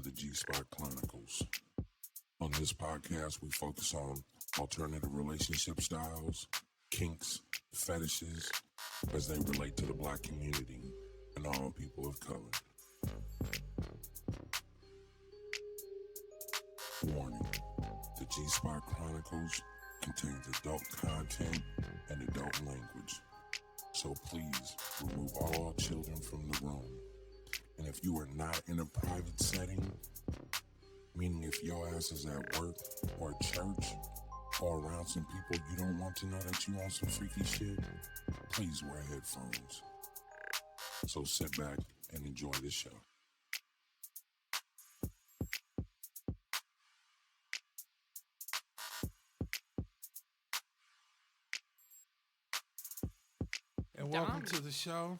the G Spot Chronicles. On this podcast, we focus on alternative relationship styles, kinks, fetishes, as they relate to the Black community and all people of color. Warning: the G Spot Chronicles contains adult content and adult language. So please remove all children from the room. And if you are not in a private setting, meaning if your ass is at work or church or around some people you don't want to know that you on some freaky shit, please wear headphones. So sit back and enjoy the show. And welcome to the show.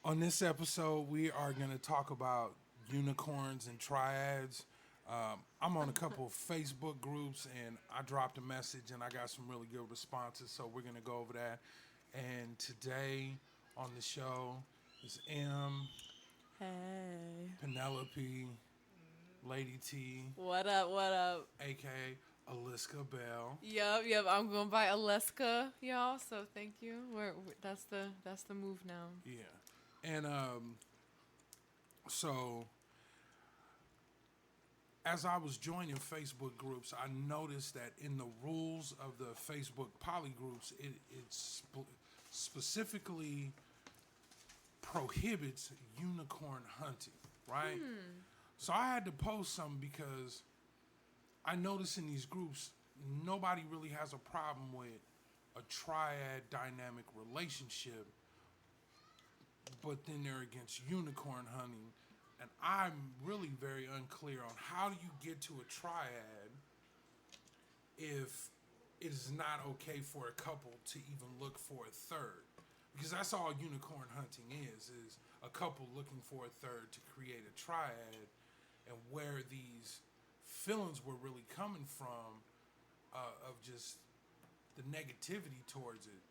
On this episode, we are going to talk about unicorns and triads. I'm on a couple of Facebook groups, and I dropped a message, and I got some really good responses, so we're going to go over that. And today on the show is M, Hey. Penelope, Lady T, What up? a.k.a. Aliska Bell. Yep. I'm going by Aleska, y'all. So thank you. That's the move now. Yeah. And so as I was joining Facebook groups, I noticed that in the rules of the Facebook poly groups, it specifically prohibits unicorn hunting, right? So I had to post something because I noticed in these groups, nobody really has a problem with a triad dynamic relationship, but then they're against unicorn hunting. And I'm really very unclear on how do you get to a triad if it is not okay for a couple to even look for a third. Because that's all unicorn hunting is a couple looking for a third to create a triad. And where these feelings were really coming from of just the negativity towards it,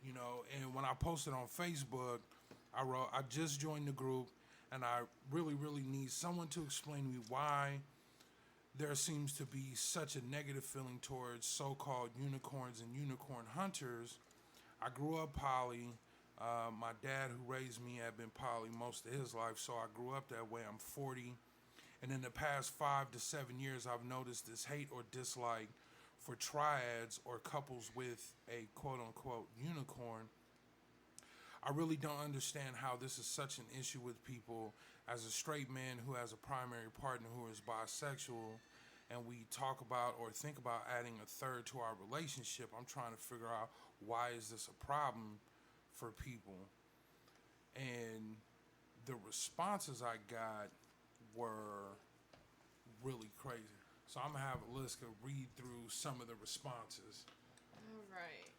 you know. And when I posted on Facebook, I wrote, I just joined the group, and I really need someone to explain to me why there seems to be such a negative feeling towards so-called unicorns and unicorn hunters. I grew up poly. My dad, who raised me, had been poly most of his life, so I grew up that way. I'm 40. And in the past 5 to 7 years, I've noticed this hate or dislike for triads or couples with a quote-unquote unicorn. I really don't understand how this is such an issue with people. As a straight man who has a primary partner who is bisexual, and we talk about or think about adding a third to our relationship, I'm trying to figure out why is this a problem for people. And the responses I got were really crazy. So I'm going to have Aliska read through some of the responses. All right.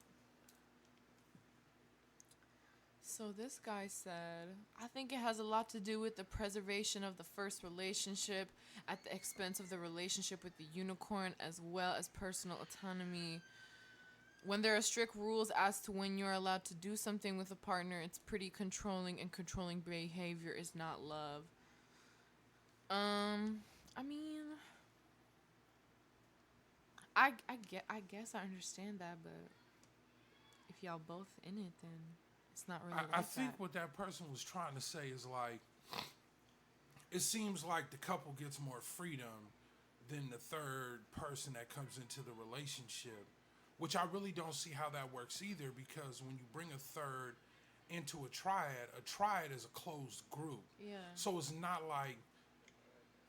So this guy said, I think it has a lot to do with the preservation of the first relationship at the expense of the relationship with the unicorn, as well as personal autonomy. When there are strict rules as to when you're allowed to do something with a partner, it's pretty controlling, and controlling behavior is not love. I mean, I guess I understand that, but if y'all both in it, then it's not really I think what that person was trying to say is like, it seems like the couple gets more freedom than the third person that comes into the relationship, which I really don't see how that works either, because when you bring a third into a triad is a closed group. Yeah. So it's not like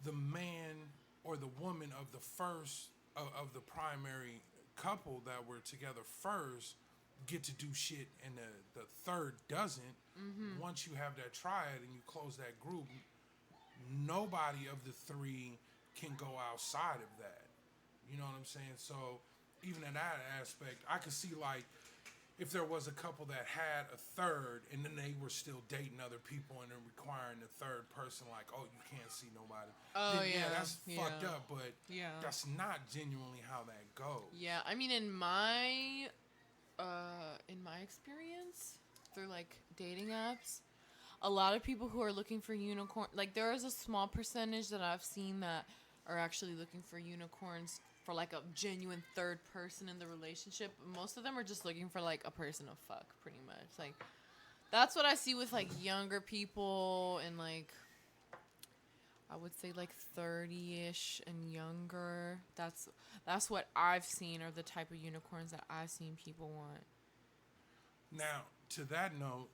the man or the woman of the first of the primary couple that were together first get to do shit, and the third doesn't. Mm-hmm. Once you have that triad and you close that group, nobody of the three can go outside of that. You know what I'm saying? So even in that aspect, I could see like if there was a couple that had a third and then they were still dating other people and then requiring the third person, like, oh, you can't see nobody. Oh, then, yeah. That's fucked up, but yeah, that's not genuinely how that goes. Yeah, I mean, in my experience through like dating apps, a lot of people who are looking for unicorn, like there is a small percentage that I've seen that are actually looking for unicorns for like a genuine third person in the relationship. Most of them are just looking for like a person to fuck, pretty much. Like that's what I see with like younger people and like I would say like 30-ish and younger. That's what I've seen are the type of unicorns that I've seen people want. Now, to that note,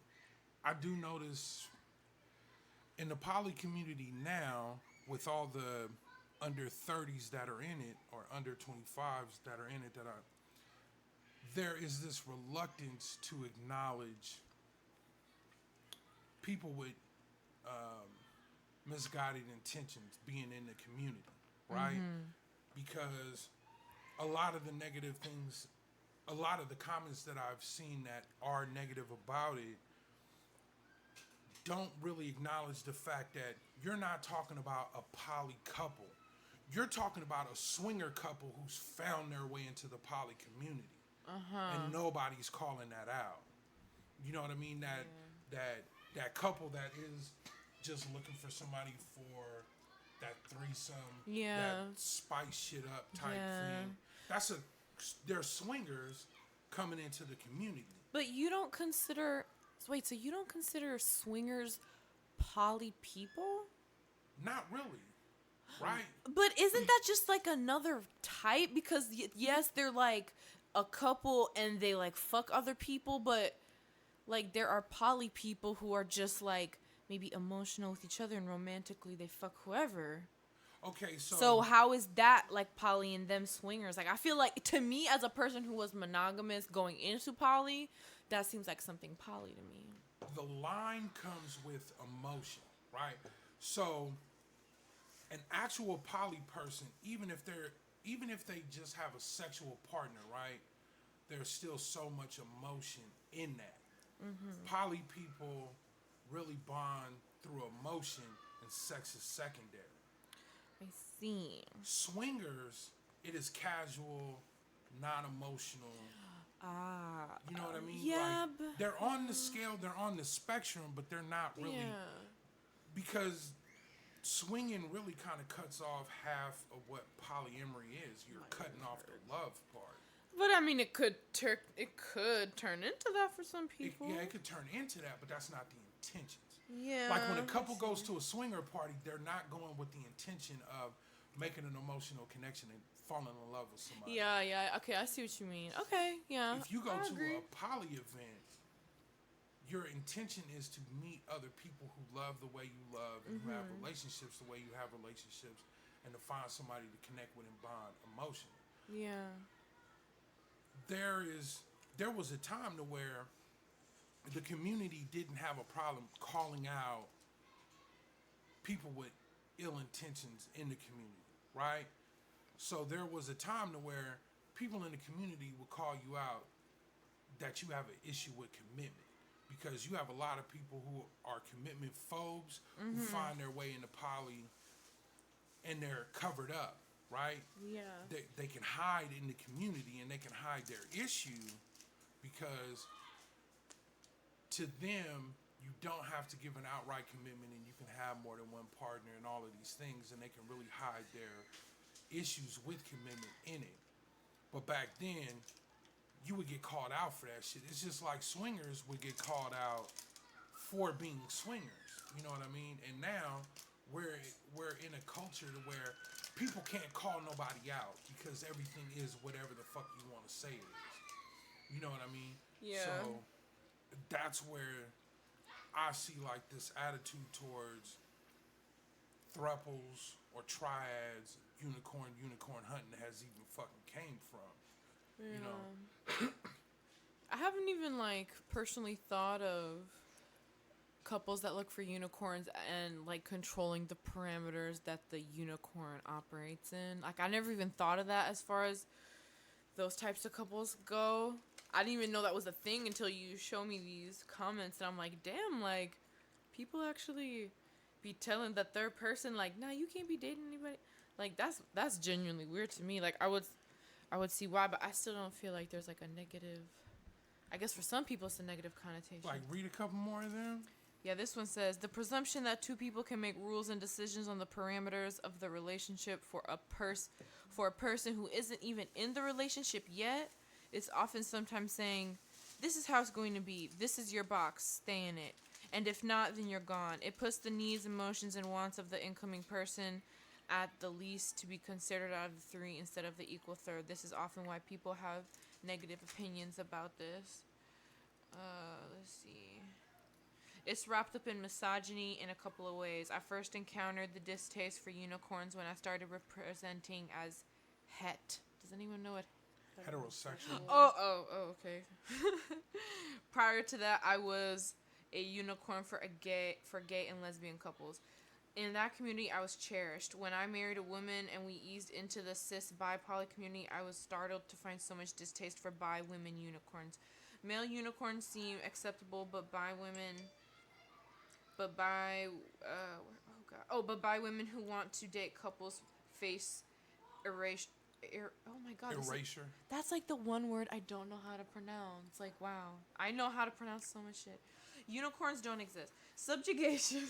I do notice in the poly community now, with all the under 30s that are in it, or under 25s that are in it, there is this reluctance to acknowledge people with misguided intentions being in the community, right? Because a lot of the negative things, a lot of the comments that I've seen that are negative about it don't really acknowledge the fact that you're not talking about a poly couple. You're talking about a swinger couple who's found their way into the poly community. And nobody's calling that out. You know what I mean? That couple that is just looking for somebody for that threesome, that spice shit up type thing. They're swingers coming into the community. But you don't consider... Wait, so you don't consider swingers poly people? Not really, right? But isn't that just like another type? Because yes, they're like a couple and they like fuck other people, but like there are poly people who are just like maybe emotional with each other and romantically they fuck whoever. Okay, so how is that like poly and them swingers? Like I feel like to me as a person who was monogamous going into poly, that seems like something poly to me. The line comes with emotion, right? So an actual poly person, even if they just have a sexual partner, right? There's still so much emotion in that. Poly people really bond through emotion, and sex is secondary. I see. Swingers, it is casual, non-emotional. You know what I mean? Yeah, like, they're on the scale, they're on the spectrum, but they're not really. Because swinging really kind of cuts off half of what polyamory is. You're cutting off the love part. But I mean, it could turn into that for some people. It could turn into that, but that's not the intentions. Yeah. Like when a couple goes to a swinger party, they're not going with the intention of making an emotional connection and falling in love with somebody. Yeah. Okay, I see what you mean. Okay, yeah. If you go to a poly event, your intention is to meet other people who love the way you love and who have relationships the way you have relationships, and to find somebody to connect with and bond emotionally. Yeah. There was a time to where the community didn't have a problem calling out people with ill intentions in the community, right? So there was a time to where people in the community would call you out that you have an issue with commitment, because you have a lot of people who are commitment phobes who find their way into poly and they're covered up, right? Yeah. They can hide in the community and they can hide their issue because to them, you don't have to give an outright commitment and you can have more than one partner and all of these things, and they can really hide their issues with commitment in it. But back then, you would get called out for that shit. It's just like swingers would get called out for being swingers. You know what I mean? And now we're in a culture to where people can't call nobody out because everything is whatever the fuck you want to say it is. You know what I mean? Yeah. So that's where I see like this attitude towards thruples or triads, unicorn hunting has even fucking came from. Yeah. You know? I haven't even like personally thought of couples that look for unicorns and like controlling the parameters that the unicorn operates in. Like I never even thought of that as far as those types of couples go. I didn't even know that was a thing until you show me these comments, and I'm like, damn, like people actually be telling the third person like, nah, you can't be dating anybody. Like that's genuinely weird to me. Like I would see why, but I still don't feel like there's like a negative. I guess for some people it's a negative connotation. Like read a couple more of them. Yeah, this one says the presumption that two people can make rules and decisions on the parameters of the relationship for a person who isn't even in the relationship yet. It's often sometimes saying, "This is how it's going to be. This is your box. Stay in it. And if not, then you're gone." It puts the needs, emotions, and wants of the incoming person at the least to be considered out of the three instead of the equal third. This is often why people have negative opinions about this. Let's see. It's wrapped up in misogyny in a couple of ways. I first encountered the distaste for unicorns when I started representing as het. Does anyone know what? Heterosexual. Oh, okay. Prior to that, I was a unicorn for gay and lesbian couples. In that community, I was cherished. When I married a woman and we eased into the cis bi-poly community, I was startled to find so much distaste for bi women unicorns. Male unicorns seem acceptable, but bi women who want to date couples face erasure. Oh my god. Erasure. That's like the one word I don't know how to pronounce. Like, wow. I know how to pronounce so much shit. Unicorns don't exist. Subjugation.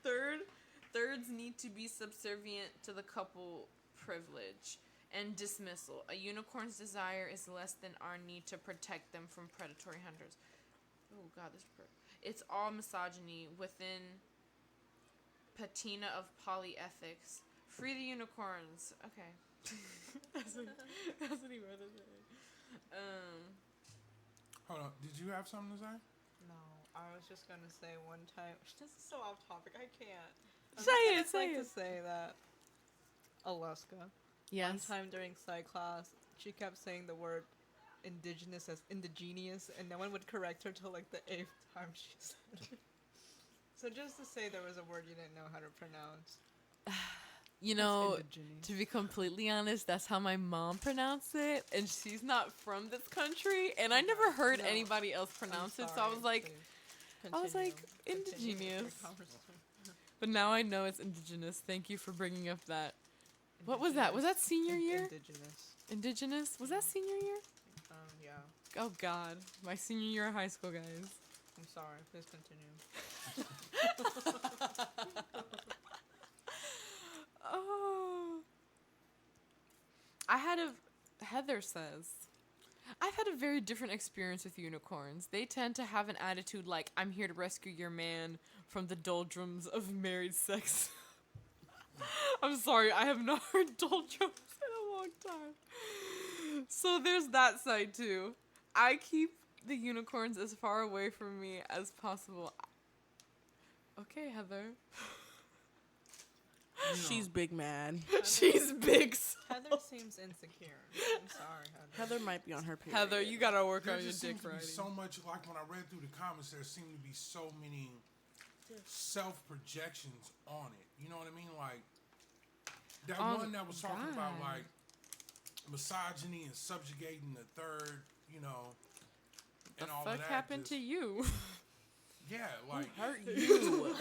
Thirds need to be subservient to the couple privilege. And dismissal. A unicorn's desire is less than our need to protect them from predatory hunters. Oh god, it's all misogyny within patina of polyethics. Free the unicorns. Okay. that's what he wrote it. Hold on. Did you have something to say? No, I was just gonna say one time. This is so off topic. I can't. Say it. To say that Alaska. Yes. One time during psych class, she kept saying the word indigenous as indigenous, and no one would correct her till like the 8th time she said it. So just to say there was a word you didn't know how to pronounce. You know, to be completely honest, that's how my mom pronounced it, and she's not from this country, and I never heard anybody else pronounce it, so I was like, indigenous. But now I know it's indigenous. Thank you for bringing up that. What was that? Was that senior year? Indigenous? Was that senior year? Yeah. Oh god, my senior year of high school, guys. I'm sorry. Please continue. Oh. Heather says, I've had a very different experience with unicorns. They tend to have an attitude like, I'm here to rescue your man from the doldrums of married sex. I'm sorry, I have not heard doldrums in a long time. So there's that side too. I keep the unicorns as far away from me as possible. Okay, Heather. She's big mad. She's big. Heather seems insecure. I'm sorry, Heather. Heather might be on her period. Heather, you gotta work on your just dick seems to be riding. so much, like when I read through the comments, there seemed to be so many self-projections on it. You know what I mean? Like, that one that was talking about, like, misogyny and subjugating the third, you know, and all of that. What happened to you? Yeah, like... Who hurt you?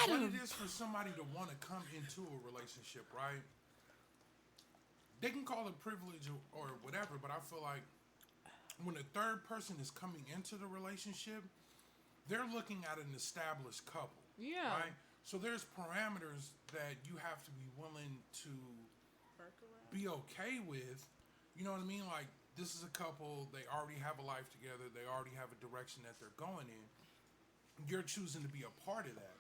What it is for somebody to want to come into a relationship, right? They can call it privilege or whatever, but I feel like when a third person is coming into the relationship, they're looking at an established couple. Yeah. Right? So there's parameters that you have to be willing to be okay with. You know what I mean? Like, this is a couple, they already have a life together, they already have a direction that they're going in. You're choosing to be a part of that.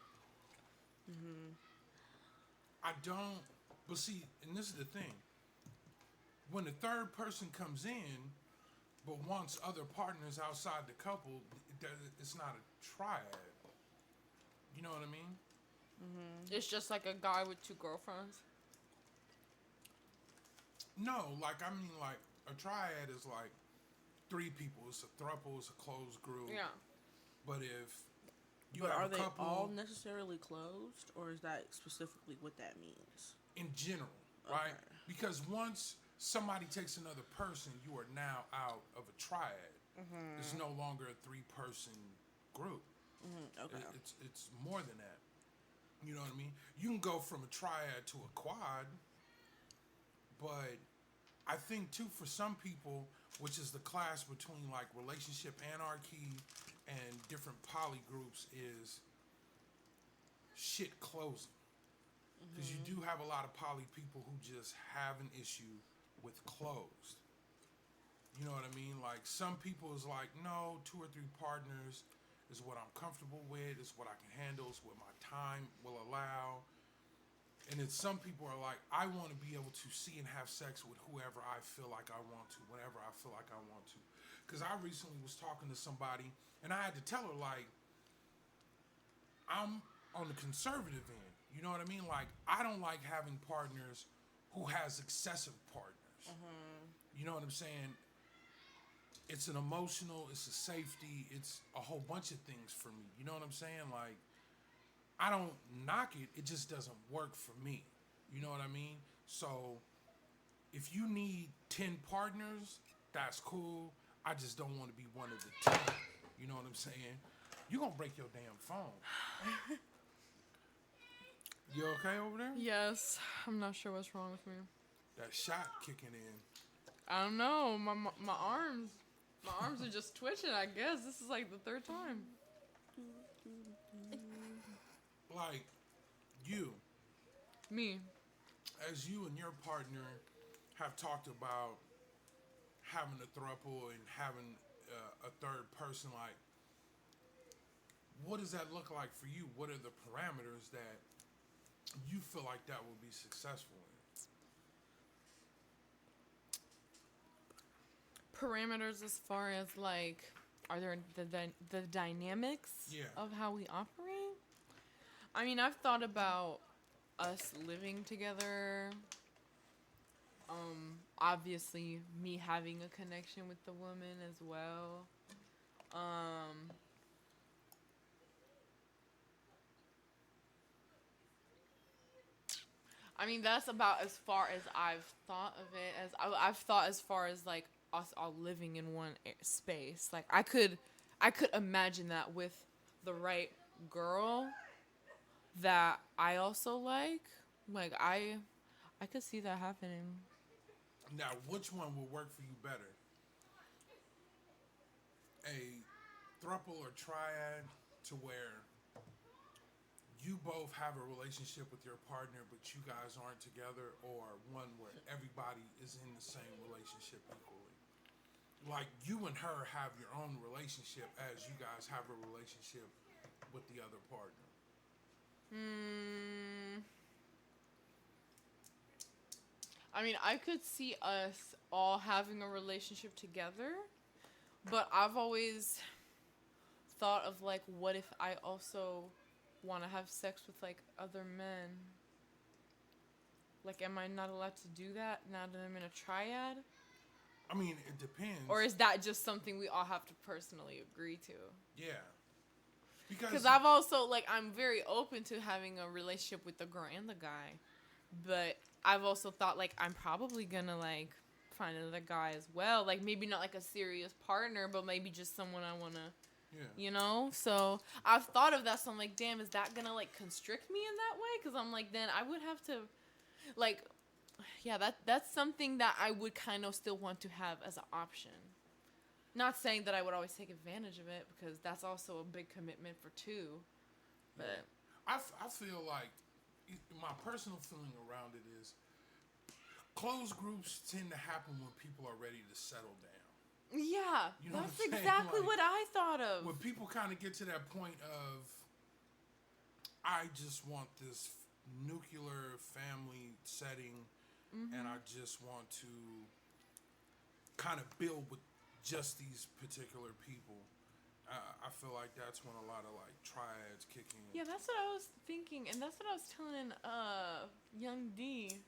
Mm-hmm. I don't, but see, and this is the thing. When the third person comes in, but wants other partners outside the couple, it's not a triad. You know what I mean? Mm-hmm. It's just like a guy with two girlfriends. No, like, I mean, like, a triad is like 3 people. It's a throuple, it's a closed group. Yeah. But if you But have are a they couple, all necessarily closed, or is that specifically what that means? in general, right? Okay. Because once somebody takes another person, you are now out of a triad. Mm-hmm. It's no longer a 3-person group. Mm-hmm. Okay. It's more than that. You know what I mean? You can go from a triad to a quad, but I I think too for some people, which is the class between like relationship anarchy and different poly groups, is shit closing. Because you do have a lot of poly people who just have an issue with closed. You know what I mean? Like some people is like, no, 2 or 3 partners is what I'm comfortable with, is what I can handle, is what my time will allow. And then some people are like, I want to be able to see and have sex with whoever I feel like I want to, whenever I feel like I want to. Because I recently was talking to somebody, and I had to tell her, like, I'm on the conservative end. You know what I mean? Like, I don't like having partners who has excessive partners. You know what I'm saying? It's an emotional, it's a safety, it's a whole bunch of things for me. You know what I'm saying? Like, I don't knock it, it just doesn't work for me. You know what I mean? So, if you need 10 partners, that's cool. I just don't want to be one of the 10. You know what I'm saying? You're going to break your damn phone. You okay over there? Yes, I'm not sure what's wrong with me. That shot kicking in. I don't know. My arms are just twitching. I guess this is like the 3rd time. Like, you, Me. as you and your partner have talked about having a throuple and having a third person, like, what does that look like for you? What are the parameters that you feel like that will be successful in? Parameters as far as like, are there the dynamics of how we operate? I mean, I've thought about us living together. Obviously, me having a connection with the woman as well. I mean, that's about as far as I've thought of it. As I've thought as far as like us all living in one space. Like I could imagine that with the right girl that I also like. Like I could see that happening. Now, which one will work for you better? A throuple or triad to where you both have a relationship with your partner, but you guys aren't together, or one where everybody is in the same relationship equally? Like you and her have your own relationship as you guys have a relationship with the other partner. I mean, I could see us all having a relationship together, but I've always thought of like, what if I also want to have sex with like other men? Like, am I not allowed to do that now that I'm in a triad? I mean, it depends. Or is that just something we all have to personally agree to? Yeah. Because I've also, like, I'm very open to having a relationship with the girl and the guy. But I've also thought, like, I'm probably going to, like, find another guy as well. Like, maybe not, like, a serious partner, but maybe just someone I want to, you know? So I've thought of that. So I'm like, damn, is that going to, like, constrict me in that way? Because I'm like, then I would have to, like, yeah, that's something that I would kind of still want to have as an option. Not saying that I would always take advantage of it, because that's also a big commitment for two. But I feel like my personal feeling around it is closed groups tend to happen when people are ready to settle down. Yeah, You know that's what I'm saying? exactly Like, what I thought of. When people kind of get to that point of, I just want this nuclear family setting, and I just want to kind of build with just these particular people. I feel like that's when a lot of like triads kick in. Yeah, that's what I was thinking, and that's what I was telling Young D.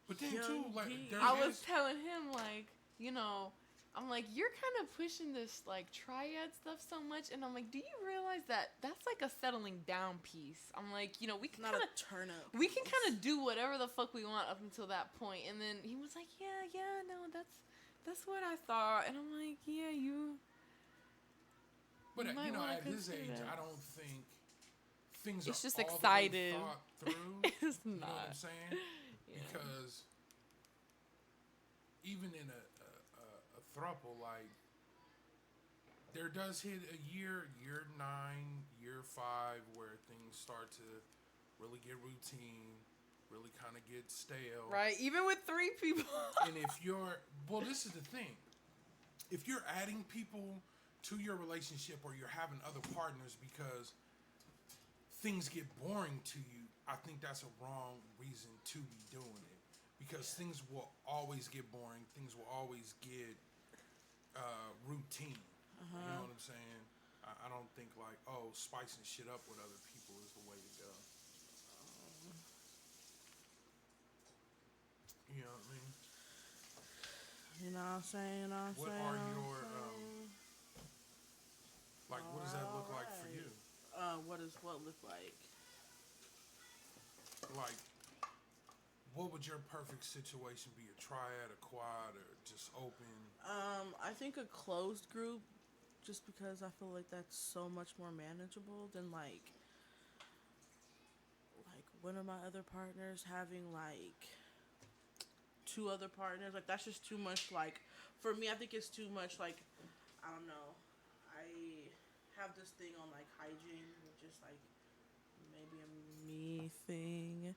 But then too, like I was telling him, like, you know, I'm like, you're kind of pushing this like triad stuff so much, and I'm like, do you realize that that's like a settling down piece? I'm like, you know, we can Not kind of a turn up. we can kind of do whatever the fuck we want up until that point, and then he was like, yeah, no, that's what I thought, and I'm like, yeah, you. But might you know, wanna at his consider age, that. I don't think things It's are just all the way excited. thought through. It's You know what not. I'm saying? Yeah. Because even in a throuple, like there does hit a year 9, year 5, where things start to really get routine, really kind of get stale. Right, even with 3 people. And if you're, well, this is the thing. If you're adding people to your relationship or you're having other partners because things get boring to you, I think that's a wrong reason to be doing it. Because things will always get boring. Things will always get routine. You know what I'm saying? I don't think like, oh, spicing shit up with other people is the way to go. You know what I mean? You know what I'm saying? What are your like? What does that look like for you? What does what look like? Like, what would your perfect situation be? A triad, a quad, or just open? I think a closed group, just because I feel like that's so much more manageable than like one of my other partners having like 2 other partners. Like that's just too much. Like for me, I think it's too much. Like I don't know. I have this thing on like hygiene, which is like maybe a me thing,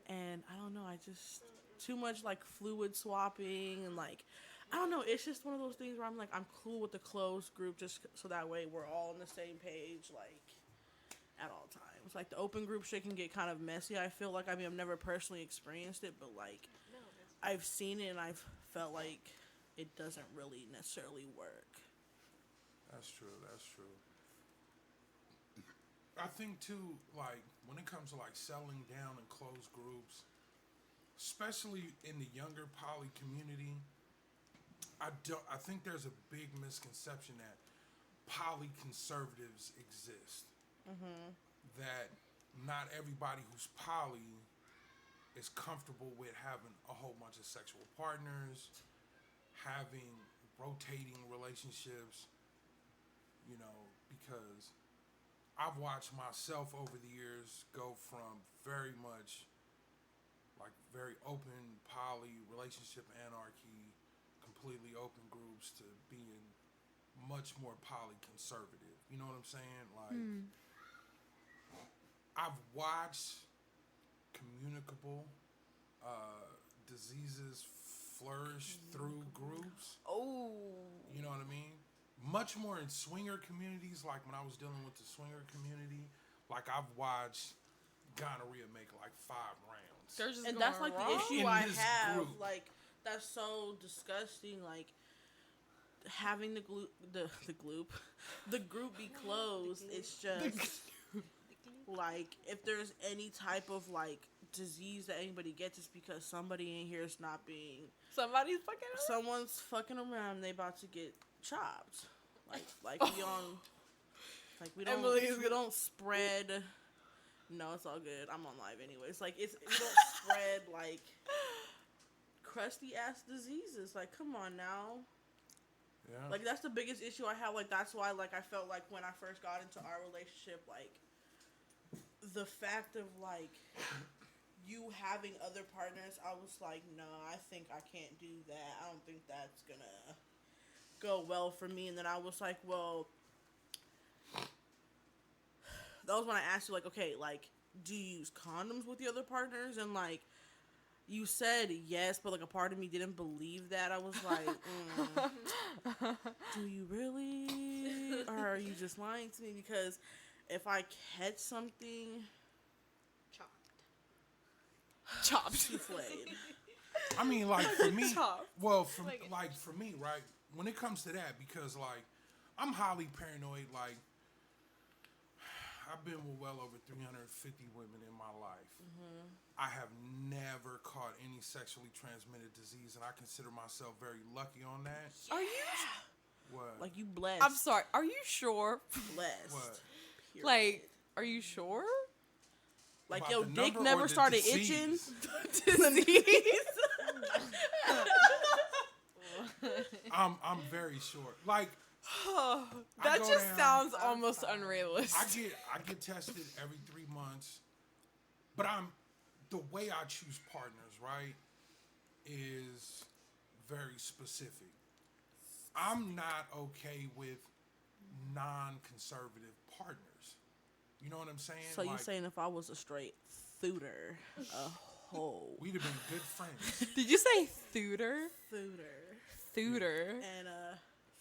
and I don't know. I just too much like fluid swapping and like. I don't know. It's just one of those things where I'm like, I'm cool with the closed group just so that way we're all on the same page, like, at all times. Like, the open group shit can get kind of messy, I feel like. I mean, I've never personally experienced it, but, like, I've seen it and I've felt like it doesn't really necessarily work. That's true. That's true. I think, too, like, when it comes to, like, settling down in closed groups, especially in the younger poly community, I think there's a big misconception that poly conservatives exist. Mm-hmm. That not everybody who's poly is comfortable with having a whole bunch of sexual partners, having rotating relationships, you know, because I've watched myself over the years go from very much like very open poly relationship anarchy, completely open groups to being much more poly conservative. You know what I'm saying? Like, I've watched communicable diseases flourish through groups. Oh. You know what I mean? Much more in swinger communities, like when I was dealing with the swinger community, like I've watched gonorrhea make like 5 rounds. And that's like the issue In I this have. group. Like, that's so disgusting. Like, having the group be closed, it's just like if there's any type of like disease that anybody gets, it's because somebody in here is not being Somebody's fucking around. someone's fucking around. They about to get chopped. Like we on like we don't Emily's we don't spread. No, it's all good. I'm on live anyways. Like we don't spread like crusty ass diseases. Like, come on now. Yeah. Like, that's the biggest issue I have. Like, that's why, like, I felt like when I first got into our relationship, like, the fact of, like, you having other partners, I was like, no, I think I can't do that. I don't think that's gonna go well for me. And then I was like, well, that was when I asked you, like, okay, like, do you use condoms with the other partners? And, like, you said yes, but, like, a part of me didn't believe that. I was like, do you really? Or are you just lying to me? Because if I catch something... Chopped. Souffled. I mean, like, for me, Tough. well, for me, right, when it comes to that, because, like, I'm highly paranoid, like, I've been with well over 350 women in my life. Mm-hmm. I have never caught any sexually transmitted disease, and I consider myself very lucky on that. Are you? What? Like, you blessed. I'm sorry. Are you sure? Blessed. What? Period. Like, are you sure? Like, About yo, the dick number or never the started disease? itching. Disease. I'm very sure. Like, That go just down- sounds almost unrealistic. I get tested every 3 months, but the way I choose partners, right, is very specific. I'm not okay with non-conservative partners. You know what I'm saying? So you Like, saying if I was a straight thooter, a hoe, we'd have been good friends. Did you say Thuder? thooter, and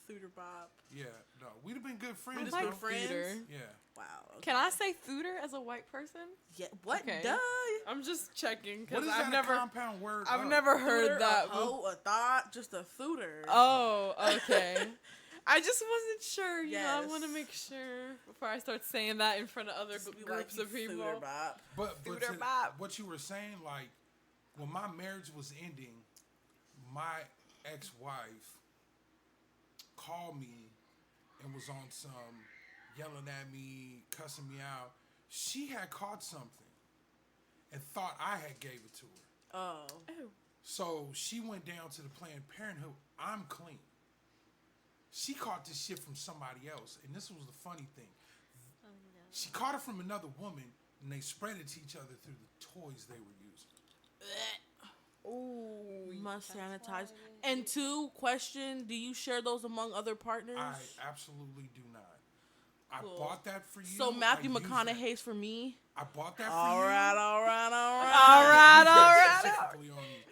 thooter bop. Yeah, no, we'd have been good friends. just like though. good friends. Thuder. Yeah. Wow. Okay. Can I say Thuder as a white person? Yeah. What? Okay. Duh. I'm just checking What because is I've that never, a compound word? I've of? never Thooter, heard that. A hoe, a thought, just a thooter. Oh, okay. I just wasn't sure. You know, I want to Yes. make sure before I start saying that in front of other Just be groups like, of you people. thooter bop. But Thuder to bop. what you were saying, like when my marriage was ending, my ex-wife called me and was on some yelling at me, cussing me out. She had caught something and thought I had gave it to her. Oh. So she went down to the Planned Parenthood. I'm clean. She caught this shit from somebody else, and this was the funny thing. She caught it from another woman, and they spread it to each other through the toys they were using. Ooh, must sanitize. And 2, question: do you share those among other partners? I absolutely do not. Cool. I bought that for you. So Matthew I use McConaughey's for me. that. I bought that for All you. right. Specifically on you.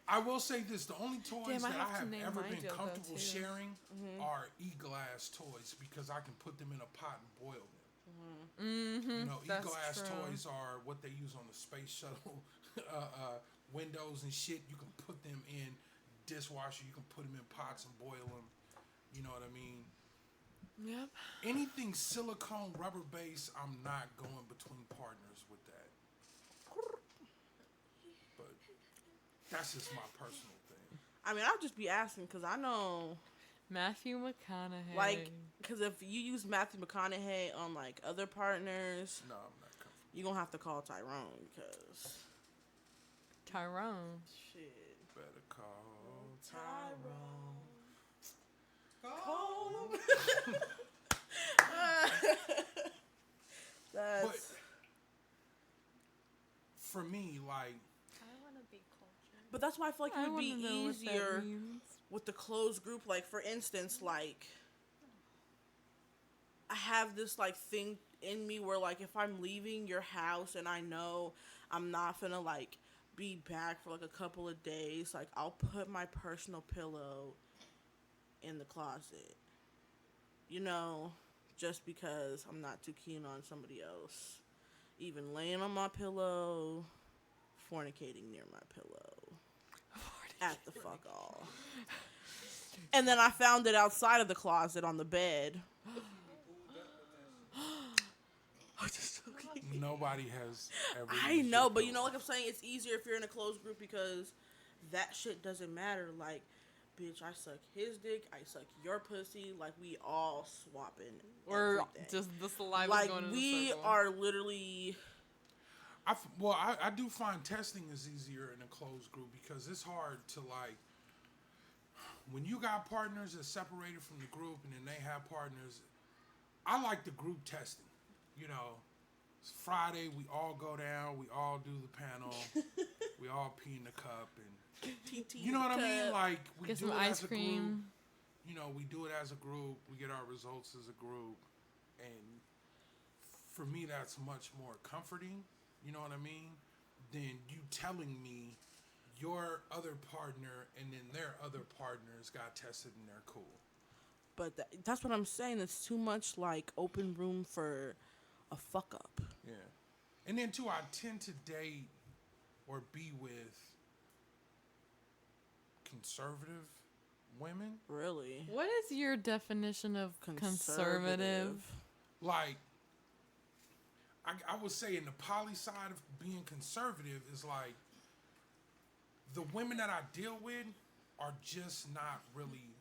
I will say this: the only toys Damn, I that have I to have name ever my been dildo, comfortable too. sharing are e-glass toys because I can put them in a pot and boil them. You know, That's e-glass true. toys are what they use on the space shuttle windows and shit. You can put them in dishwasher. You can put them in pots and boil them. You know what I mean? Yep. Anything silicone, rubber based, I'm not going between partners with that. But that's just my personal thing. I mean, I'll just be asking because I know, Matthew McConaughey. like, because if you use Matthew McConaughey on like other partners, No, I'm not comfortable. you're gonna have to call Tyrone because Tyrone. shit. Better call Tyrone. That's But for me, like, but that's why I feel like it would be wanna know what that easier means. with the closed group. Like for instance, like I have this like thing in me where like if I'm leaving your house and I know I'm not gonna like be back for like a couple of days, like I'll put my personal pillow in the closet. You know, just because I'm not too keen on somebody else even laying on my pillow, fornicating near my pillow. At the fuck all. And then I found it outside of the closet on the bed. nobody has ever. I used know, your but you know, pillow. like I'm saying, it's easier if you're in a closed group because that shit doesn't matter. Like, bitch, I suck his dick, I suck your pussy. Like, we all swapping. Or everything. just the saliva like going in we a circle. are literally. I do find testing is easier in a closed group because it's hard to like when you got partners that's separated from the group and then they have partners. I like the group testing. You know, it's Friday, we all go down, we all do the panel, we all pee in the cup, and you know what I mean? Like we Get do some it ice as a cream. group. You know, we do it as a group. We get our results as a group, and for me, that's much more comforting. You know what I mean? Than you telling me your other partner and then their other partners got tested and they're cool. But that's what I'm saying. It's too much like open room for a fuck up. Yeah. And then too, I tend to date or be with conservative women. Really. What is your definition of conservative? Like, I would say in the poly side of being conservative is like the women that I deal with are just not really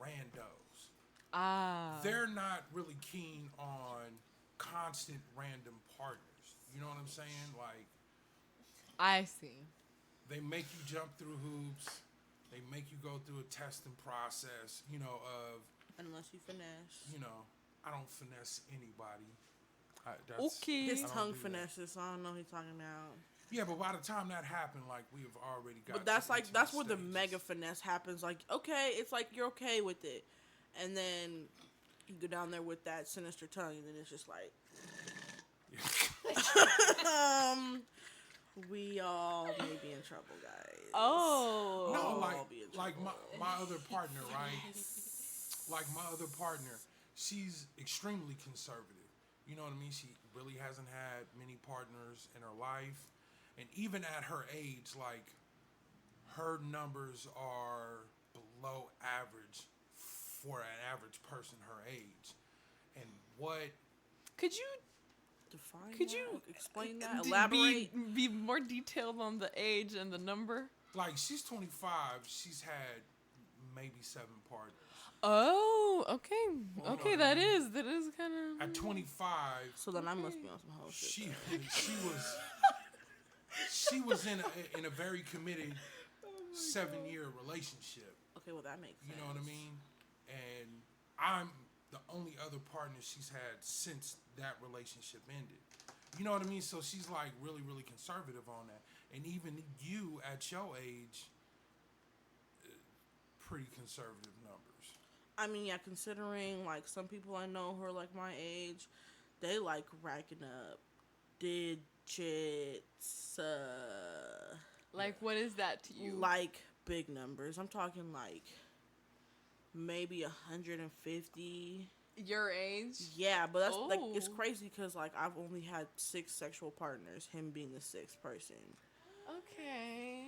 randos. Ah. They're not really keen on constant random partners. You know what I'm saying? Like, I see. they make you jump through hoops. They make you go through a testing process, you know, of, Unless you finesse. you know, I don't finesse anybody. Okay. His I don't tongue do that. finesses, so I don't know what he's talking about. Yeah, but by the time that happened, like we have already got. But that's to like intimate that's where the stages. mega finesse happens. Like, okay, it's like you're okay with it, and then you go down there with that sinister tongue, and then it's just like, we all may be in trouble, guys. Oh. No, We'll like all be in like trouble. my other partner, right? Like my other partner, she's extremely conservative. You know what I mean? She really hasn't had many partners in her life, and even at her age, like her numbers are below average for an average person her age. And what Could you Define Could that? you Explain that? d- Elaborate? be more detailed on the age and the number? like she's 25, she's had maybe 7 partners. Oh, okay. Hold Okay, on. that is kind of. At 25, So then I must be on some whole shit. she then. she was in a very committed 7-year relationship. Okay, well that makes sense. You know what I mean? And I'm the only other partner she's had since that relationship ended. You know what I mean? So she's like really, really conservative on that. And even you at your age, pretty conservative numbers. I mean, yeah, considering like some people I know who are like my age, they like racking up digits, Like, what is that to you? like big numbers. I'm talking like maybe 150. Your age? Yeah, but that's like it's Oh. crazy because like I've only had 6 sexual partners. Him being the 6th person. Okay.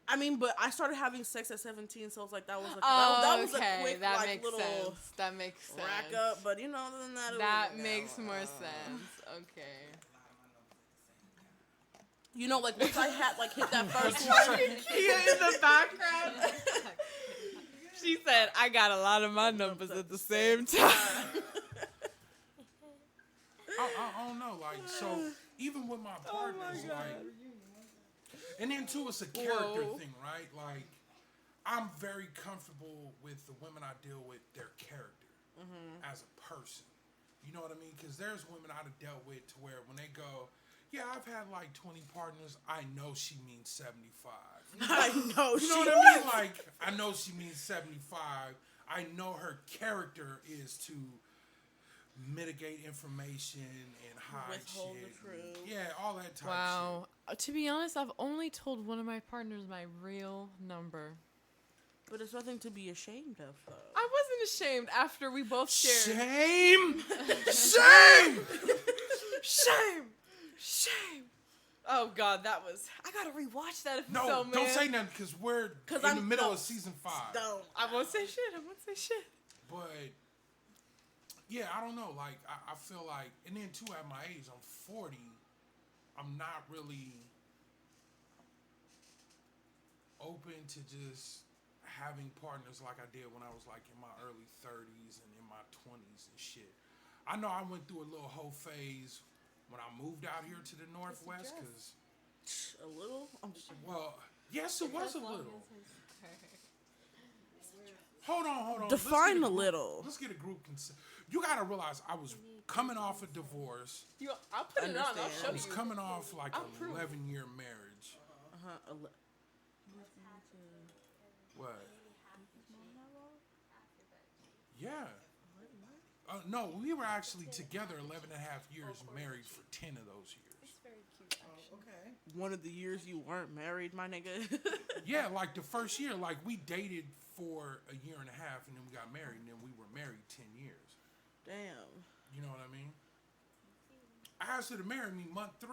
I mean, but I started having sex at 17, so it's like that was like Oh, that was okay. a quick that like makes little sense. That makes sense. rack up. But you know, other than that, it That was, makes more sense. Okay. You know, like once I had like hit that first What'd one. you say? Kia in the background. She said, "I got a lot of my numbers at the same time." I don't know. Like, so even with my partners, like, and then too, it's a character Whoa. thing, right? Like, I'm very comfortable with the women I deal with, their character as a person. You know what I mean? Because there's women I've dealt with to where when they go, yeah, I've had like 20 partners, I know she means 75. I know. You know what I mean? Like, I know she means 75. I know her character is to mitigate information and hide Withhold shit. the truth. Yeah, all that type Wow. To be honest, I've only told one of my partners my real number. But it's nothing to be ashamed of, though. I wasn't ashamed after we both shit. shared. Shame! Shame! Shame! Shame! Oh God, that was. I gotta rewatch that episode, No, man. don't say nothing because we're 'Cause in I'm- the middle no. of season 5. Don't. I won't say shit. I won't say shit. But yeah, I don't know. Like I feel like, and then too at my age, I'm 40. I'm not really open to just having partners like I did when I was like in my early 30s and in my 20s and shit. I know I went through a little whole phase when I moved out here to the Northwest because, A little? I'm just. well, yes, it was a little. Hold on. Let's Define get a group- little. Let's get a group consent. You gotta realize I was coming off a divorce. I'll put it on. I'll Understand. show I was you. coming off like I'll an prove. 11-year marriage. What? Yeah. No, we were actually together 11 and a half years, married for 10 of those years. One of the years you weren't married, my nigga. Yeah, like the first year, like we dated for a year and a half and then we got married and then we were married 10 years. Damn. You know what I mean? I asked her to marry me month 3.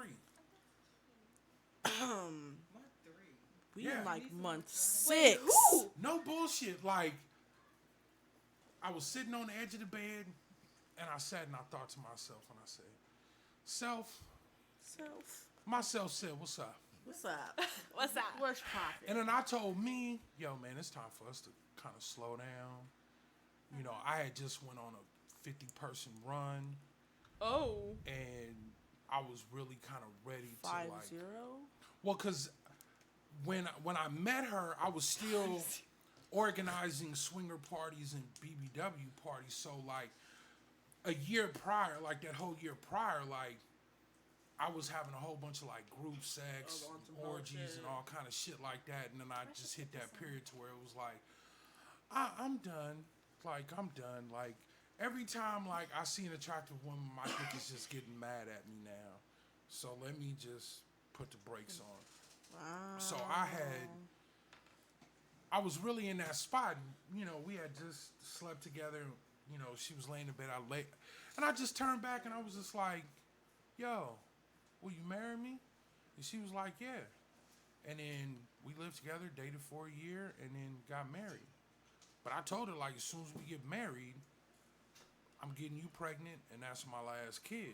We Yeah. in like month 6. No bullshit. Like, I was sitting on the edge of the bed and I sat and I thought to myself and I said, Self, myself said, what's up? What's up? What's that? What's poppin'? And then I told me, yo, man, it's time for us to kind of slow down. You know, I had just went on a 50-person run Oh. and I was really kind of ready to 5-0? like, well, because when I met her, I was still organizing swinger parties and BBW parties. So like a year prior, like that whole year prior, like I was having a whole bunch of like group sex, Oh, on some whole orgies, shit. and all kind of shit like that. And then I should just hit put that this on. period to where it was like, I'm done. Like, I'm done. Like, every time like I see an attractive woman, my dick is just getting mad at me now. So let me just put the brakes on. Wow. So I was really in that spot. You know, we had just slept together. You know, she was laying in bed. And I just turned back and I was just like, yo, will you marry me? And she was like, yeah. And then we lived together, dated for a year, and then got married. But I told her, like, as soon as we get married, I'm getting you pregnant, and that's my last kid.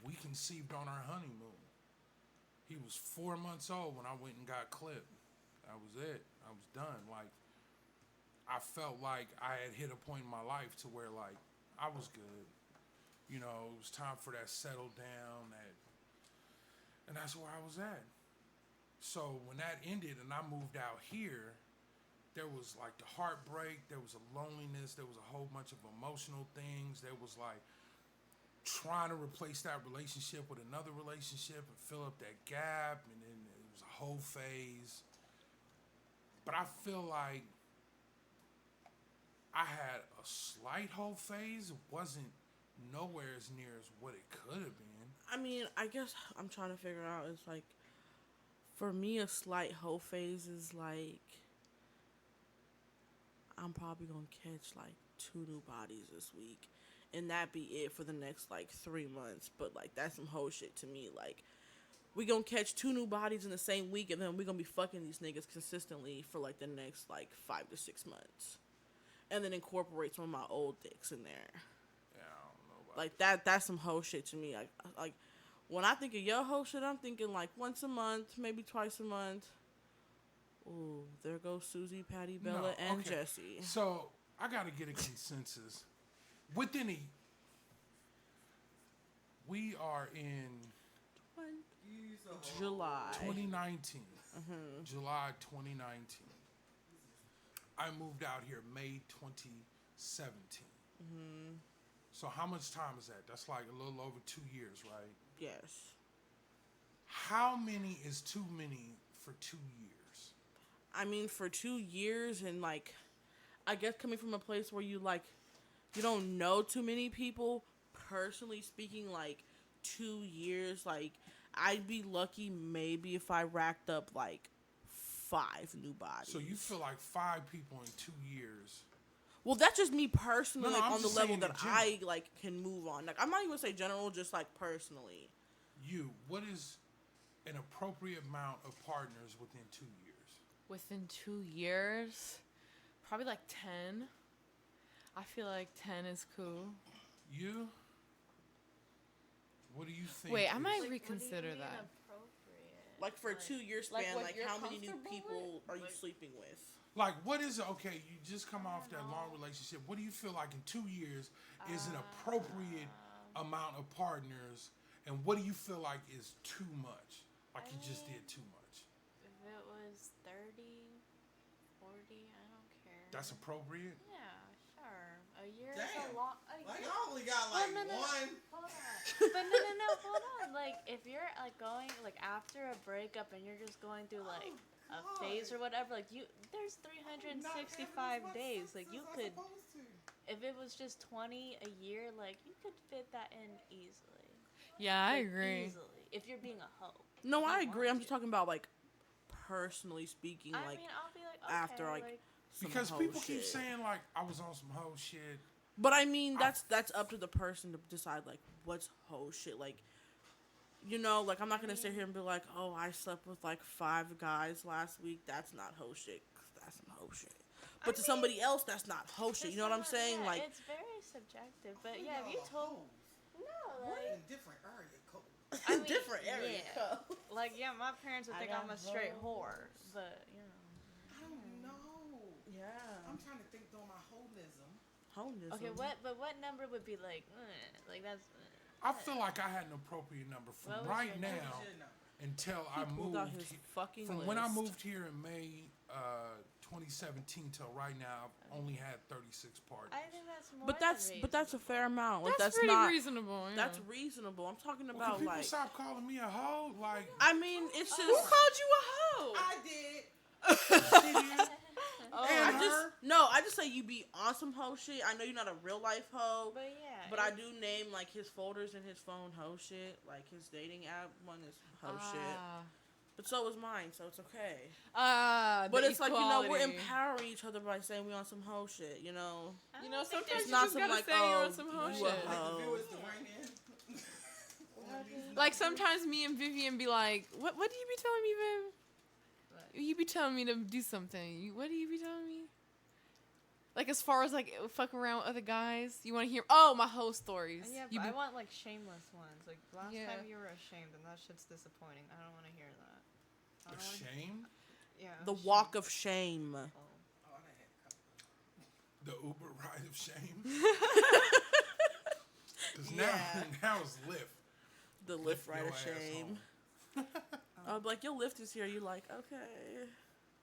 We conceived on our honeymoon. He was 4 months old when I went and got clipped. That was it. I was done. Like, I felt like I had hit a point in my life to where, like, I was good. You know, it was time for that settle down, and that's where I was at. So when that ended and I moved out here, there was like the heartbreak, there was a loneliness, there was a whole bunch of emotional things. There was like trying to replace that relationship with another relationship and fill up that gap, and then it was a whole phase. But I feel like I had a slight whole phase. It wasn't nowhere as near as what it could have been. I mean, I guess I'm trying to figure out is like, for me, a slight hoe phase is like, I'm probably gonna catch like 2 new bodies this week, and that be it for the next like 3 months. But like, that's some hoe shit to me. Like, we gonna catch 2 new bodies in the same week, and then we gonna be fucking these niggas consistently for like the next like 5 to 6 months, and then incorporate some of my old dicks in there. Yeah, I don't know about Like that's some hoe shit to me. Like when I think of your hoe shit, I'm thinking like once a month, maybe twice a month. Ooh, there goes Susie, Patty, Bella, No, and okay. Jessie. So I got to get a consensus. Within we are in July. 2019. July 2019. I moved out here May 2017. So how much time is that? That's like a little over 2 years, right? Yes. How many is too many for 2 years? I mean, for 2 years, and like, I guess coming from a place where you like, you don't know too many people, personally speaking, like 2 years, like, I'd be lucky maybe if I racked up like 5 new bodies. So you feel like 5 people in 2 years? Well, that's just me personally, No, like I'm on the just level saying that in general. I like can move on. Like, I'm not even gonna say general, just like personally. What is an appropriate amount of partners within 2 years? Within 2 years, probably like 10. I feel like 10 is cool. You? What do you think? Wait, I is- might Like, reconsider what do you mean that. appropriate? Like for a 2 year like span, what like you're how many new comfortable people with? are you Like- sleeping with? Like, what is it? Okay, you just come off that long relationship. What do you feel like in 2 years is an appropriate amount of partners? And what do you feel like is too much? Like you just did too much? If it was 30, 40, I don't care. That's appropriate? Yeah, sure. A year is Damn. a lot. Like, I only got like no, no. one. Hold on. But no, hold on. Like, if you're like going like after a breakup and you're just going through like a phase or whatever, like there's 365 days. Like you could, if it was just 20 a year, like you could fit that in easily. Yeah, I Like, agree. Easily, if you're being a hoe. No, I You agree. I'm want just to. talking about like personally speaking, I like mean, I'll be like, okay, after, like, some Because hoe people keep shit. saying, like, I was on some hoe shit. But I mean, that's up to the person to decide like what's hoe shit. Like, you know, like I'm not gonna sit here and be like, oh, I slept with like 5 guys last week. That's not hoe shit. 'Cause that's some hoe shit. But to somebody else, that's not hoe shit. You know what I'm saying? Yeah, Like, it's very subjective. But yeah, if you told no, We're like in different area codes. I mean, different area yeah. code. Like yeah, my parents would I think got I'm a straight hoes. whore, but you know. I don't know. Yeah. I'm trying to think through my holism. Holism. Okay, what number would be like that's I feel like I had an appropriate number from What was right your now number? Shit, no. until He I pulled out moved. his fucking From list. when I moved here in May 2017 till right now, I've only had 36 partners. I think that's more. But than that's a fair amount. Like, That's that's pretty not reasonable. Yeah. that's reasonable. I'm talking Well, about can people like. stop calling me a hoe? Like, I mean, it's just. Who called you a hoe? I did. she did. Oh, And I just say you be on some hoe shit. I know you're not a real life hoe, But yeah. but I do name like his folders in his phone hoe shit. Like his dating app one is hoe shit. But so is mine, so it's okay. But it's like, you know, we're empowering each other by saying we on some hoe shit, you know. You know, sometimes It's you not just some gotta like, say you're oh, on some hoe you a shit. Like the hoe. viewers to ring in. Like sometimes me and Vivian be like, "What do you be telling me, babe? You be telling me to do something. What do you be telling me? Like as far as like fuck around with other guys, you want to hear? Oh, my hoe stories. Yeah, You but be- I want like shameless ones. Like last Yeah. time you were ashamed, and that shit's disappointing. I don't want to hear that. I don't wanna- Shame? Yeah. The walk of shame. Oh, I done had a couple. The Uber ride of shame? Because Yeah. now it's Lyft. The lift Your ride of ass shame. home. I'll be like, your lift is here. You like, okay,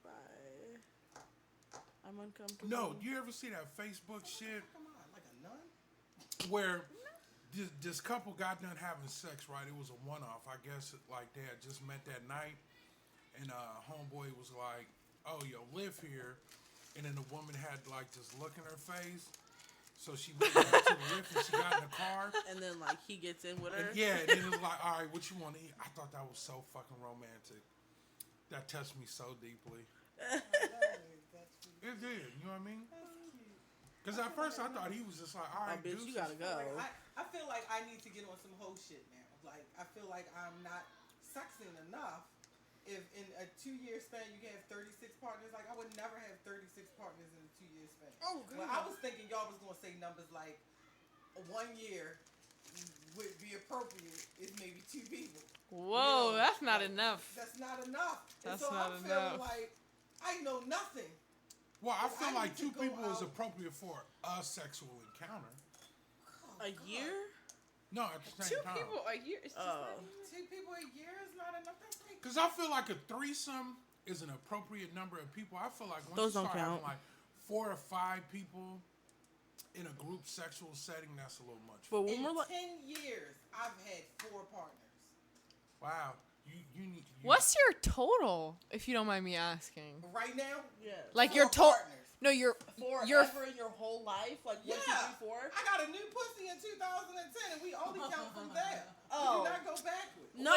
bye. I'm uncomfortable. No, you ever see that Facebook shit Come on, like a nun? where this couple got done having sex, right? It was a one-off. I guess like they had just met that night, and homeboy was like, "Oh, yo, live here," and then the woman had like this look in her face. So she went back to the lift and she got in the car. And then like he gets in with her. And yeah, and then it was like, all right, what you want to eat? I thought that was so fucking romantic. That touched me so deeply. It did, you know what I mean? Because at first I thought he was just like, all right, bitch, deuces. you gotta go. Like, I feel like I need to get on some hoe shit now. Like, I feel like I'm not sexing enough. If in a 2-year span you can have 36 partners, like I would never have 36 partners in a 2-year span. Oh, Well, I was thinking y'all was gonna say numbers like 1 year would be appropriate is maybe 2 people. Whoa, You know, that's not like, enough. That's not enough. And That's so not I'm feeling enough. like I know nothing. Well, I I feel like need to 2 go people is out. appropriate for a sexual encounter. Oh, A God. year? No, at the same time. a year. It's Oh. 2 people a year is not enough. That's like Because I feel like a threesome is an appropriate number of people. I feel like once Those you don't start having count. like 4 or 5 people in a group sexual setting, that's a little much. But when in we're like, 10 years, I've had 4 partners. Wow, you need. What's your total, if you don't mind me asking? Right now, yeah, Like 4 your total? partners. No, your forever in your whole life, like 1, 2, 3, Yeah. 4. I got a new pussy in 2010, and we only count from there. Oh. We do not go backwards. No,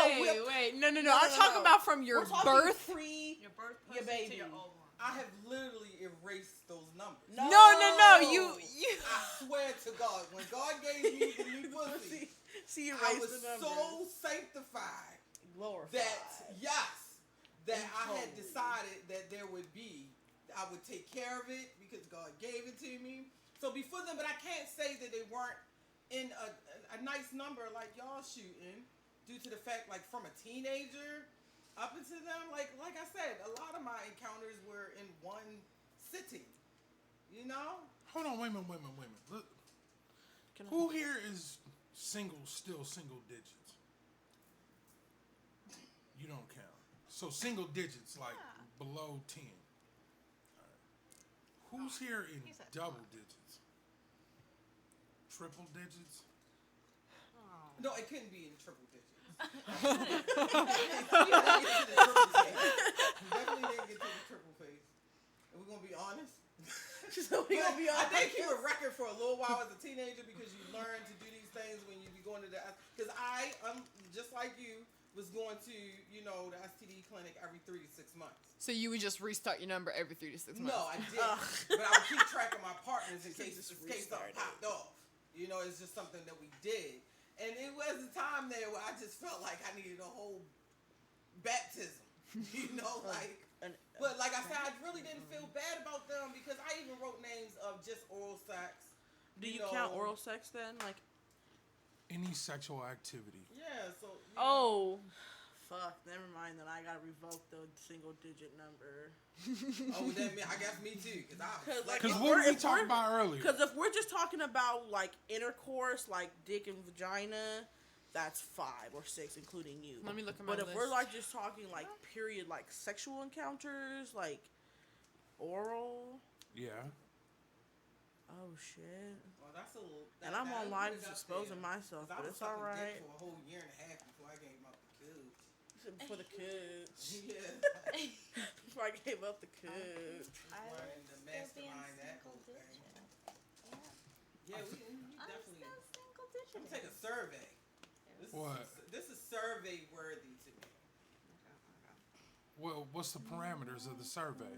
wait, no. No, I'm no, talking no. about from your We're talking birth. Your birth your pussy baby. to your old one. I have literally erased those numbers. No. No, you. I swear to God, when God gave me the new pussy, See, you I raised was the numbers. so sanctified Glorified. that, yes, that And I had holy. decided that there would be, I would take care of it because God gave it to me. So before them, but I can't say that they weren't in a nice number like y'all shooting due to the fact, like, from a teenager up into them, like I said, a lot of my encounters were in one sitting, you know? Hold on, wait a minute. Look, Can I- who here is still single digits? You don't count. So single digits, like below 10. All right. Who's here in He's at double digits? Triple digits? No, it couldn't be in triple digits. Definitely didn't get to the triple phase. And we're gonna be honest. So we gonna be I honest. did keep a record for a little while as a teenager because you learn to do these things when you be going to the. Because I'm just like you was going to the STD clinic every 3 to 6 months. So you would just restart your number every 3 to 6 months? No, I didn't. But I would keep track of my partners in case something popped off. It's just something that we did. And it was a time there where I just felt like I needed a whole baptism. But like I said, I really didn't feel bad about them because I even wrote names of just oral sex. Do you count oral sex then? Like, Any sexual activity. Yeah, so. Oh. fuck, never mind. Then I gotta revoke the single digit number. Oh, then I guess me too. Because what were we talking about earlier? Because if we're just talking about like intercourse, like dick and vagina, that's 5 or 6, including you. Let me look at my But if list. we're like just talking like period, like sexual encounters, like oral. Yeah. Oh shit. Well, that's a little. And I'm online just exposing myself, but it's all right. For a whole year and a half before I gave up the kids. For the kids. Yeah. Before I gave up the kids. I Learning to would still be in mastermind that single whole thing. digit. Yeah, we I'm definitely. still single I'm digit. gonna take a survey. What? This is survey worthy to me. Well, what's the parameters of the survey?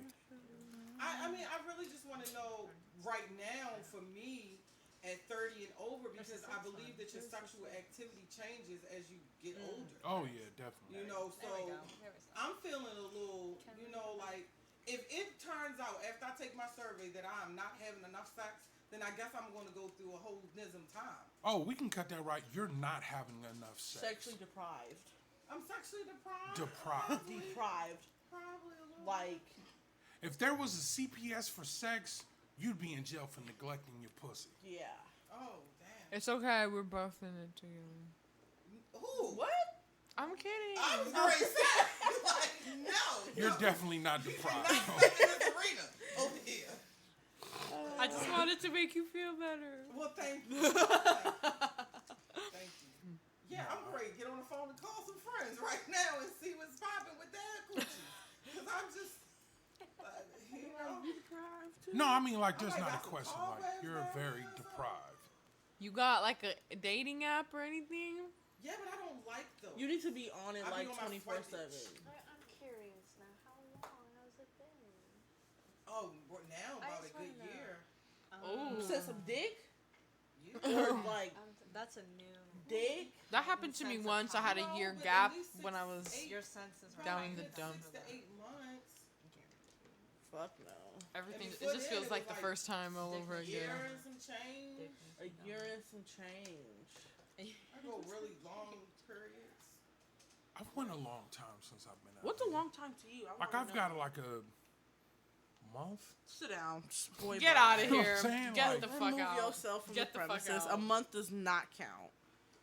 I mean, I really just want to know right now for me at 30 and over because I believe that your sexual activity changes as you get older. Oh yeah, definitely. You know, so There we go. There we go. I'm feeling a little, you know, like if it turns out after I take my survey that I'm not having enough sex, then I guess I'm going to go through a whole nism time. Oh, we can cut that right. You're not having enough sex. Sexually deprived. I'm sexually deprived. Deprived. Deprived. Probably a little. Like, If there was a CPS for sex, you'd be in jail for neglecting your pussy. yeah. Oh damn. It's okay. We're both in it together. Who? What? I'm kidding. I was great sex. Like no. You're no. definitely not Not deprived. in this arena over here. I just wanted to make you feel better. Well, thank you. Thank you. Yeah, I'm ready to get on the phone and call some friends right now and see what's popping with their coochies. Because I'm just, you know. No, I mean like there's I not a got some question. call Like backs you're now, very man, so- deprived. You got like a dating app or anything? Yeah, but I don't like those. You need to be on it I be like on my 24/7. I'm curious now. How long has it been? Oh, now I about a just good wanna know. year. Oh. You said some dick? Yeah. Or like That's a new. dick? That happened to me Sense of once. I had a No, year but at gap least when I was 6, 8, Your senses are Down probably in the good dump. 6 to 8 months. Fuck no. everything. It before just then, feels it like was the like first time all over A year again. and some change. A year and some change. I go really long periods. I've went a long time since I've been out. What's a here. long time to you? I Like wanna I've know. got like a month. Sit down. Boy, Get bye. out of You know what here. I'm saying? Get Like- the fuck Remove out. yourself from Get the the fuck premises. out. A month does not count.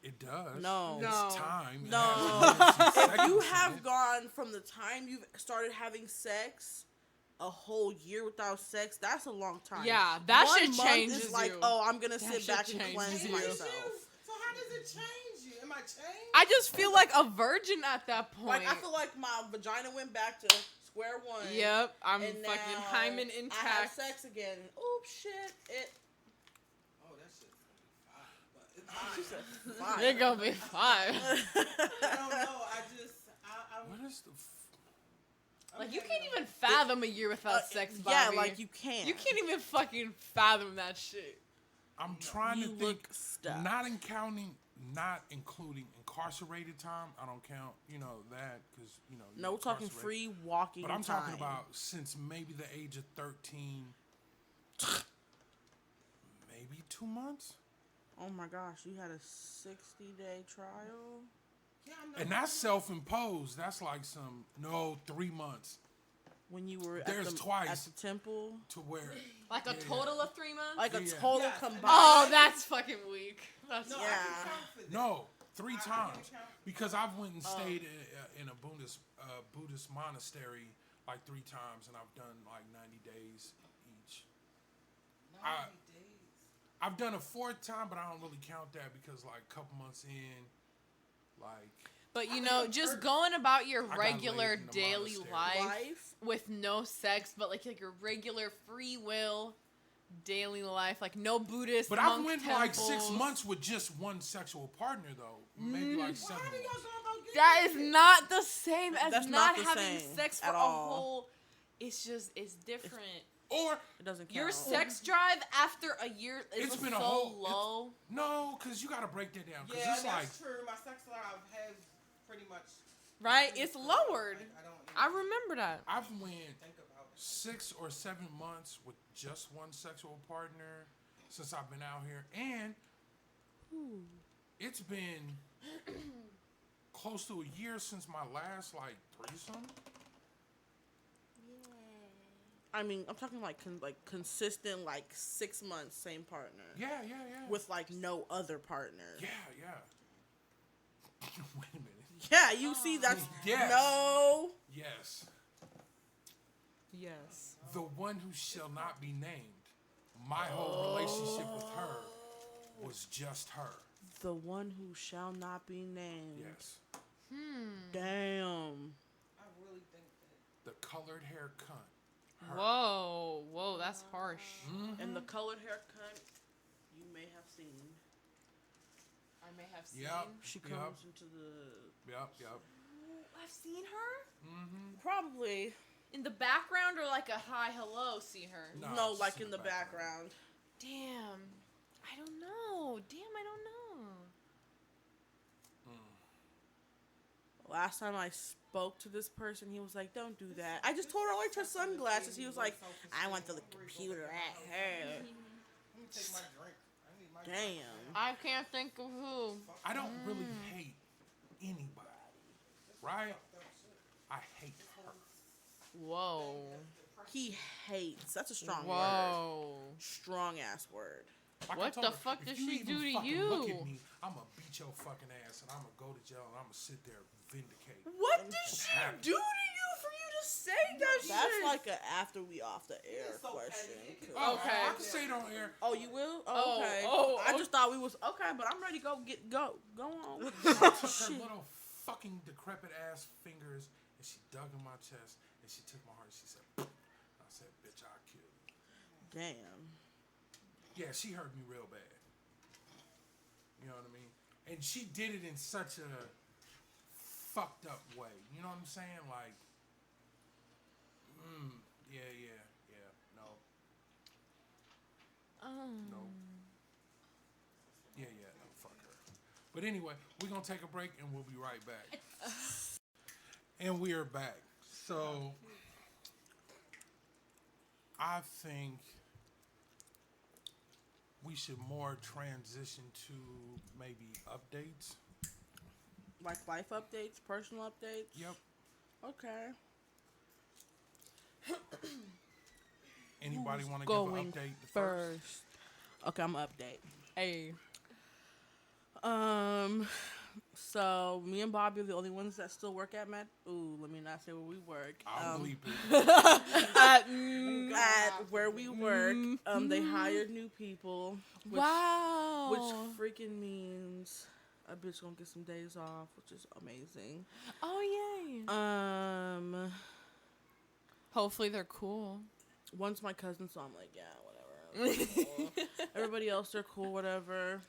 It does. No. It's No. time. It No. has minutes and If seconds you in have it. gone from the time you've started having sex a whole year without sex, that's a long time. Yeah, that 1 shit month changes is like, you. oh, I'm gonna That sit shit back and changes cleanse you. myself. So how does it change you? Am I changed? I just feel like a virgin at that point. Like I feel like my vagina went back to square one. Yep, I'm And fucking now hymen I have intact. sex again. Oops, shit. It. Oh, that shit's gonna be fine. But it's She fine. said, fine. They're gonna be fine. I don't know. I What is the? Like you can't even fathom a year without sex, Bobby. Yeah, like you can't. You can't even fucking fathom that shit. I'm trying You to think. look stuck. Not including incarcerated time. I don't count. You know that because you know. No, you're we're talking incarcerated. free walking. But I'm time. talking about since maybe the age of 13, maybe 2 months. Oh my gosh, you had a 60-day trial. Yeah, I'm not And that's self-imposed. That's like 3 months When you were There's at the, twice. at the temple, to where. Like a Yeah. total of 3 months. like a Yeah. total Yes, combined. Oh, that's fucking weak. That's No, Yeah. I can count for that. No, 3 I can't times count. because I've went and stayed in a Buddhist monastery like 3 times, and I've done like 90 days each. 90 days. I've done a 4th time, but I don't really count that because like a couple months in, like. But you know, just going about your got regular laid in the daily monastery. life with no sex, but like your regular free will daily life, like no Buddhist. But I've monk went like 6 temples. months with just one sexual partner though, maybe like 7 How do y'all months. go about getting That is not the same as That's not not the having same sex for at a all. whole. It's different. Or It doesn't count. Your sex drive after a year is It's been so a whole- low. no, because you got to break that down. Because Yeah, it's like that's true. My sex life has pretty much. Right? It's lowered. I don't even I remember that. I've went think about it. 6 or 7 months with just one sexual partner since I've been out here, and it's been close to a year since my last like threesome. I mean, I'm talking like consistent, like 6 months, same partner. Yeah. With like no other partner. Yeah. Wait a minute. Yeah, you see, that's Yes. no. Yes. Yes. The one who shall not be named. My whole relationship with her was just her. The one who shall not be named. Yes. Damn. I really think that. The colored hair cunt. Her. Whoa, that's harsh. And the colored haircut, you may have seen. I may have seen. Yep. She comes into the. Yep. I've seen her Probably. in the background or like a hi hello. See her. No, just like in the background. Damn. I don't know. Last time I spoke to this person, he was like, "Don't do that." I just told her I liked her sunglasses. He was like, "I want the computer at her." Let me take my drink. I need my Damn. I can't think of who. I don't really hate anybody, right? I hate her. Whoa. He hates. That's a strong word. Whoa. Strong ass word. Like I What told the her, fuck if does you she even do to fucking you? Look at me. I'm gonna beat your fucking ass, and I'm gonna go to jail, and I'm gonna sit there vindicated. What did she do to you for you to say that shit? That's like a after we off the air You're so question. petty. Oh, Okay. I can say it on air. Oh, you will? Oh, Okay. I oh, just thought we was okay, but I'm ready to go. Go on. Took her little fucking decrepit ass fingers, and she dug in my chest, and she took my heart, and she said, I said, bitch, I'll kill you. Damn. Yeah, she hurt me real bad. You know what I mean? And she did it in such a fucked up way. You know what I'm saying? Like, yeah, no. No. Yeah, no, fuck her. But anyway, we're going to take a break and we'll be right back. And we are back. So, I think we should more transition to maybe updates. Like life updates, personal updates? Yep. Okay. Anybody want to give going an update first? Okay, I'm gonna update. Hey. So me and Bobby are the only ones that still work at Matt. Ooh, let me not say where we work. I'll bleep it. At where we work, they hired new people. Wow. Which freaking means a bitch gonna get some days off, which is amazing. Oh yay. Hopefully they're cool. One's my cousin, so I'm like, yeah, whatever. Cool. Everybody else, they're cool, whatever.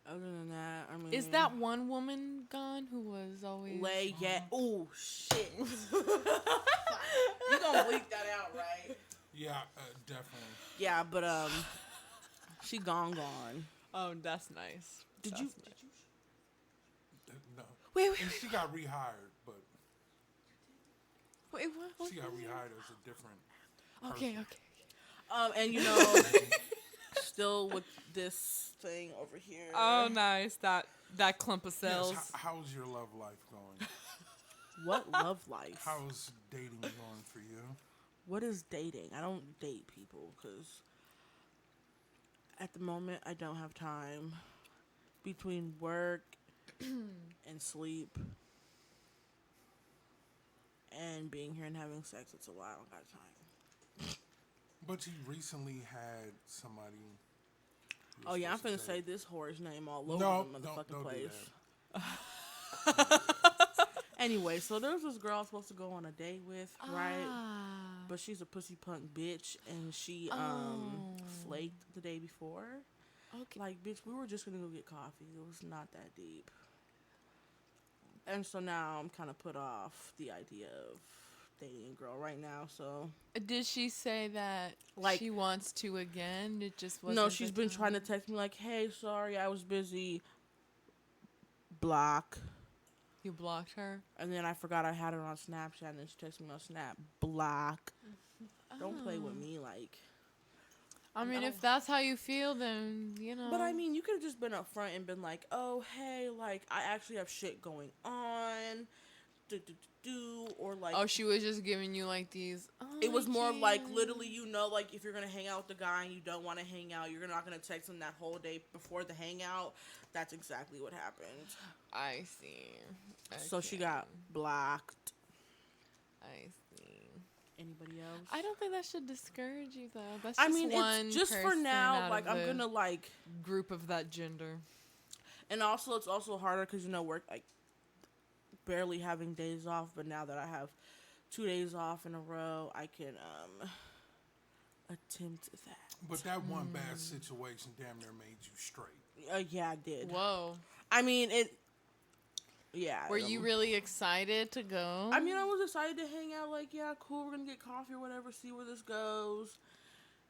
Other than that, I mean, Is that one woman gone who was always Ooh, shit. You gonna bleep that out, right? Yeah, definitely. Yeah, but she gone. Oh, that's nice. Did you? No. Wait. And she got rehired, but Wait, what? she got rehired as a different Okay. And still with this thing over here. Oh, nice. That clump of cells. Yes, how's your love life going? What love life? How's dating going for you? What is dating? I don't date people because at the moment I don't have time between work and sleep and being here and having sex. It's a lot. I don't got time. But you recently had somebody. you were Oh yeah, I'm supposed finna to say this whore's name all over No, the don't motherfucking do place. Anyway, so there was this girl I was supposed to go on a date with, right? But she's a pussy punk bitch, and she flaked the day before. Okay. Like, bitch, we were just gonna go get coffee. It was not that deep. And so now I'm kind of put off the idea of dating a girl right now. So Did she say that Like- she wants to again? It just wasn't. no, she's the been time? trying to text me like, "Hey, sorry, I was busy." Block. You blocked her. And then I forgot I had her on Snapchat, and then she texted me on Snap. Block. Don't play with me, like. I mean, No. if that's how you feel, then But I mean, you could have just been up front and been like, "Oh, hey, like I actually have shit going on." Or like. Oh, she was just giving you like these. Oh, It was more of like yeah. literally, like if you're gonna hang out with the guy and you don't want to hang out, you're not gonna text him that whole day before the hangout. That's exactly what happened. I see. So she Okay. got blocked. I see. Anybody else? I don't think that should discourage you, though. That's I just mean, one it's just for person now. out Like, of I'm the gonna like, group of that gender. and also it's also harder because work like barely having days off. But now that I have 2 days off in a row, I can attempt that. But that one bad situation damn near made you straight. Yeah, I did. Whoa. I mean it. Yeah. Were you really excited to go? I mean, I was excited to hang out. Like, yeah, cool. We're gonna get coffee or whatever. See where this goes,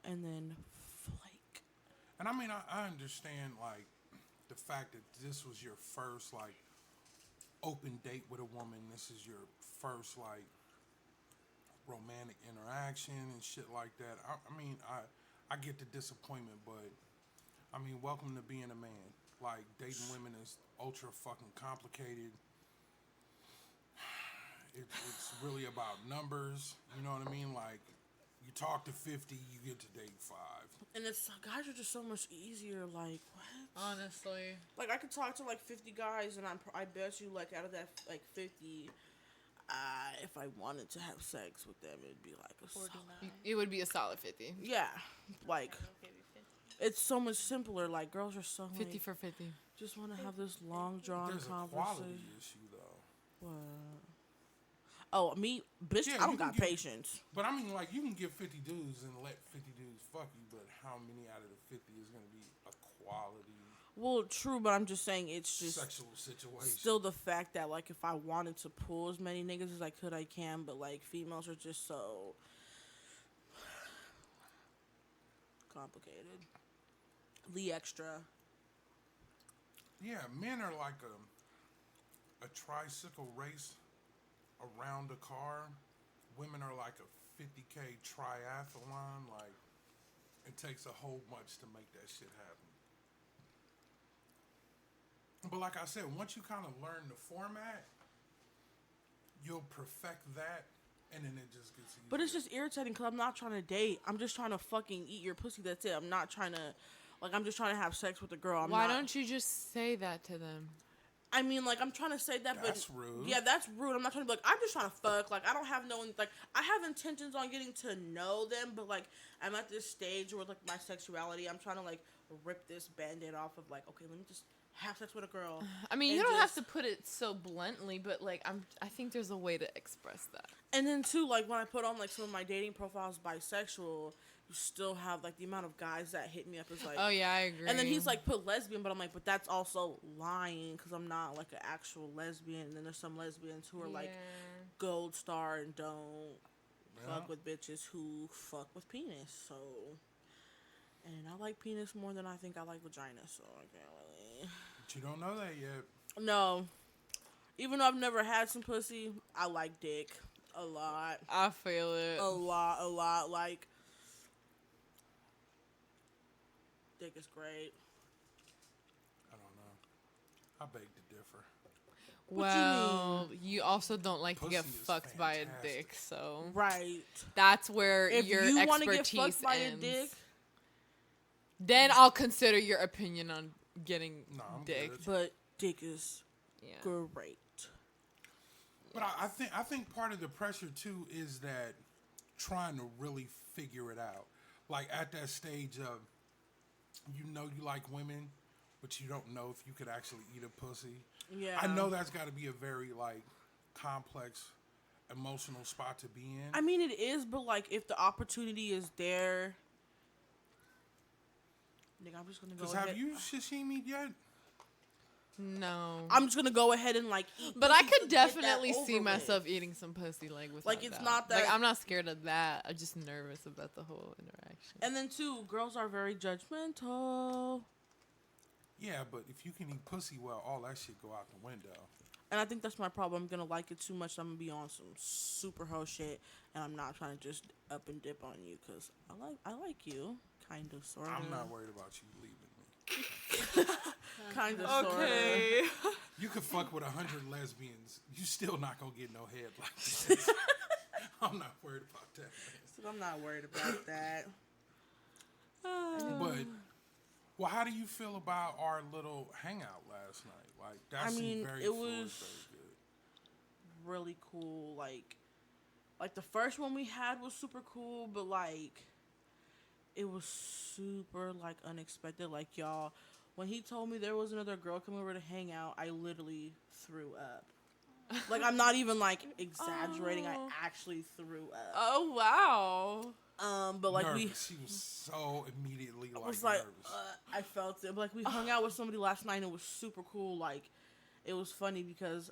and then flake. And I mean, I understand, like, the fact that this was your first, like, open date with a woman. This is your first, like, romantic interaction and shit like that. I mean, I get the disappointment, but, I mean, welcome to being a man. Like, dating women is ultra fucking complicated. It's really about numbers. You know what I mean? Like, you talk to 50, you get to date 5. And it's guys are just so much easier. Like, what? Honestly. Like, I could talk to like 50 guys, and I bet you like out of that like 50, if I wanted to have sex with them, it'd be like a 49. It would be a solid 50. yeah, like Maybe 50. it's so much simpler. Like, girls are so 50 like, for 50. just want to have this long drawn There's a quality conversation. issue, though. What? Oh, me, bitch, Yeah, I don't you can got get- patience. But, I mean, like, you can get 50 dudes and let 50 dudes fuck you, but how many out of the 50 is going to be a quality Well, true, but I'm just saying it's just sexual situation? still the fact that, like, if I wanted to pull as many niggas as I could, I can, but, like, females are just so complicated. The extra. Yeah, men are like a tricycle race around a car. Women are like a 50K triathlon. Like, it takes a whole much to make that shit happen. But like I said, once you kind of learn the format, you'll perfect that, and then it just gets easier. But it's just irritating because I'm not trying to date. I'm just trying to fucking eat your pussy. That's it. I'm not trying to, like, I'm just trying to have sex with a girl. Why don't you just say that to them? I mean, like, I'm trying to say that, That's but rude. yeah, that's rude. I'm not trying to be like, I'm just trying to fuck. Like, I don't have no, like, I have intentions on getting to know them, but, like, I'm at this stage where, like, my sexuality, I'm trying to, like, rip this band-aid off of, like, okay, let me just have sex with a girl. I mean, you And don't have just- to put it so bluntly, but like I think there's a way to express that. And then too, like, when I put on, like, some of my dating profiles bisexual, you still have, like, the amount of guys that hit me up is like, Oh yeah, I agree. and then he's like put lesbian, but I'm like, but that's also lying because I'm not like an actual lesbian. And then there's some lesbians who are like gold star and don't Yeah. fuck with bitches who fuck with penis. So, and I like penis more than I think I like vagina. So I can't really. But you don't know that yet. No, even though I've never had some pussy, I like dick a lot, I feel it. a lot. Like, dick is great. I don't know. I beg to differ. Well, you also don't like to get Pussy is fucked by a fantastic. dick, so Right. that's where If your you want to get expertise fucked by ends. a dick, Then I'll consider your opinion on getting No, I'm dick. good. but dick is Yeah. great. But I think part of the pressure too is that trying to really figure it out. Like at that stage of, you know, you like women, but you don't know if you could actually eat a pussy. Yeah. I know that's got to be a very like complex emotional spot to be in. I mean, it is, but like, if the opportunity is there, nigga, I'm just gonna go Because ahead. have you sashimi yet? No. I'm just gonna go ahead and like eat. But I pussy could to get that definitely over see with. myself eating some pussy, like without Like, it's doubt. not Like, that- I'm not scared of that. I'm just nervous about the whole interaction. And then too, girls are very judgmental, Yeah, but if you can eat pussy well, all that shit go out the window. and I think that's my problem. I'm gonna like it too much. I'm gonna be on some super hoe shit, and I'm not trying to just up and dip on you because I like you, kind of, sort of. I'm not worried about you leaving me. Kind of, sort of. You could fuck with 100 lesbians. You still not gonna get no head like this. I'm not worried about that. So I'm not worried about that. But, well, how do you feel about our little hangout last night? Like, that I seemed mean, very it fluid, was- very good. Really cool. Like, Like the first one we had was super cool, but like it was super like unexpected. Like y'all, when he told me there was another girl coming over to hang out, I literally threw up. Like I'm not even like exaggerating. I actually threw up. Oh wow. But like nervous. She was so immediately I like was like, nervous. I felt it. But like we hung out with somebody last night and it was super cool. Like it was funny because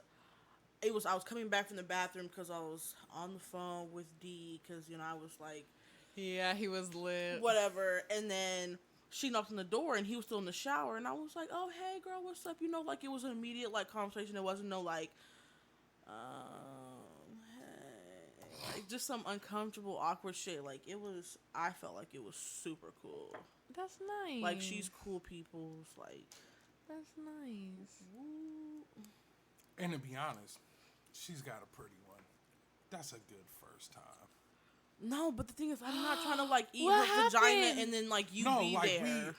I was coming back from the bathroom because I was on the phone with D because I was like Yeah, he was lit. whatever, and then she knocked on the door and he was still in the shower and I was like, oh hey girl, what's up? Like it was an immediate like conversation. It wasn't no like hey, like just some uncomfortable awkward shit. Like I felt like it was super cool. That's nice. Like she's cool people's like That's nice. woo. And to be honest, she's got a pretty one. That's a good first time. No, but the thing is, I'm not trying to like eat What her vagina happened? and then like you No, be like there.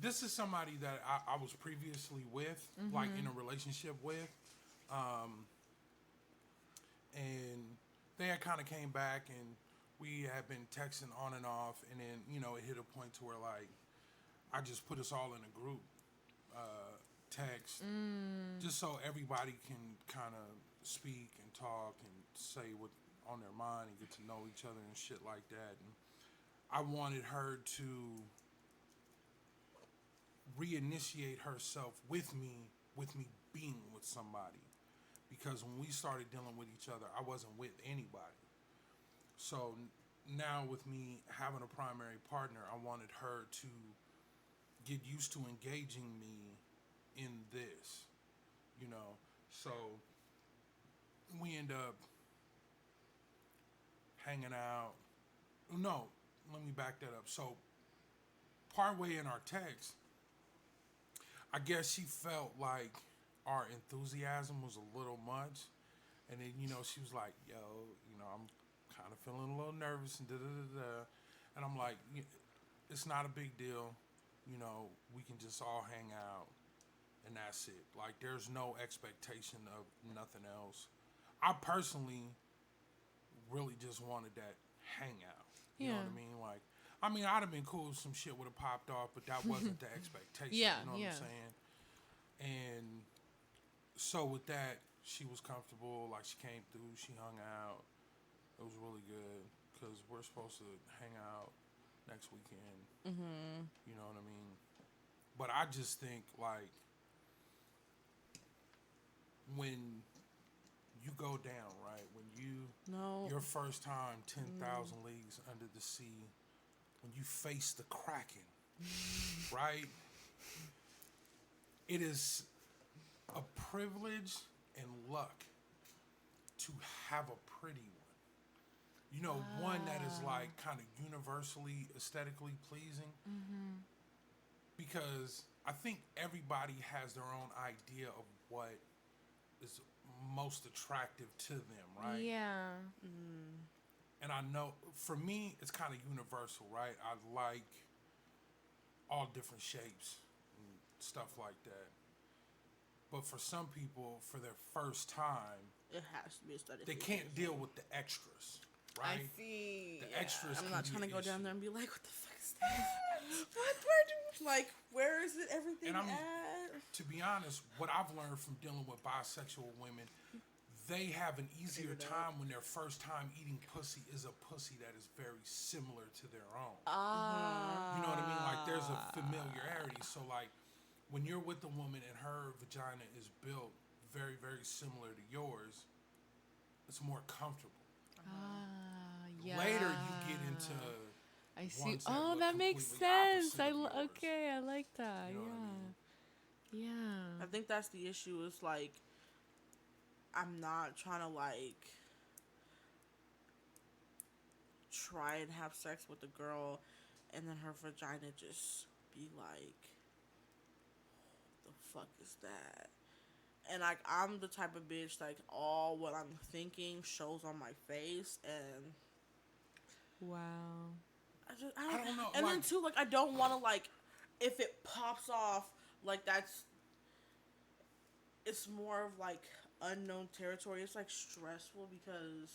this is somebody that I was previously with, like in a relationship with, and they had kind of came back and we had been texting on and off, and then it hit a point to where like I just put us all in a group text just so everybody can kind of speak and talk and say what on their mind and get to know each other and shit like that. And I wanted her to reinitiate herself with me being with somebody, because when we started dealing with each other, I wasn't with anybody. So now with me having a primary partner, I wanted her to get used to engaging me in this, so we end up hanging out. No, let me back that up. So partway in our text, I guess she felt like our enthusiasm was a little much, and then she was like, yo, I'm kind of feeling a little nervous and da-da-da-da. And I'm like, it's not a big deal. We can just all hang out and that's it. Like, there's no expectation of nothing else. I personally really just wanted that hangout. You know what I mean? I'd have been cool if some shit would have popped off, but that wasn't the expectation. Yeah, you know what I'm saying? And so with that, she was comfortable. Like, she came through, she hung out. It was really good because we're supposed to hang out next weekend. Mm-hmm. You know what I mean? But I just think, like, when you go down, right? When your first time, 10,000 leagues under the sea, when you face the Kraken, right? It is a privilege and luck to have a pretty one. One that is like kind of universally aesthetically pleasing. Mm-hmm. Because I think everybody has their own idea of what is most attractive to them, right? Yeah. And I know, for me, it's kind of universal, right? I like all different shapes and stuff like that. But for some people, for their first time, It has to be aesthetic. they can't deal with the extras, right? I see. The extras. I'm can not be trying to an go down issue. there and be like, what the fuck is that? Where is it? Everything And at? To be honest, what I've learned from dealing with bisexual women, they have an easier time when their first time eating pussy is a pussy that is very similar to their own. You know what I mean? Like, there's a familiarity. So, like, when you're with a woman and her vagina is built very, very similar to yours, it's more comfortable. Yeah. Later, you get into I see. ones Oh, look that makes completely sense. opposite of yours. Okay, I like that. You know what I mean? Yeah. I think that's the issue. Is like, I'm not trying to like try and have sex with a girl, and then her vagina just be like, "The fuck is that?" And like, I'm the type of bitch like all what I'm thinking shows on my face, and Wow. I don't know. And then like, too, like, I don't want to like, if it pops off, like it's more of like unknown territory. It's like stressful because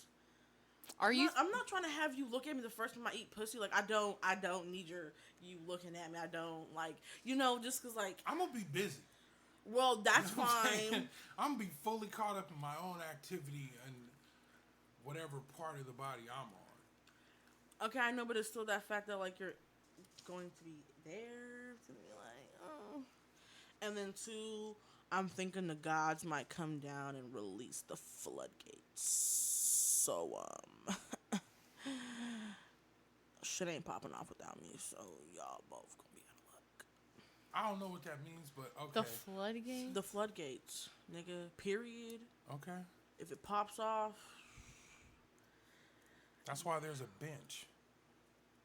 Are you? I'm not trying to have you look at me the first time I eat pussy. Like I don't need you looking at me. I don't like just cause like I'm gonna be busy. well that's You know what I'm saying? fine. I'm gonna be fully caught up in my own activity and whatever part of the body I'm on. Okay, I know, but it's still that fact that like you're going to be there to be like oh, and then two, I'm thinking the gods might come down and release the floodgates. So shit ain't popping off without me. So y'all both gonna be out of luck. I don't know what that means, but okay. The floodgate? The floodgates, nigga. Period. Okay. If it pops off, That's why there's a bench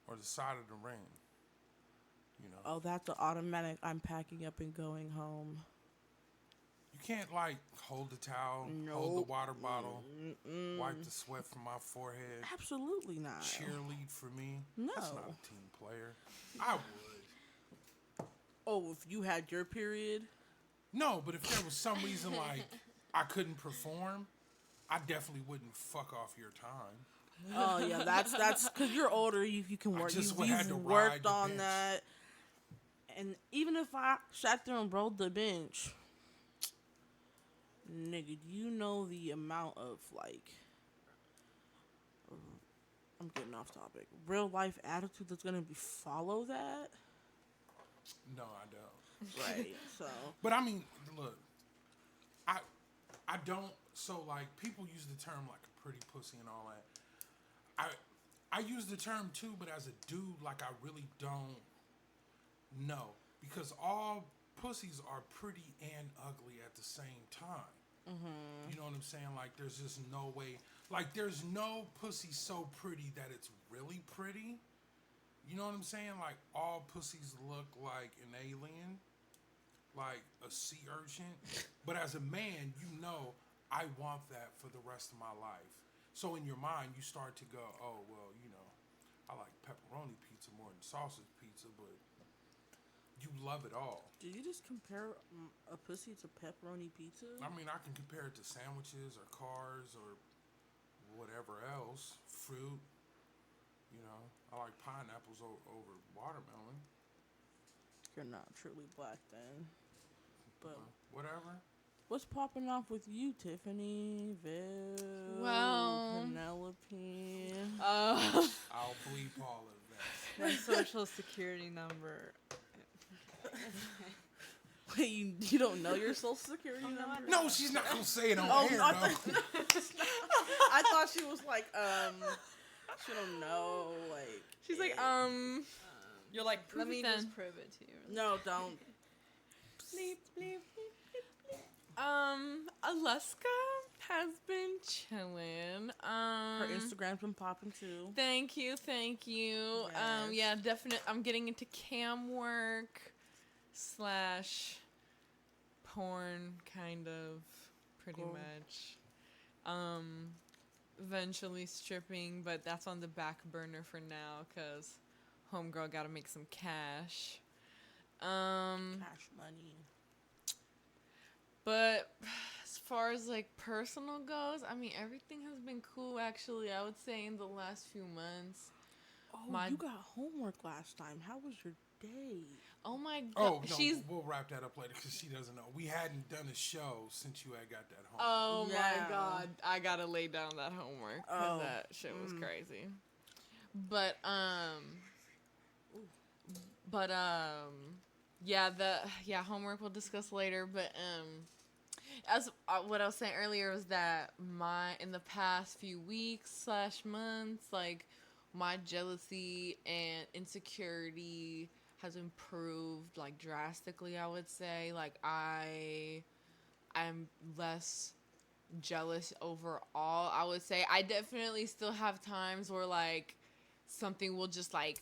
or the side of the ring. You know. oh, that's the automatic. I'm packing up and going home. You can't like hold the towel, hold the Nope. water bottle, Mm-mm. wipe the sweat from my forehead, Absolutely not. cheerlead for me. No. That's not a team player. I would. Oh, if you had your period. No, but if there was some reason like I couldn't perform, I definitely wouldn't fuck off your time. Oh yeah, that's because you're older. You can I work. just You've had to ride worked the on bench. that. And even if I sat there and rolled the bench, nigga, do you know the amount of like, I'm getting off topic. Real life attitude that's gonna be follow that. No, I don't. Right. So. But I mean, look, I don't. So like, people use the term like a pretty pussy and all that. I use the term too, but as a dude, like I really don't know because all pussies are pretty and ugly at the same time. Mm-hmm. You know what I'm saying? Like, there's just no way. Like, there's no pussy so pretty that it's really pretty. You know what I'm saying? Like, all pussies look like an alien, like a sea urchin. But as a man, you know, I want that for the rest of my life. So in your mind, you start to go, oh, well, you know, I like pepperoni pizza more than sausage pizza, but you love it all. Did you just compare a pussy to pepperoni pizza? I mean, I can compare it to sandwiches or cars or whatever else, fruit. You know, I like pineapples over watermelon. You're not truly black then. But Whatever. what's popping off with you, Tiffany, Viv, Well, Penelope? I'll bleep all of that. My social security number. Wait, you don't know your social security number? No, she's not gonna say it on Oh, air, I though. I thought she was like, she don't know, like. She's like, you're like, Let prove me it then. just prove it to you. No, don't. Bleep, bleep, bleep, bleep, bleep. Alaska has been chilling. Her Instagram's been popping too. Thank you. Yes. Yeah, definitely. I'm getting into cam work / porn, kind of, pretty Cool. much. Eventually stripping, but that's on the back burner for now, cause homegirl gotta make some cash. Cash money. But as far as like personal goes, I mean everything has been cool actually. I would say in the last few months. Oh, you got homework last time. How was your day? Oh my god, Oh, no, she's. we'll wrap that up later because she doesn't know. We hadn't done a show since you had got that home. Oh Yeah. my god, I gotta lay down that homework because Oh. that shit was crazy. But yeah, homework we'll discuss later. But as what I was saying earlier was that in the past few weeks / months, like my jealousy and insecurity has improved like drastically. I would say like I'm less jealous overall. I would say I definitely still have times where like something will just like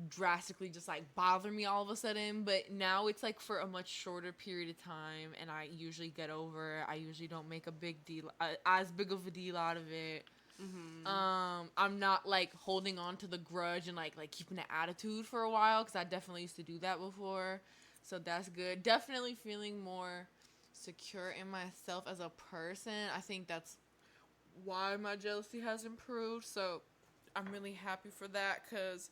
drastically just like bother me all of a sudden, but now it's like for a much shorter period of time and I usually get over it. I usually don't make a big deal as big of a deal out of it. I'm not like holding on to the grudge and like keeping the attitude for a while because I definitely used to do that before, so that's good. Definitely feeling more secure in myself as a person. I think that's why my jealousy has improved. So I'm really happy for that, because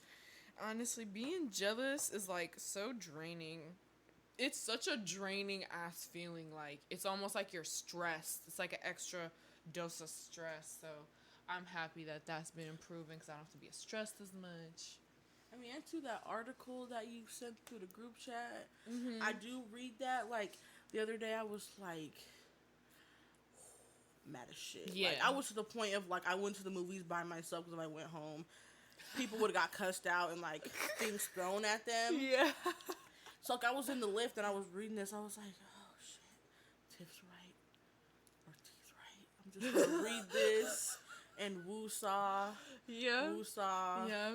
honestly, being jealous is like so draining. It's such a draining ass feeling. Like, it's almost like you're stressed. It's like an extra dose of stress. So I'm happy that that's been improving, because I don't have to be stressed as much. I mean, into that article that you sent through the group chat, I do read that. Like, the other day I was like, mad as shit. Yeah. Like, I was to the point of, like, I went to the movies by myself because when I went home, people would have got cussed out and, like, things thrown at them. Yeah. So, like, I was in the lift and I was reading this. I was like, oh, shit. Tiff's right. Or T's right. I'm just going to read this and woo-saw. Yeah. Woo-saw. Yeah.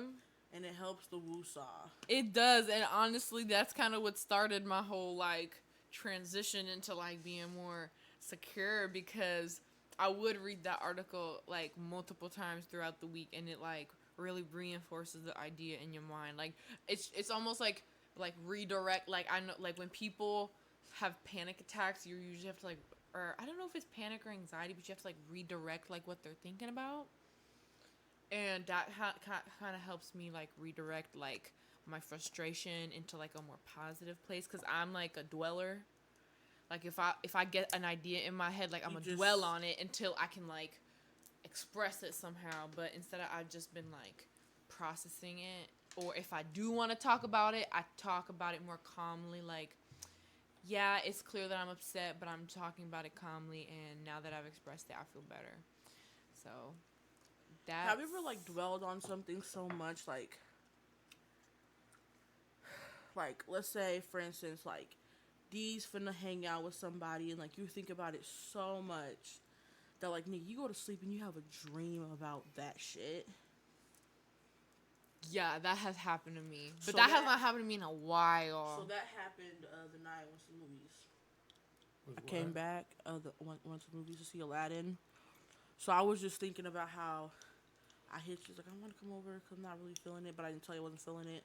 And it helps the woo-saw. It does. And honestly, that's kind of what started my whole, like, transition into, like, being more secure, because I would read that article, like, multiple times throughout the week, and it, like, really reinforces the idea in your mind. Like, it's almost like redirect. Like, I know, like, when people have panic attacks, you usually have to, like, or I don't know if it's panic or anxiety, but you have to, like, redirect, like, what they're thinking about. And that kind of helps me, like, redirect, like, my frustration into, like, a more positive place, because I'm, like, a dweller. Like, if I get an idea in my head, like, I'm going to dwell on it until I can, like, express it somehow. But instead of, I've just been, like, processing it. Or if I do want to talk about it, I talk about it more calmly. Like, yeah, it's clear that I'm upset, but I'm talking about it calmly. And now that I've expressed it, I feel better. So, that's... Have you ever, like, dwelled on something so much, like, let's say, for instance, like, D's finna hang out with somebody, and, like, you think about it so much that, like, nigga, you go to sleep and you have a dream about that shit. Yeah, that has happened to me. But So that has not happened to me in a while. So that happened the night I went to the movies. With I what? came back, went to the movies to see Aladdin. So I was just thinking about how I hit you. Like, I want to come over because I'm not really feeling it, but I didn't tell you I wasn't feeling it.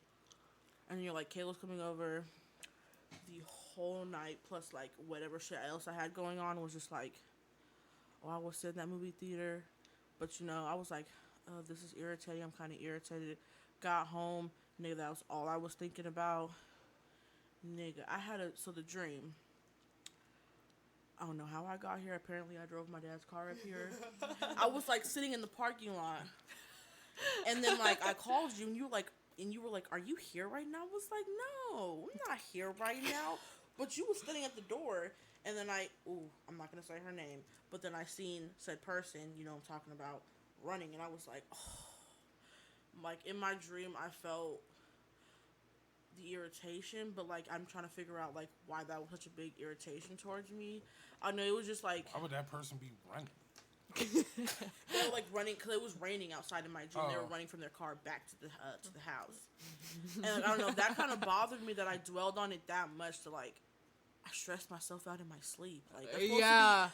And then you're like, Kayla's coming over. The whole night, plus, like, whatever shit else I had going on, was just like, oh, I was in that movie theater. But, you know, I was like, oh, this is irritating. I'm kind of irritated. Got home. Nigga, that was all I was thinking about. Nigga, so the dream. I don't know how I got here. Apparently, I drove my dad's car up here. I was, like, sitting in the parking lot. And then, like, I called you, and you were like, are you here right now? I was like, no, I'm not here right now. But you was standing at the door, and then I'm not going to say her name, but then I seen said person, you know, I'm talking about, running, and I was like, oh. Like, in my dream, I felt the irritation, but, like, I'm trying to figure out, like, why that was such a big irritation towards me. I know it was just, like... Why would that person be running? They were, like, running, because it was raining outside in my dream. They were running from their car back to the house. And, like, I don't know, that kind of bothered me that I dwelled on it that much to, like, I stressed myself out in my sleep. Like,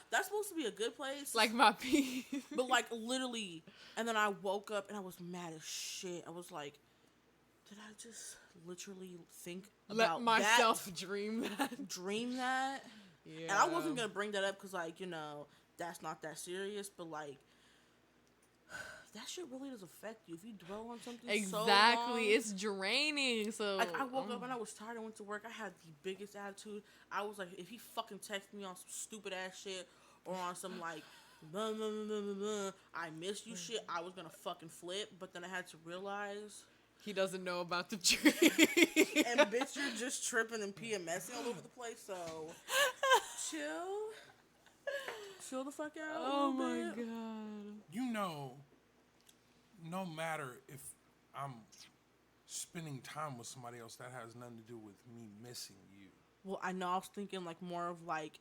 that's supposed to be a good place. Like my pee. But, like, literally, and then I woke up and I was mad as shit. I was like, did I just literally think about Let myself dream that? Dream that? Yeah. And I wasn't going to bring that up because, like, you know, that's not that serious, but, like, that shit really does affect you if you dwell on something so long. Exactly. It's draining. So, like, I woke up and I was tired. I went to work. I had the biggest attitude. I was like, if he fucking texted me on some stupid ass shit or on some, like, blah, blah, blah, blah, blah, I miss you shit, I was gonna fucking flip. But then I had to realize he doesn't know about the dream. And bitch, you're just tripping and PMSing all over the place. So chill the fuck out. Oh my god. You know, no matter if I'm spending time with somebody else, that has nothing to do with me missing you. Well, I know I was thinking, like, more of, like,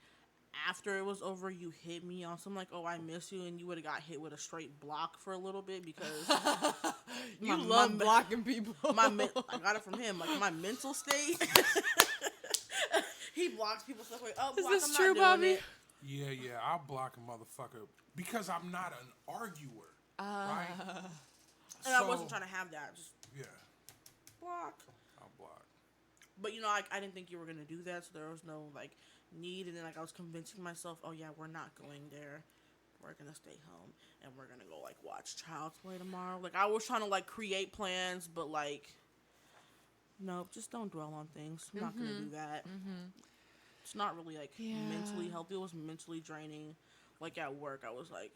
after it was over, you hit me on something like, oh, I miss you, and you would have got hit with a straight block for a little bit because... you love blocking people. I got it from him. Like, my mental state... he blocks people stuff like, oh, block, Is this I'm true, not doing Bobby? it. Yeah, I'll block a motherfucker because I'm not an arguer, right? And I wasn't trying to have that. Just block. I'll block. But, you know, I didn't think you were going to do that, so there was no, like, need, and then like I was convincing myself, oh yeah, we're not going there. We're gonna stay home and we're gonna go like watch Child's Play tomorrow. Like I was trying to like create plans, but like, nope, just don't dwell on things. I'm not gonna do that. It's not really like mentally healthy. It was mentally draining. Like at work, I was like,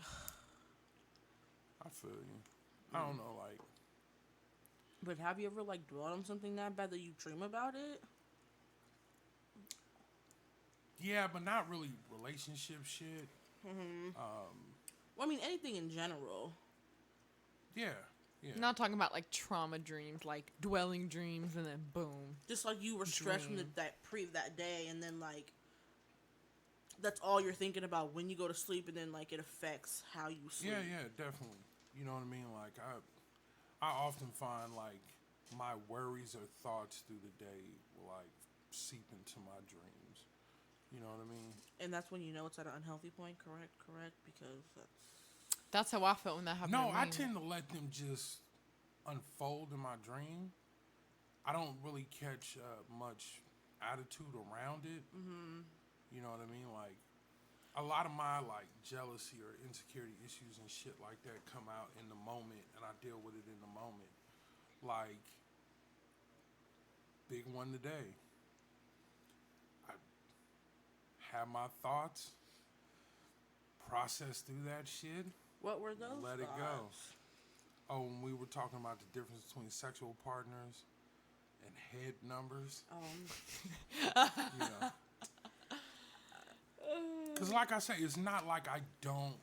I feel you. I don't know, like. but have you ever like dwelled on something that bad that you dream about it? Yeah, but not really relationship shit. Well, I mean anything in general. Yeah. Yeah. Not talking about like trauma dreams, like dwelling dreams, and then boom. Just like you were stressed from Dream. that day, and then like that's all you're thinking about when you go to sleep, and then like it affects how you sleep. Yeah, definitely. You know what I mean? Like I often find like my worries or thoughts through the day will like seep into my dreams. You know what I mean? And that's when you know it's at an unhealthy point. Correct, because That's how I felt when that happened. No, to I me. tend to let them just unfold in my dream. I don't really catch much attitude around it. You know what I mean? Like a lot of my like jealousy or insecurity issues and shit like that come out in the moment, and I deal with it in the moment. Like big one today. I have my thoughts, process through that shit. what were those? Let it go. thoughts? Oh, when we were talking about the difference between sexual partners and head numbers, you know. Because like I say, it's not like I don't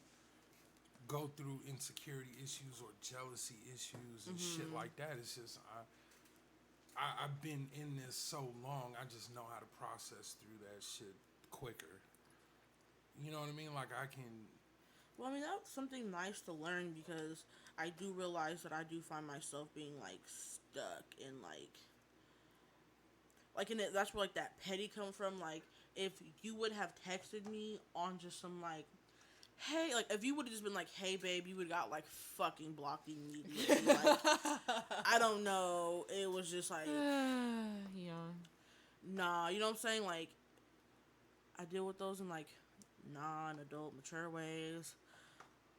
go through insecurity issues or jealousy issues and shit like that. It's just I've been in this so long, I just know how to process through that shit quicker. You know what I mean? Like I can... Well, I mean that's something nice to learn because I do realize that I do find myself being like stuck in like in it. That's where like that petty come from. Like if you would have texted me on just some like, hey, like if you would have just been like, hey babe, you would have got like fucking blocked immediately. Like I don't know. It was just like Yeah. nah. You know what I'm saying? Like I deal with those in like non-adult mature ways.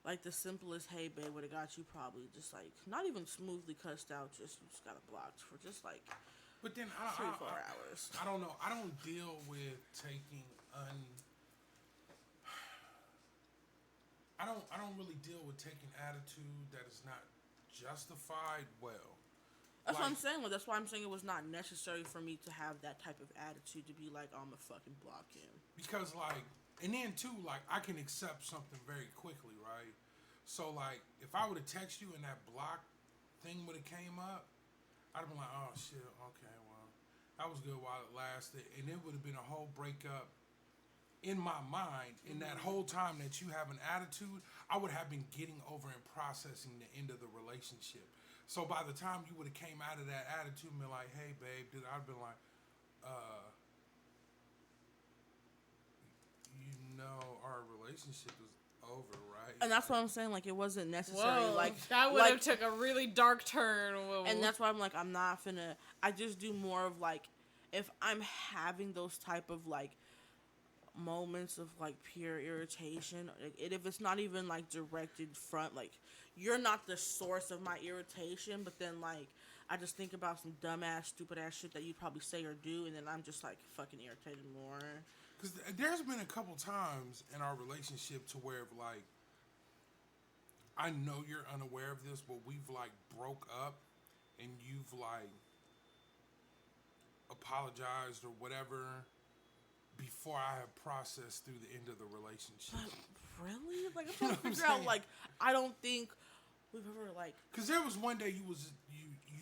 Like the simplest hey babe would have got you probably just like not even smoothly cussed out, just you just got it blocked for just like But then 3-4 hours. I don't know. I don't deal with taking I don't really deal with taking attitude that is not justified well. That's what I'm saying. Like, that's why I'm saying it was not necessary for me to have that type of attitude to be like, I'm a fucking block him. Because like, and then too, like I can accept something very quickly, right? So like, if I would have texted you and that block thing would have came up, I'd have been like, oh shit, okay, well, that was good while it lasted, and it would have been a whole breakup in my mind. In that whole time that you have an attitude, I would have been getting over and processing the end of the relationship. So by the time you would have came out of that attitude and been like, hey babe, I'd been like, you know, our relationship is over, right? And that's what I'm saying. Like, it wasn't necessary. Whoa, Like that would like, have took a really dark turn. Whoa. And that's why I'm like, I'm not finna. I just do more of like, if I'm having those type of like moments of like pure irritation, if it's not even like directed front, like you're not the source of my irritation, but then like I just think about some dumbass, stupid ass shit that you'd probably say or do, and then I'm just like fucking irritated more. Because there's been a couple times in our relationship to where like I know you're unaware of this, but we've like broke up and you've like apologized or whatever before I have processed through the end of the relationship. Really? Like, I'm trying to figure out, like, I don't think we've ever, like... Because there was one day you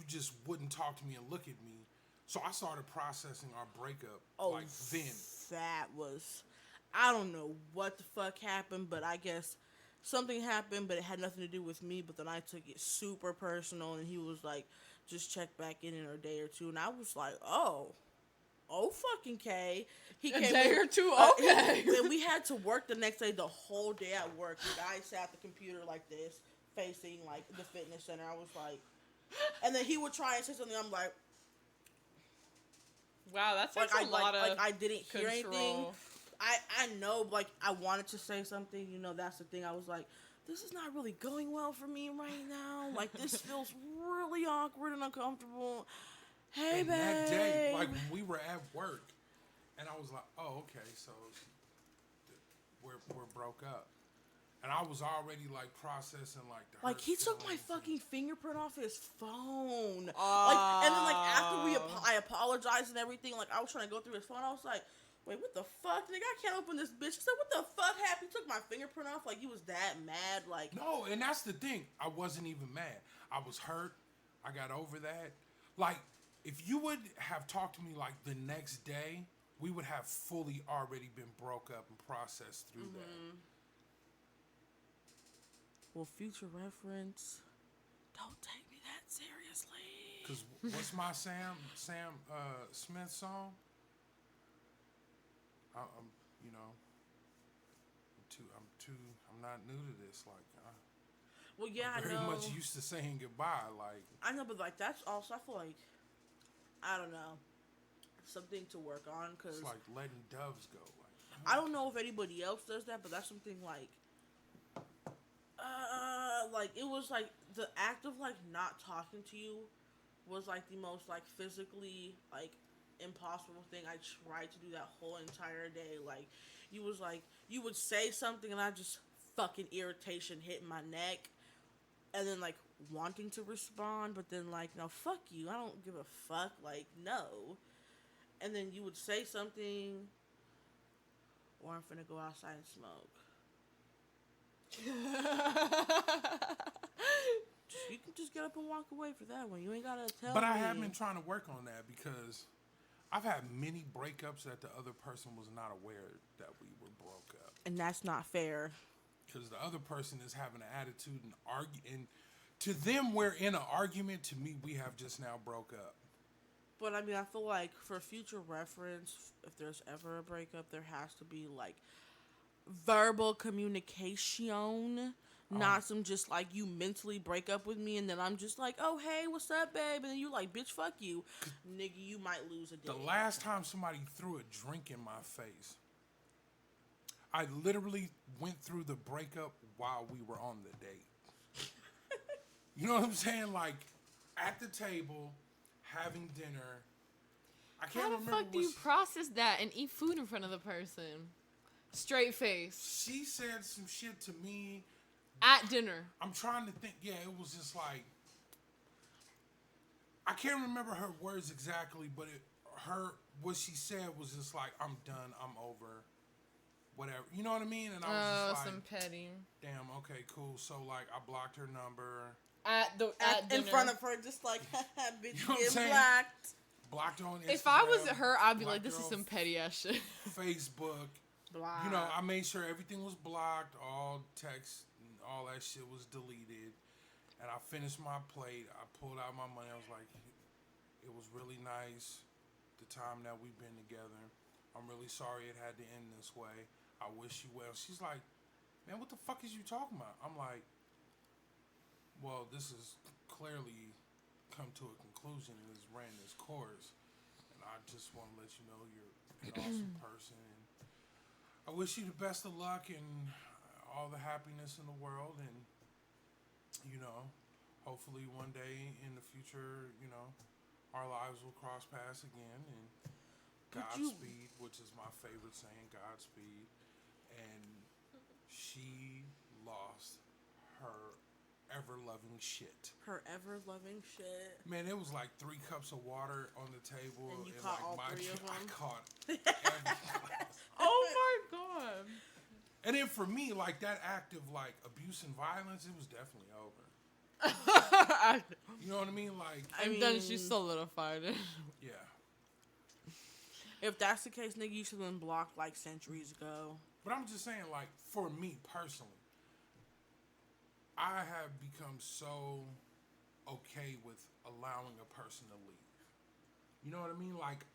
just wouldn't talk to me and look at me, so I started processing our breakup, like, then. That was... I don't know what the fuck happened, but I guess something happened, but it had nothing to do with me, but then I took it super personal, and he was like, just check back in a day or two, and I was like, oh fucking K. He a came day in, or two, okay. Then we had to work the next day, the whole day at work. The guy sat at the computer like this, facing like the fitness center. I was like, and then he would try and say something. I'm like, wow, that's like a lot of like I didn't hear anything. control. I know, like, I wanted to say something, you know, that's the thing. I was like, this is not really going well for me right now. Like, this feels really awkward and uncomfortable. Hey, And babe. that day, like when we were at work, and I was like, "Oh, okay, so we're broke up," and I was already like processing like the Like, hurt he took my feelings and- fucking fingerprint off his phone. Like, and then, like, after I apologized and everything, like, I was trying to go through his phone. I was like, wait, what the fuck? Nigga, I can't open this bitch. He said, what the fuck happened? He took my fingerprint off. Like, he was that mad. Like, No, and that's the thing. I wasn't even mad. I was hurt. I got over that. Like, if you would have talked to me like the next day, we would have fully already been broke up and processed through that. well, future reference, don't take me that seriously. Because what's my Sam Smith song? I'm you know, I'm not new to this. Like, Well, yeah, I'm I very know. much used to saying goodbye. Like, I know, but, like, that's also, I feel like, I don't know, something to work on, because it's like letting doves go. Like, I don't know if anybody else does that, but that's something, like, it was, like, the act of, like, not talking to you was, like, the most, like, physically, like, impossible thing. I tried to do that whole entire day. Like, you would say something, and I just fucking irritation hitting my neck, and then, like, wanting to respond, but then, like, no, fuck you, I don't give a fuck, like, no. And then you would say something, or I'm finna go outside and smoke. You can just get up and walk away for that one. You ain't gotta tell me. But I have been trying to work on that because I've had many breakups that the other person was not aware that we were broke up. And that's not fair. Because the other person is having an attitude and arguing. To them, we're in an argument. To me, we have just now broke up. But I mean, I feel like for future reference, if there's ever a breakup, there has to be, like, verbal communication. Not some just, like, you mentally break up with me and then I'm just like, oh, hey, what's up, babe? And then you like, bitch, fuck you. Nigga, you might lose a day. The last time somebody threw a drink in my face, I literally went through the breakup while we were on the date. You know what I'm saying? Like, at the table, having dinner. I can't How the remember fuck do you process that and eat food in front of the person? Straight face. She said some shit to me. At dinner. I'm trying to think. Yeah, it was just like, I can't remember her words exactly, but what she said was just like, I'm done, I'm over, whatever. You know what I mean? And I was just like, some petty. damn, okay, cool. So like, I blocked her number. At in dinner. front of her, just like, bitch, You know what I'm get saying? blocked. Blocked her on Instagram. If I was her, I'd be like, blocked this her is on some petty ass shit. Facebook. Blocked. You know, I made sure everything was blocked, all texts, and all that shit was deleted. And I finished my plate. I pulled out my money. I was like, it was really nice the time that we've been together. I'm really sorry it had to end this way. I wish you well. She's like, man, what the fuck is you talking about? I'm like, well, this has clearly come to a conclusion and has ran this course. And I just want to let you know you're an awesome person. And I wish you the best of luck and all the happiness in the world. And, you know, hopefully one day in the future, you know, our lives will cross paths again. And Godspeed, which is my favorite saying, Godspeed. And she lost her ever-loving shit. Her ever-loving shit. Man, it was like 3 cups of water on the table. And you caught like all 3 of them? I caught every glass. Oh my god. And then for me, like, that act of, like, abuse and violence, it was definitely over. You know what I mean? Like, I'm done. She solidified it. yeah. If that's the case, nigga, you should have been blocked like centuries ago. But I'm just saying, like, for me personally, I have become so okay with allowing a person to leave. You know what I mean? Like,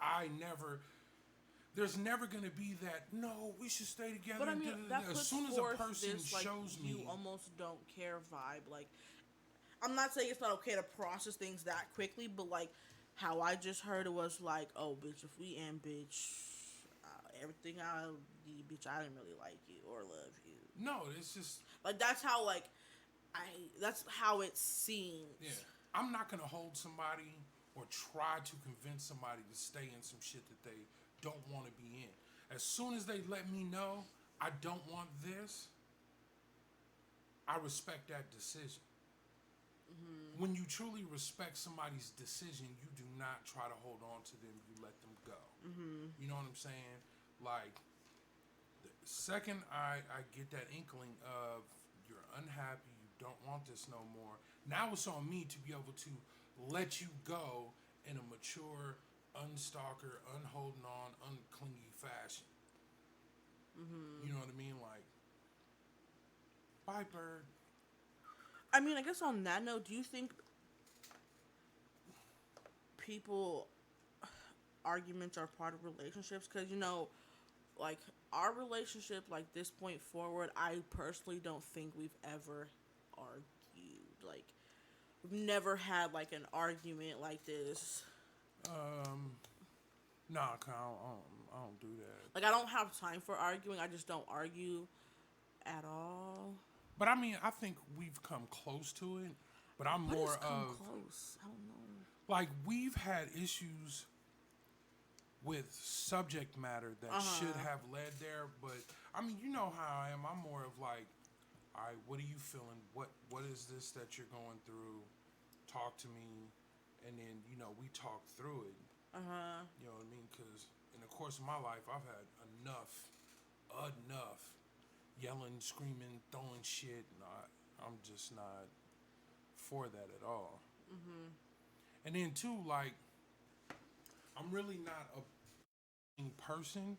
there's never going to be that, no, we should stay together. But I mean, that puts as soon as a forth person this, like, shows me. you almost don't care vibe. Like, I'm not saying it's not okay to process things that quickly, but, like, how I just heard it was like, oh, bitch, if we end, bitch, everything out, bitch, I didn't really like you or love you. No, it's just Like that's how that's how it seems. yeah. I'm not gonna hold somebody or try to convince somebody to stay in some shit that they don't want to be in. As soon as they let me know I don't want this, I respect that decision. When you truly respect somebody's decision, you do not try to hold on to them. You let them go. You know what I'm saying? Like, the second I get that inkling of you're unhappy, you don't want this no more, now it's on me to be able to let you go in a mature, unstalker, unholding on, unclingy fashion. You know what I mean? Like, bye, bird. I mean, I guess on that note, do you think people arguments are part of relationships? Because like our relationship, like this point forward, I personally don't think we've ever argued. Like we've never had like an argument like this. Nah, cause I don't do that. Like I don't have time for arguing. I just don't argue at all. But I mean, I think we've come close to it. But I'm What more is come of close? I don't know. like we've had issues with subject matter that should have led there. But I mean, you know how I am. I'm more of like, all right, what are you feeling? What is this that you're going through? Talk to me, and then we talk through it. You know what I mean? Because in the course of my life, I've had enough yelling, screaming, throwing shit. And I'm just not for that at all. And then too, like, I'm really not a person.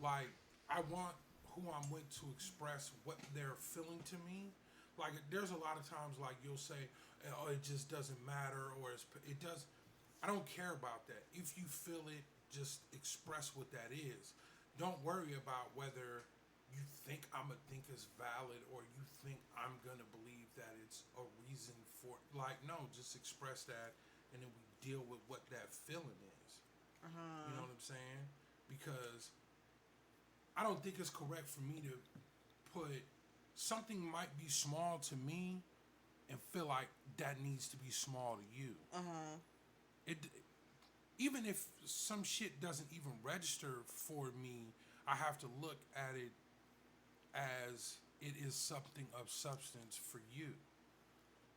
Like, I want who I'm with to express what they're feeling to me. Like, there's a lot of times, like, you'll say, oh, it just doesn't matter, or it does. I don't care about that. If you feel it, just express what that is. Don't worry about whether you think I'm going to think it's valid or you think I'm going to believe that it's a reason for it. Like, no, just express that and then we deal with what that feeling is. You know what I'm saying? Because I don't think it's correct for me to put something might be small to me and feel like that needs to be small to you. It even if some shit doesn't even register for me, I have to look at it as it is something of substance for you.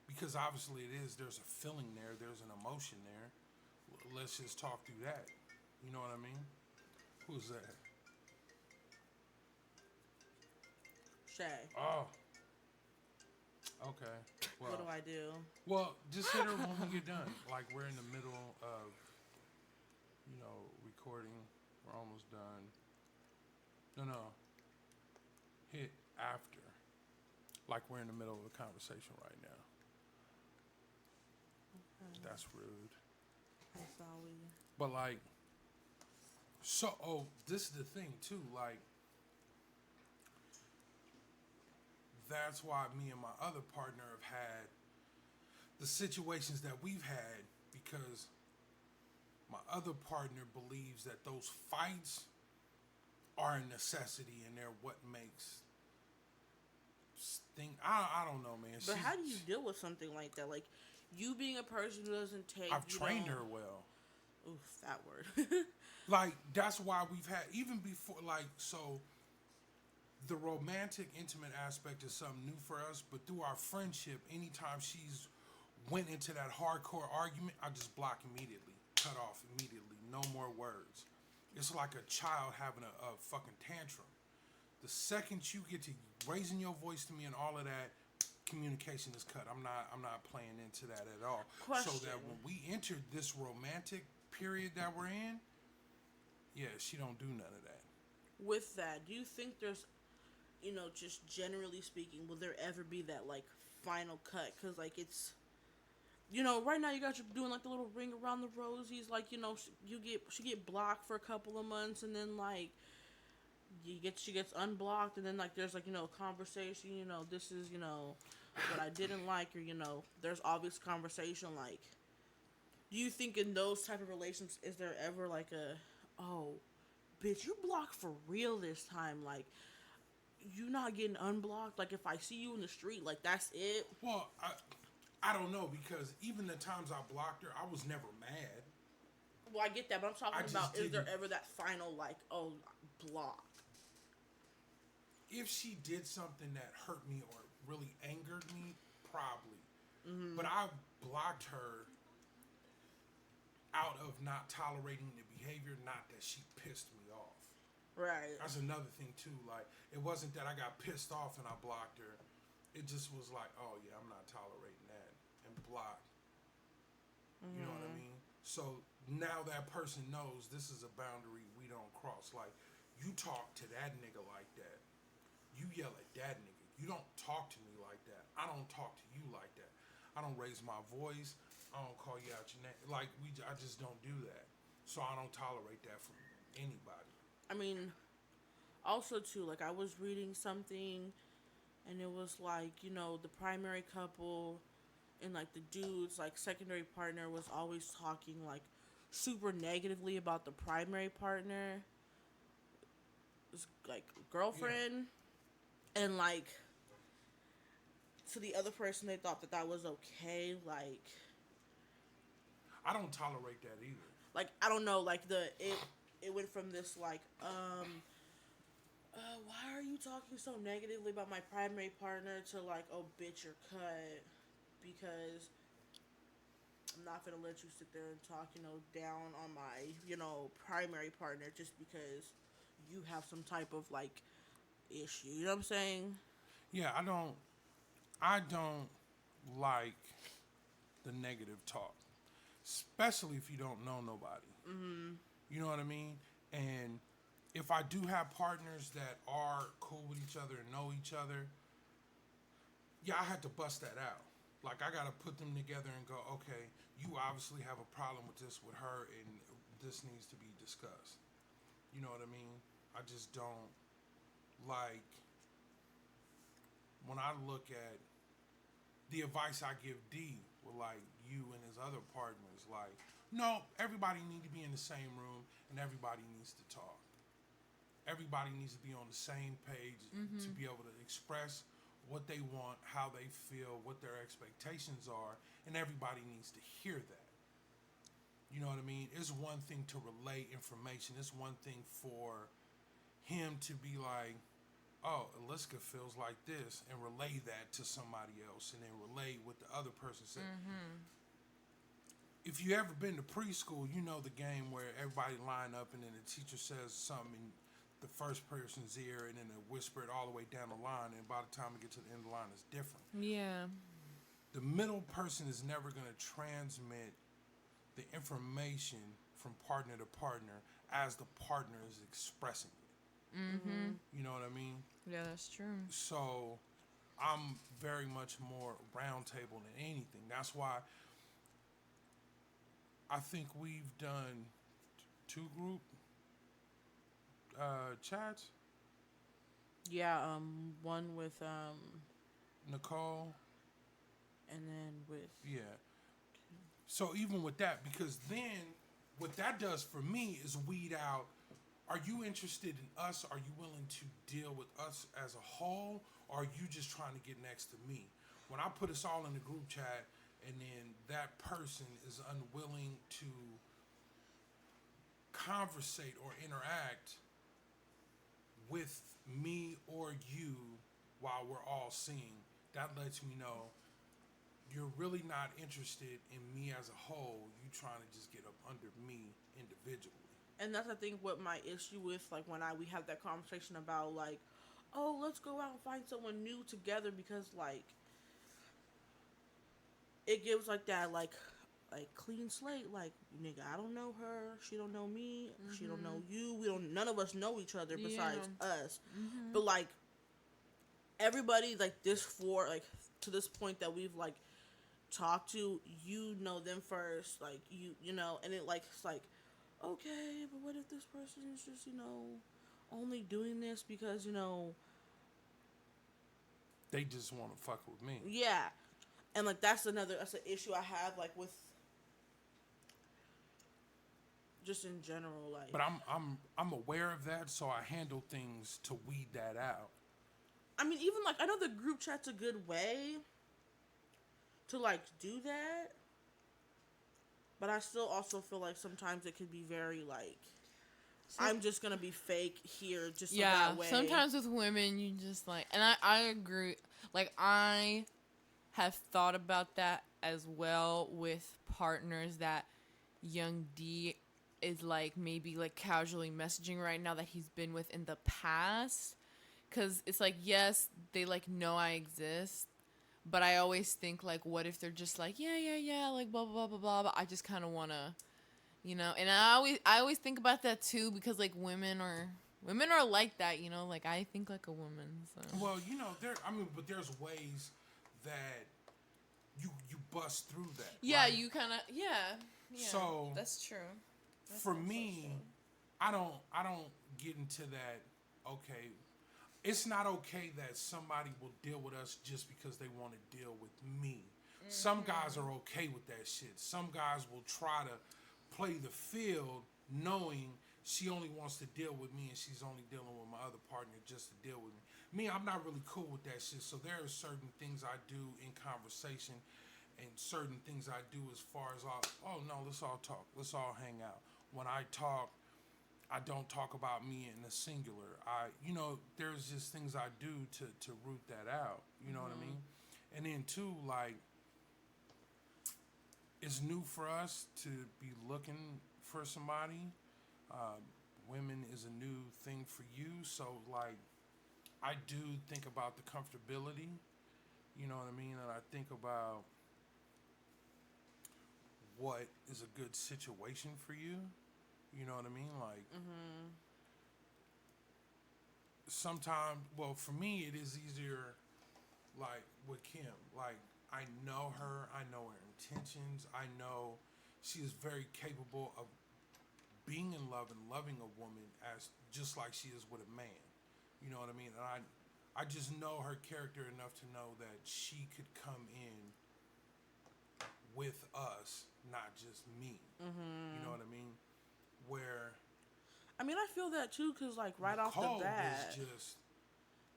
Because obviously it is, there's a feeling there, there's an emotion there. Let's just talk through that. You know what I mean? Who's that? Shay. Oh. Okay. Well, What do I do? Well, just hit her when we get done. Like, we're in the middle of, recording. We're almost done. No. Hit after. Like, we're in the middle of a conversation right now. Okay. That's rude. I'm sorry. But, like, this is the thing, too. Like, that's why me and my other partner have had the situations that we've had, because my other partner believes that those fights are a necessity and they're what makes I don't know, man. But how do you deal with something like that? Like, you being a person who doesn't take... I've trained her well. Oof, that word. Like, that's why we've had, even before, like, so the romantic, intimate aspect is something new for us, but through our friendship, anytime she's went into that hardcore argument, I just block immediately, cut off immediately, no more words. It's like a child having a fucking tantrum. The second you get to raising your voice to me and all of that, communication is cut. I'm not playing into that at all. Question. So that when we entered this romantic period that we're in, yeah, she don't do none of that. With that, do you think there's, just generally speaking, will there ever be that, like, final cut? Because, like, it's, right now you guys are doing, like, the little ring around the rosies. Like, she get blocked for a couple of months, and then, like, she gets unblocked, and then, like, there's, like, a conversation, this is, what I didn't like, or, there's obvious conversation. Like, do you think in those type of relationships, is there ever, like, bitch, you blocked for real this time. Like, you not getting unblocked. Like, if I see you in the street, like, that's it. Well, I don't know, because even the times I blocked her, I was never mad. Well, I get that, but I'm I talking just about, is there didn't- ever that final, like, oh, block? If she did something that hurt me or really angered me, probably. But I blocked her out of not tolerating the behavior, not that she pissed me off. Right. That's another thing too. Like, it wasn't that I got pissed off and I blocked her. It just was like, oh yeah, I'm not tolerating that, and blocked. You know what I mean? So now that person knows this is a boundary we don't cross. Like, you talk to that nigga like that. You yell at that nigga. You don't talk to me like that. I don't talk to you like that. I don't raise my voice. I don't call you out your name. Like, I just don't do that. So I don't tolerate that from anybody. I mean, also too, like, I was reading something, and it was like, you know, the primary couple and like the dude's like secondary partner was always talking like super negatively about the primary partner, like girlfriend, and like to the other person they thought that that was okay. Like, I don't tolerate that either. like, I don't know, like it went from this like why are you talking so negatively about my primary partner to like, oh bitch, you're cut, because I'm not gonna let you sit there and talk, you know, down on my, you know, primary partner just because you have some type of like issue. You know what I'm saying? Yeah, I don't like the negative talk, especially if you don't know nobody. You know what I mean? And if I do have partners that are cool with each other and know each other, yeah, I had to bust that out. Like, I got to put them together and go, okay, you obviously have a problem with this with her, and this needs to be discussed. You know what I mean? I just don't like, when I look at the advice I give D with like you and his other partners, like, no, everybody need to be in the same room and everybody needs to talk. Everybody needs to be on the same page to be able to express what they want, how they feel, what their expectations are, and everybody needs to hear that. You know what I mean? It's one thing to relay information. It's one thing for him to be like, oh, Aliska feels like this, and relay that to somebody else, and then relay what the other person said. If you ever been to preschool, you know the game where everybody line up and then the teacher says something in the first person's ear, and then they whisper it all the way down the line, and by the time we get to the end of the line, it's different. Yeah. The middle person is never going to transmit the information from partner to partner as the partner is expressing it. You know what I mean? Yeah, that's true. So I'm very much more round table than anything. That's why I think we've done 2 group chats. Yeah, one with Nicole. and then with Yeah. So even with that, because then what that does for me is weed out, are you interested in us? Are you willing to deal with us as a whole? Or are you just trying to get next to me? When I put us all in the group chat and then that person is unwilling to conversate or interact with me or you while we're all seeing, that lets me know you're really not interested in me as a whole. You trying to just get up under me individually. and that's I think what my issue with like when we have that conversation about like, oh, let's go out and find someone new together, because like it gives like that like clean slate, like, nigga, I don't know her, she don't know me, she don't know you, none of us know each other besides us. But like everybody like to this point that we've like talked to, you know them first, like you know, and it like it's like, okay, but what if this person is just, you know, only doing this because, you know, They just want to fuck with me. yeah. And like that's an issue I have like with just in general, like. But I'm aware of that, so I handle things to weed that out. I mean, even like I know the group chat's a good way to like do that, but I still also feel like sometimes it could be very like I'm just gonna be fake here, just so Yeah, that way. sometimes with women, you just like, and I agree. Like, I have thought about that as well with partners that Young D is like maybe like casually messaging right now that he's been with in the past. Cause it's like, yes, they like know I exist, but I always think like, what if they're just like, yeah, like blah blah blah blah blah. But I just kind of wanna, and I always think about that too because like women are like that, like I think like a woman. So. Well, but there's ways that you bust through that. Yeah, right? you kind of yeah. So That's true. for me, I don't get into that. Okay, it's not okay that somebody will deal with us just because they want to deal with me. Some guys are okay with that shit. Some guys will try to play the field knowing she only wants to deal with me and she's only dealing with my other partner just to deal with me. Me, I'm not really cool with that shit. So there are certain things I do in conversation and certain things I do as far as, let's all talk. Let's all hang out. When I talk, I don't talk about me in the singular. There's just things I do to root that out. You know what I mean? And then too, like, it's new for us to be looking for somebody. Women is a new thing for you. So, like, I do think about the comfortability. You know what I mean? And I think about what is a good situation for you. You know what I mean? Like, sometimes, well, for me, it is easier, like, with Kim. Like, I know her. I know her intentions. I know she is very capable of being in love and loving a woman as just like she is with a man. You know what I mean? And I just know her character enough to know that she could come in with us, not just me. You know what I mean? Where I mean, I feel that too, cause like right off Nicole the bat, was just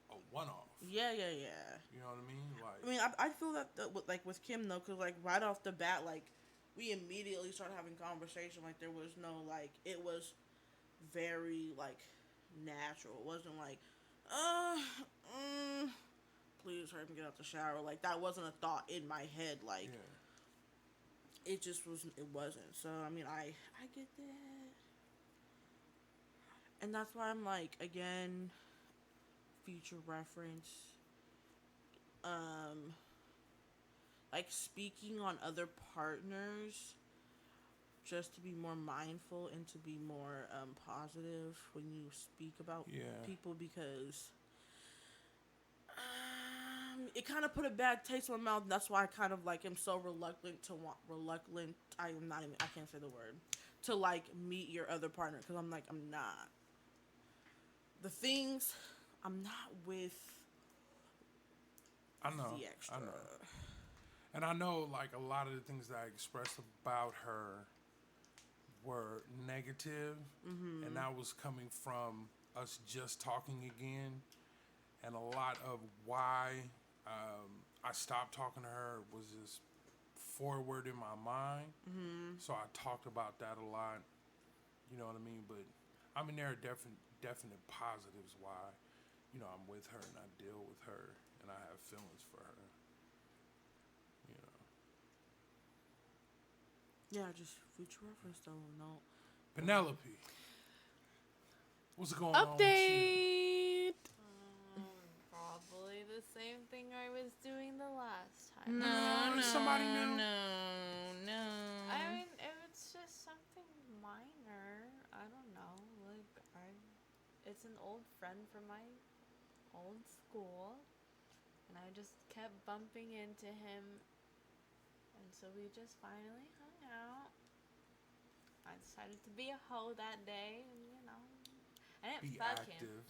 a one-off. yeah. You know what I mean? Like, I mean, I feel that with Kim though, cause like right off the bat, like we immediately started having conversation. Like there was no like, it was very like natural. It wasn't like, please hurry up and get out the shower. Like that wasn't a thought in my head. Like it just was. It wasn't. So I mean, I get that, and that's why I'm like, again, future reference. Like speaking on other partners, just to be more mindful and to be more positive when you speak about people, because it kind of put a bad taste in my mouth. And that's why I kind of like am so reluctant. I can't say the word, to like meet your other partner, because I'm not. The things I'm not with. I know. The extra. I know. And I know, like, a lot of the things that I expressed about her were negative, and that was coming from us just talking again. And a lot of why I stopped talking to her was just forward in my mind. So I talked about that a lot. You know what I mean? But I mean, there are definite positives why, I'm with her and I deal with her and I have feelings for her. Yeah, just future reference though. No. Penelope, what's going on with you? Update. Probably the same thing I was doing the last time. No, somebody new? No. I mean, if it's just something minor, I don't know. Like, it's an old friend from my old school, and I just kept bumping into him, and so we just finally hung out. I decided to be a hoe that day, and I didn't Be fuck active. him.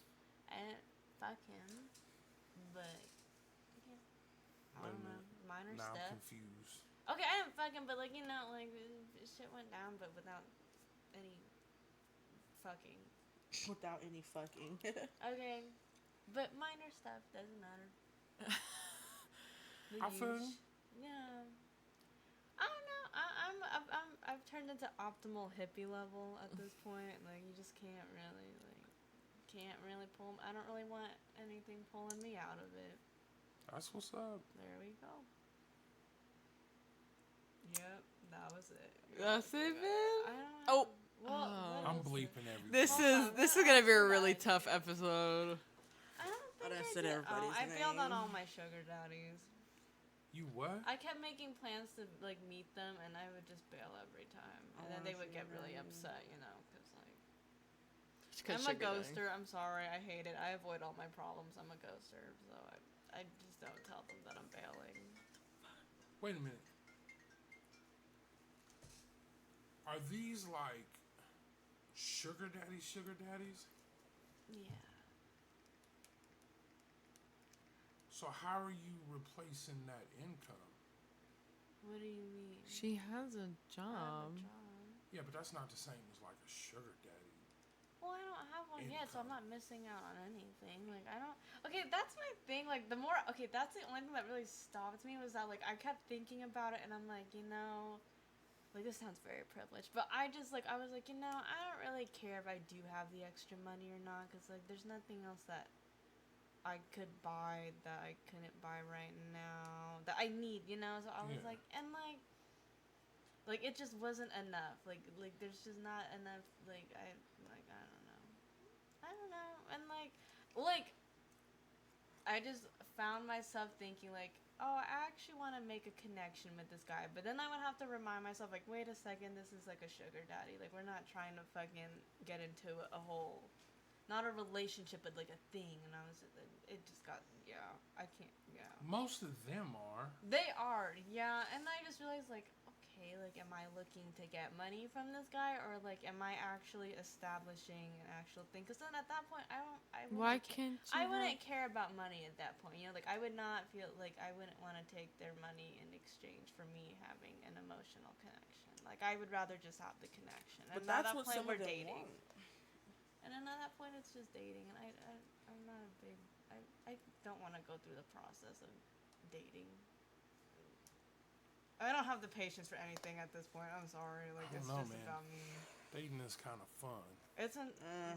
I didn't fuck him, but yeah, I Wait a don't know, minute. minor Now I'm stuff. confused. Okay, I didn't fuck him, but like shit went down, but without any fucking. Without any fucking. Okay, but minor stuff doesn't matter. The I feel you. Yeah. I don't know. I've turned into optimal hippie level at this point. Like you just can't really pull. I don't really want anything pulling me out of it. That's what's up. There we go. Yep, that was it. That's it, man. I don't know. Oh. Well, Oh. what I'm is it? bleeping everything. This is gonna be a really tough episode. I don't think done I said did. everybody's I bailed on name. all my sugar daddies. You what? I kept making plans to like meet them, and I would just bail every time, and then they would get really upset, you know, because like I'm a ghoster. I'm sorry, I hate it. I avoid all my problems. I'm a ghoster, so I just don't tell them that I'm bailing. Wait a minute. Are these like sugar daddies? Yeah. So how are you replacing that income? What do you mean? She has a I have job. a job. Yeah, but that's not the same as like a sugar daddy. Well, I don't have one yet, so I'm Income. not missing out on anything. Like, I don't. Okay, that's my thing. Like, the more. Okay, that's the only thing that really stopped me was that, like, I kept thinking about it, and I'm like, you know. Like, this sounds very privileged, but I just, like, I was like, you know, I don't really care if I do have the extra money or not, because, like, there's nothing else that I could buy that I couldn't buy right now that I need, you know? So I was Yeah. like, and, like, it just wasn't enough. Like, there's just not enough, like, I don't know. And, like, I just found myself thinking, like, oh, I actually want to make a connection with this guy. But then I would have to remind myself, like, wait a second, this is, like, a sugar daddy. Like, we're not trying to fucking get into a whole, not a relationship, but, like, a thing. And I was, it just got, yeah, I can't, yeah. Most of them are. They are, yeah. And I just realized, like, okay, like, am I looking to get money from this guy, or like, am I actually establishing an actual thing? Because then at that point, I Why wouldn't can't you? I wouldn't care about money at that point. You know, like, I would not feel like I wouldn't want to take their money in exchange for me having an emotional connection. Like, I would rather just have the connection. But And that's at that what point, some we're of them dating. want. And then at that point, it's just dating, and I'm not a big. I don't want to go through the process of dating. I don't have the patience for anything at this point. I'm sorry. Like, I don't it's know, just man. about me. Dating is kind of fun. Isn't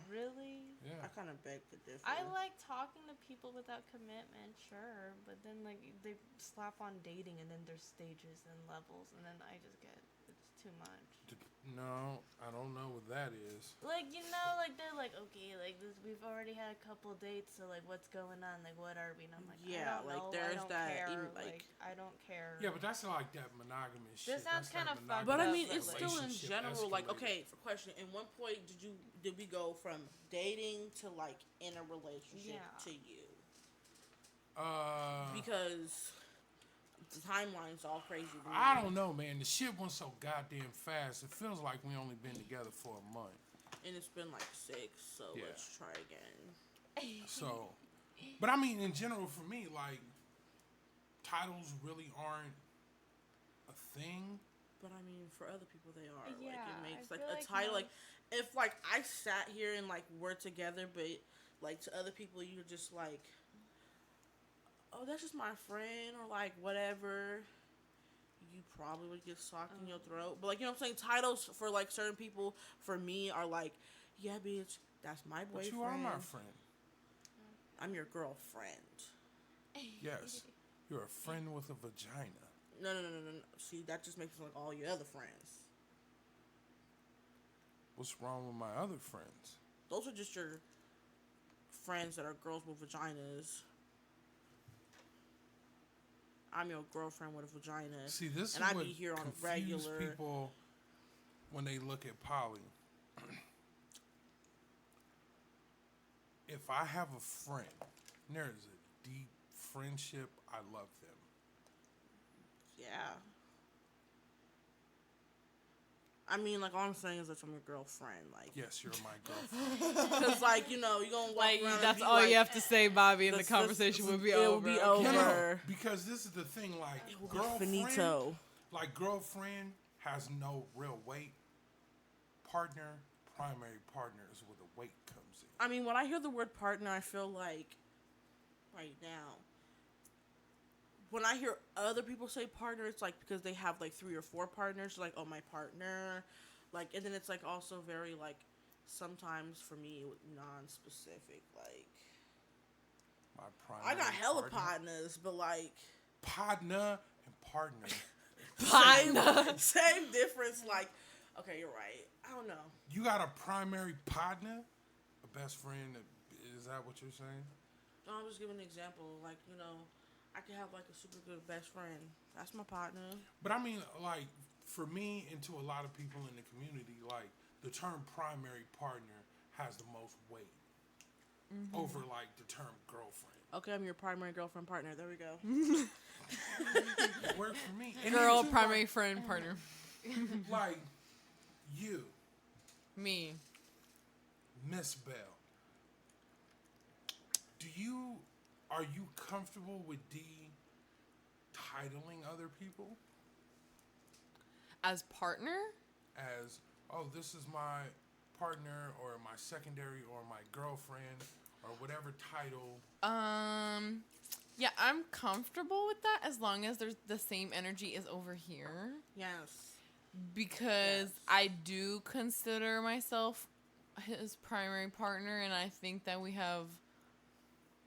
really? Yeah. I kind of beg to differ. I like talking to people without commitment, sure, but then like they slap on dating, and then there's stages and levels, and then I just get it's too much. No, I don't know what that is. Like, you know, like they're like, okay, like this, we've already had a couple dates, so like what's going on? Like, what are we? And I'm like, Yeah, I don't like, know, there's I don't that care. even, Like, I don't care. Yeah, but that's like that monogamous shit. This sounds That's that kinda fucked But I up, mean, but, it's like, still in relationship general. Like, escalated. okay, for question. In one point, did we go from dating to like in a relationship Yeah. to you? Uh, Because the timeline's all crazy. to me. I don't know, man. The shit went so goddamn fast. It feels like we only been together for a month. And it's been like 6, so Yeah. let's try again. So, but I mean, in general, for me, like, titles really aren't a thing. But I mean, for other people, they are. Yeah, like, it makes I like feel a like title. Like, most- if like I sat here and like we're together, but like to other people, you're just like, oh, that's just my friend, or like whatever. You probably would get socked in your throat. But like, you know what I'm saying? Titles for like certain people, for me, are like, yeah, bitch, that's my But boyfriend. you are my friend. I'm your girlfriend. Yes, you're a friend with a vagina. No. See, that just makes me like all your other friends. What's wrong with my other friends? Those are just your friends that are girls with vaginas. I'm your girlfriend with a vagina. See, this And is I what be here on a confuse regular- people when they look at poly. If I have a friend, and there is a deep friendship, I love them. Yeah. I mean, like, all I'm saying is that I'm your girlfriend. Like, Yes, you're my girlfriend. because, like, you know, you gonna walk Like, around and that's be all like, you have to say, Bobby, and the this- conversation this- would be it will over. be okay? No, no, over. because this is the thing. Like, It will be girlfriend, finito. like girlfriend has no real weight. Partner, primary partner is where the weight comes in. I mean, when I hear the word partner, I feel like right now, when I hear other people say partner, it's like because they have like 3 or 4 partners, like, oh, my partner. Like, and then it's like also very like sometimes for me non-specific. Like, My primary I got hella partner. partners, but like Partner and partner. same difference. Like, okay, you're right. I don't know. You got a primary partner, a best friend. Is that what you're saying? No, I'm just giving an example. Like, you know, I could have like a super good best friend. That's my partner. But I mean, like, for me and to a lot of people in the community, like, the term primary partner has the most weight over, like, the term girlfriend. Okay, I'm your primary girlfriend partner. There we go. It worked for me. And Girl, then, too, primary friend, partner. Like, you, Me. Miss Bell, are you comfortable with D titling other people As partner? as, oh, this is my partner or my secondary or my girlfriend or whatever title? Yeah, I'm comfortable with that as long as there's the same energy is over here. Yes. Because Yes. I do consider myself his primary partner, and I think that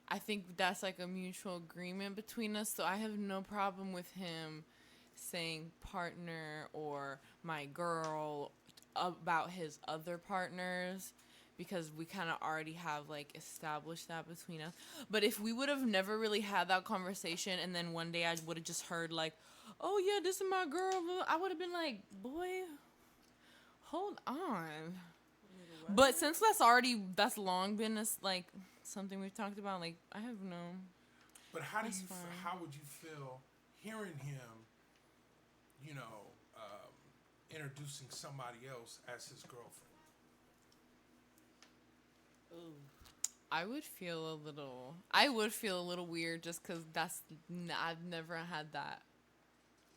I think that's like a mutual agreement between us, so I have no problem with him saying partner or my girl about his other partners, because we kind of already have like established that between us. But if we would have never really had that conversation, and then one day I would have just heard like, oh yeah, this is my girl, I would have been like, boy, hold on. But since that's long been like something we've talked about, like, I have no. But how That's fine. how would you feel hearing him, you know, introducing somebody else as his girlfriend? Ooh. I would feel a little weird just because I've never had that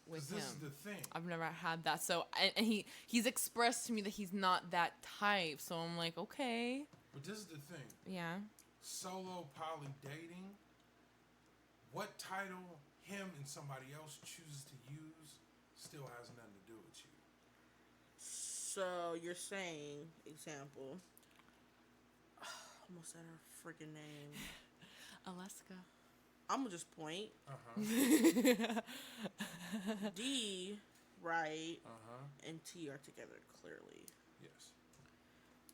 with Because him. this is the thing. I've never had that. So, and he's expressed to me that he's not that type. So I'm like, okay. But this is the thing. Yeah. Solo poly dating, what title him and somebody else chooses to use still has nothing to do with you. So you're saying, example, almost said her freaking name. Alaska. I'm gonna just point. D, right, and T are together clearly. Yes.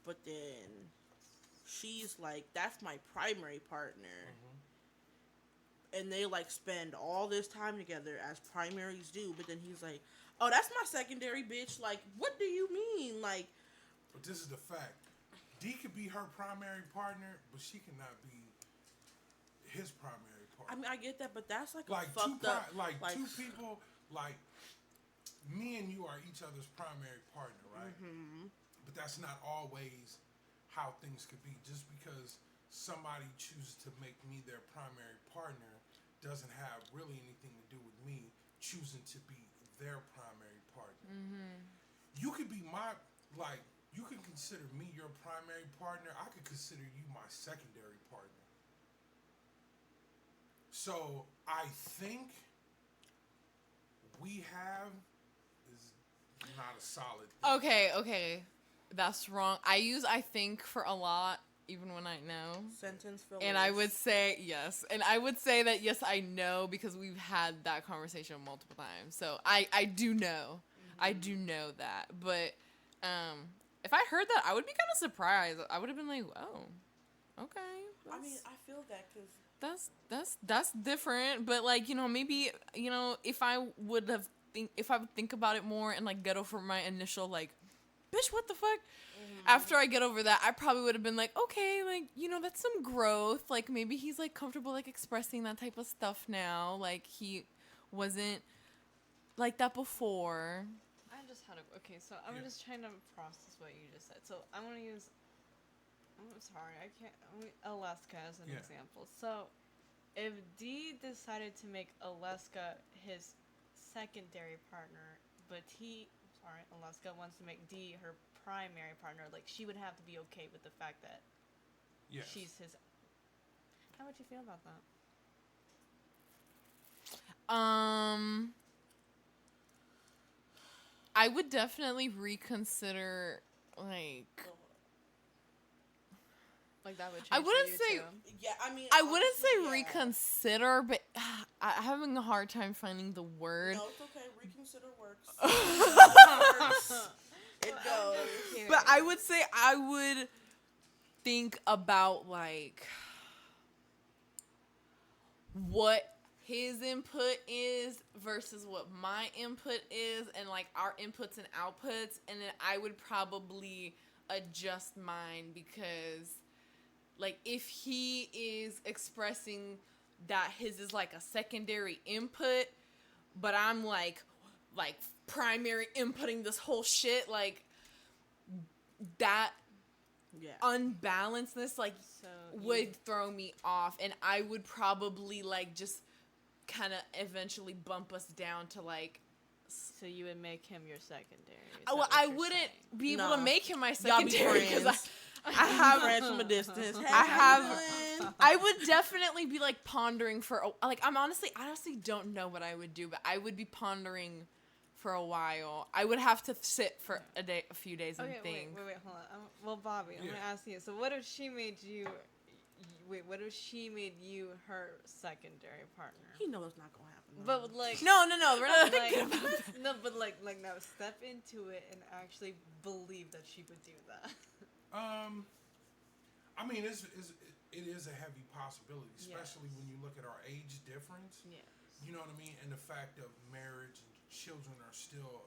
But then she's like, that's my primary partner. And they like spend all this time together as primaries do. But then he's like, oh, that's my secondary bitch. Like, what do you mean? Like, But this is the fact. D could be her primary partner, but she cannot be his primary I partner. mean, I get that, but that's like, Like a fucked up. two people, like me and you are each other's primary partner, right? But that's not always how things could be. Just because somebody chooses to make me their primary partner doesn't have really anything to do with me choosing to be their primary partner. You could be you can consider me your primary partner. I could consider you my secondary partner. So I think we have is not a solid thing. Okay. That's wrong. I use I think for a lot, even when I know. Sentence fillers. And I would say yes. And I would say that yes, I know, because we've had that conversation multiple times. So I do know. I do know that. But if I heard that, I would be kind of surprised. I would have been like, oh, okay. I mean, I feel that because That's different. But like, you know, maybe, you know, if I would think about it more and like get over my initial like, bitch, what the fuck? After I get over that, I probably would have been like, okay, like, you know, that's some growth. Like, maybe he's, like, comfortable, like, expressing that type of stuff now. Like, he wasn't like that before. I just had okay, so I'm just trying to process what you just said. So I'm gonna use. I'm sorry, I can't. Alaska as an example. So, if D decided to make Alaska his secondary partner, but he All right, Alaska wants to make D her primary partner. Like, she would have to be okay with the fact that Yes. she's his. How would you feel about that? I would definitely reconsider, Like, that would change I wouldn't for you say- too. Yeah, I mean, I wouldn't say honestly, yeah. reconsider, but I'm having a hard time finding the word. No, it's okay. Reconsider works. It goes. But I would say I would think about like what his input is versus what my input is, and like our inputs and outputs, and then I would probably adjust mine, because like if he is expressing that his is like a secondary input, but I'm like primary inputting this whole shit, like that Yeah. unbalancedness like So would throw me off, and I would probably like just kind of eventually bump us down to like So you would make him your secondary. is well, that what I you're wouldn't saying? be able No. to make him my Y'all be secondary because friends. I have friends from a distance. Hey, I how you have- doing? I would definitely be like pondering for like I honestly don't know what I would do, but I would be pondering for a while. I would have to sit for a few days and Okay, think. wait, hold on. Well, Bobby, I'm Yeah. gonna ask you. So, what if she made you? Wait, what if she made you her secondary partner? You know it's not gonna happen. But like, No, we're not like, thinking about that. no, but like now step into it and actually believe that she would do that. I mean, it is a heavy possibility, especially Yes. when you look at our age difference. Yes. You know what I mean? And the fact of marriage and children are still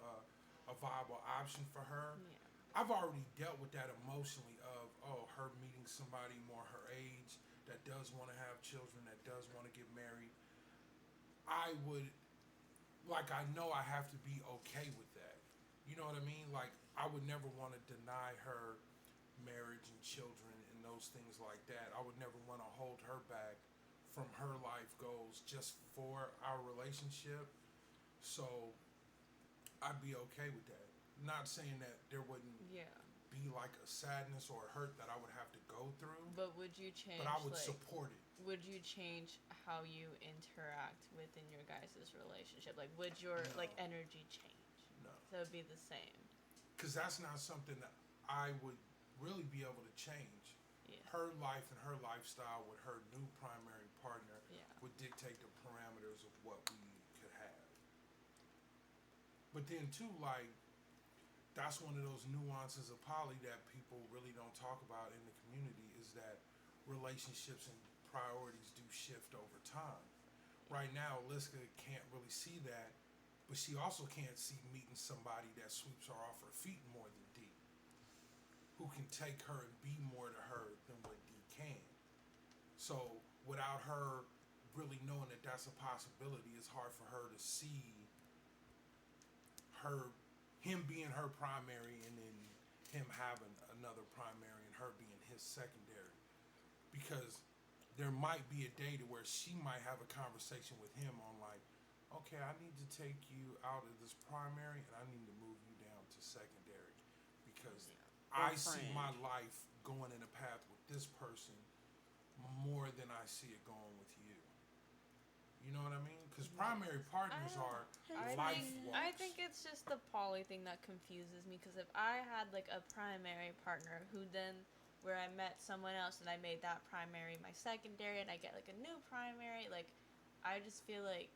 a viable option for her. Yeah. I've already dealt with that emotionally of, her meeting somebody more her age that does want to have children, that does want to get married. I would, I know I have to be okay with that. You know what I mean? Like, I would never want to deny her marriage and children and those things like that. I would never want to hold her back from her life goals just for our relationship. So I'd be okay with that. Not saying that there wouldn't Yeah. be like a sadness or a hurt that I would have to go through, But would you change? but I would like, support it. would you change how you interact within your guys' relationship? Like, would your No. energy change? No. So it'd be the same. Because that's not something that I would really be able to change. Yeah. Her life and her lifestyle with her new primary partner Yeah. would dictate the parameters of what we could have. But then too, that's one of those nuances of poly that people really don't talk about in the community, is that relationships and priorities do shift over time. Right now, Liska can't really see that, but she also can't see meeting somebody that sweeps her off her feet more than D, who can take her and be more to her than what D can. So without her really knowing that that's a possibility, it's hard for her to see him being her primary and then him having another primary and her being his secondary. Because there might be a day to where she might have a conversation with him on okay, I need to take you out of this primary and I need to move you down to secondary, because I see my life going in a path with this person more than I see it going with you. You know what I mean? Because primary partners are life walks. I think it's just the poly thing that confuses me, because if I had like a primary partner who then where I met someone else and I made that primary my secondary and I get like a new primary, like I just feel like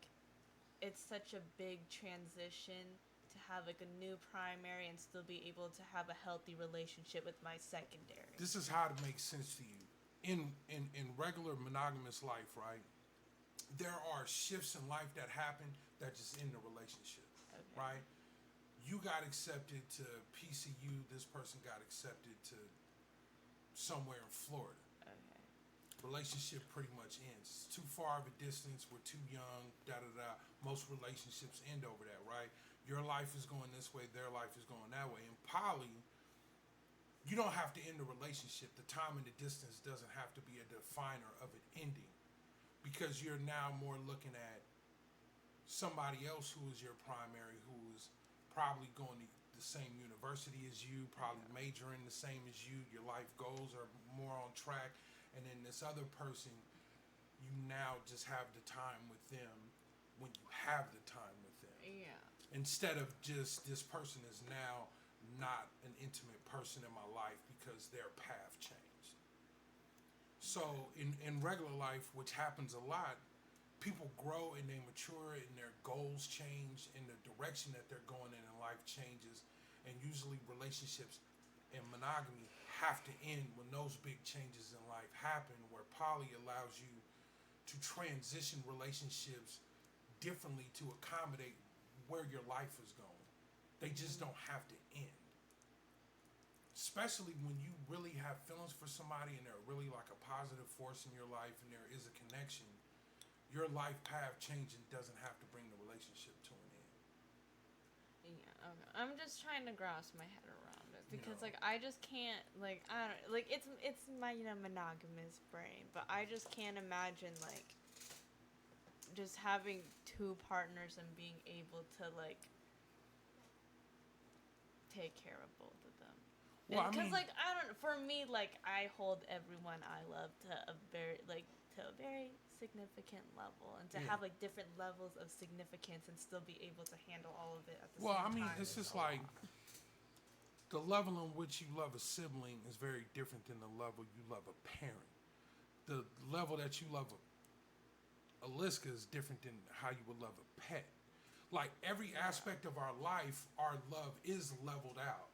it's such a big transition to have like a new primary and still be able to have a healthy relationship with my secondary. This is how it makes sense to you. In regular monogamous life, right? There are shifts in life that happen that just end the relationship, right? You got accepted to PCU. This person got accepted to somewhere in Florida. Okay. Relationship pretty much ends. It's too far of a distance. We're too young. Most relationships end over that, right? Your life is going this way. Their life is going that way. In poly, you don't have to end the relationship. The time and the distance doesn't have to be a definer of it ending, because you're now more looking at somebody else who is your primary, who is probably going the the same university as you, probably majoring the same as you. Your life goals are more on track. And then this other person, you now just have the time with them when you have the time with them. Yeah. Instead of just this person is now not an intimate person in my life because their path changed. So in regular life, which happens a lot, people grow and they mature and their goals change and the direction that they're going in life changes. And usually relationships and monogamy have to end when those big changes in life happen, where poly allows you to transition relationships differently to accommodate where your life is going. They just don't have to end. Especially when you really have feelings for somebody and they're really like a positive force in your life and there is a connection, your life path changing doesn't have to bring the relationship to an end. Yeah, okay. I'm just trying to grasp my head around it because, know. like, I just can't, like, I don't, like, it's my, monogamous brain, but I just can't imagine, like, just having two partners and being able to, like, take care of both of them. Well, I Because, mean, like, I don't, for me, like, I hold everyone I love to a very significant level, and to have like different levels of significance and still be able to handle all of it at the same time. well, I mean, it's is just a like lot. the level in which you love a sibling is very different than the level you love a parent. The level that you love a Aliska is different than how you would love a pet. Like every aspect of our life, our love is leveled out.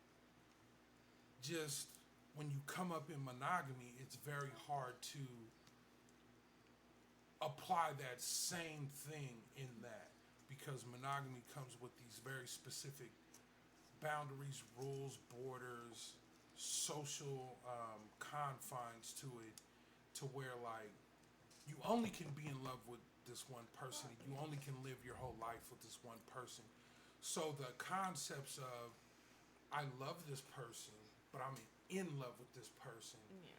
Just when you come up in monogamy, it's very hard to apply that same thing in that, because monogamy comes with these very specific boundaries, rules, borders, social confines to it, to where like you only can be in love with this one person. You only can live your whole life with this one person. So the concepts of I love this person, but I'm in love with this person. Yeah.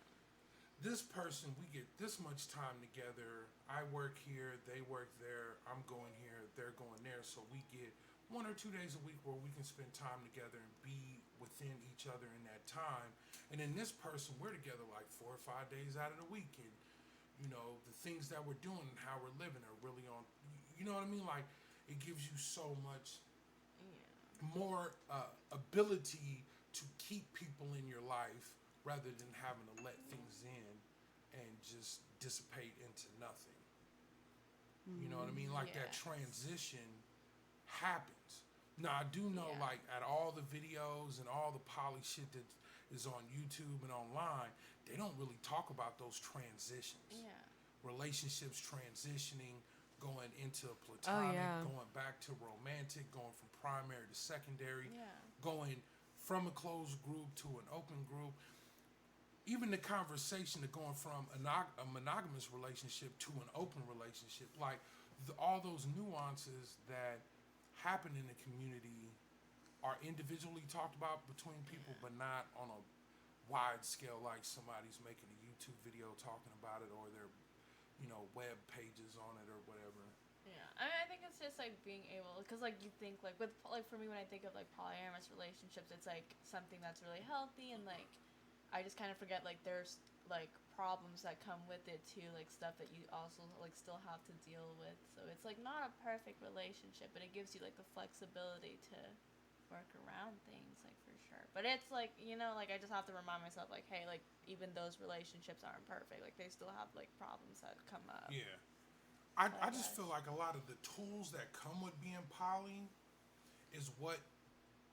This person, we get this much time together. I work here, they work there. I'm going here, they're going there. So we get 1 or 2 days a week where we can spend time together and be within each other in that time. And then this person, we're together like 4 or 5 days out of the week. And, the things that we're doing and how we're living are really on, you know what I mean? Like, it gives you so much more ability to keep people in your life rather than having to let things in and just dissipate into nothing. You know what I mean? Like that Yes. transition happens. Now I do know, Yeah. like at all the videos and all the poly shit that is on YouTube and online, they don't really talk about those transitions. Yeah. Relationships transitioning, going into platonic, yeah. going back to romantic, going from primary to secondary, Yeah. going from a closed group to an open group. Even the conversation of going from a monogamous relationship to an open relationship, like all those nuances that happen in the community are individually talked about between people, but not on a wide scale, like somebody's making a YouTube video talking about it, or their web pages on it or whatever. Yeah, I think it's just like being able, because like you think like with like for me when I think of like polyamorous relationships, it's like something that's really healthy, and like I just kind of forget like there's like problems that come with it too, like stuff that you also like still have to deal with. So it's like not a perfect relationship, but it gives you like the flexibility to work around things, like for sure. But it's like like I just have to remind myself like, hey, like even those relationships aren't perfect. Like they still have like problems that come up. Yeah. I just guess. feel like a lot of the tools that come with being poly is what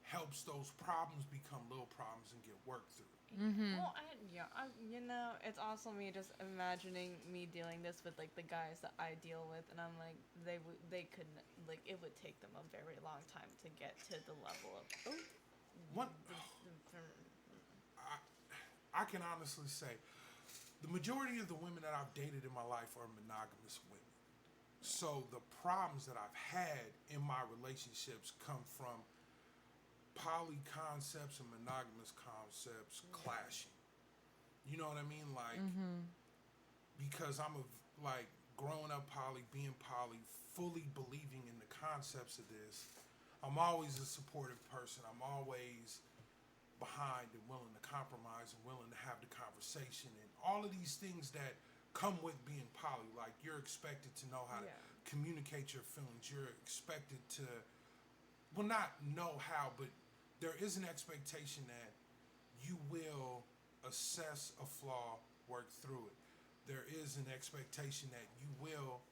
helps those problems become little problems and get worked through. Well, it's also me just imagining me dealing this with like the guys that I deal with, and I'm like, they couldn't, like it would take them a very long time to get to the level of. What I can honestly say, the majority of the women that I've dated in my life are monogamous women. So the problems that I've had in my relationships come from poly concepts and monogamous concepts clashing. You know what I mean? Like, because I'm growing up poly, being poly, fully believing in the concepts of this, I'm always a supportive person. I'm always behind and willing to compromise and willing to have the conversation and all of these things that come with being poly. Like you're expected to know how to communicate your feelings. You're expected to, well, not know how, but there is an expectation that you will assess a flaw, work through it. There is an expectation that you will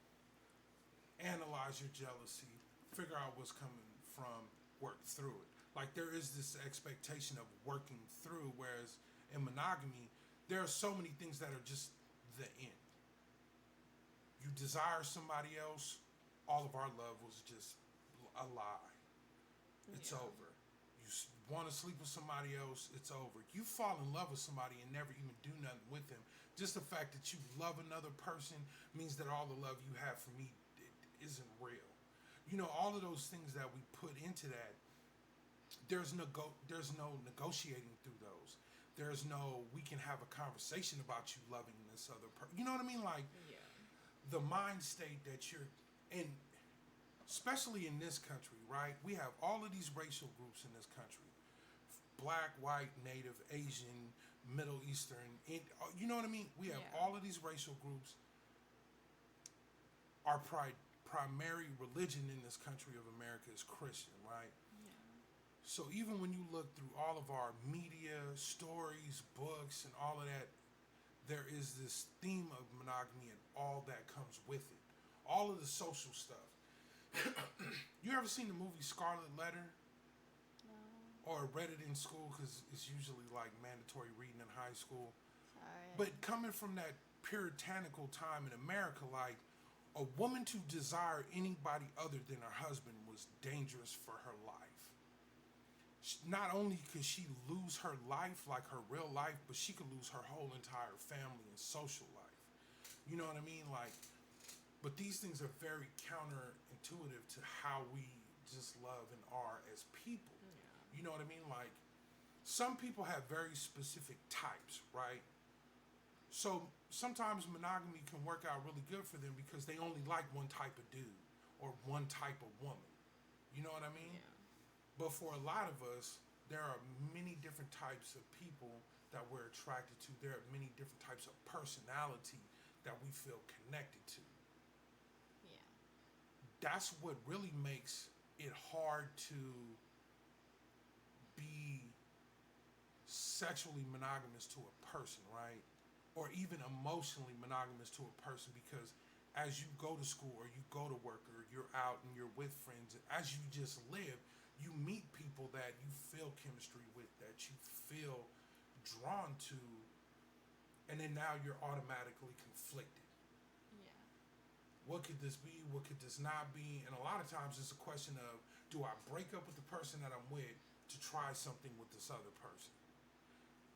analyze your jealousy, figure out what's coming from, work through it. Like there is this expectation of working through, whereas in monogamy, there are so many things that are just the end. You desire somebody else, all of our love was just a lie. It's over. You want to sleep with somebody else, it's over. You fall in love with somebody and never even do nothing with them. Just the fact that you love another person means that all the love you have for me isn't real. You know, all of those things that we put into that, there's no negotiating through those. There's no, we can have a conversation about you loving this other person. You know what I mean? Like, the mind state that you're in, especially in this country, right? We have all of these racial groups in this country. Black, white, Native, Asian, Middle Eastern. You know what I mean? We have all of these racial groups. Our primary religion in this country of America is Christian, right? So even when you look through all of our media, stories, books, and all of that, there is this theme of monogamy and all that comes with it. All of the social stuff. You ever seen the movie Scarlet Letter? No. Or read it in school, because it's usually like mandatory reading in high school. Sorry. But coming from that puritanical time in America, like a woman to desire anybody other than her husband was dangerous for her life. Not only could she lose her life, like her real life, but she could lose her whole entire family and social life. You know what I mean? Like, but these things are very counterintuitive to how we just love and are as people. You know what I mean? Like, some people have very specific types, right? So sometimes monogamy can work out really good for them because they only like one type of dude or one type of woman. You know what I mean? But for a lot of us, there are many different types of people that we're attracted to. There are many different types of personality that we feel connected to. That's what really makes it hard to be sexually monogamous to a person, right? Or even emotionally monogamous to a person, because as you go to school or you go to work or you're out and you're with friends, as you just live, you meet people that you feel chemistry with, that you feel drawn to, and then now you're automatically conflicted. What could this be? What could this not be? And a lot of times it's a question of, do I break up with the person that I'm with to try something with this other person?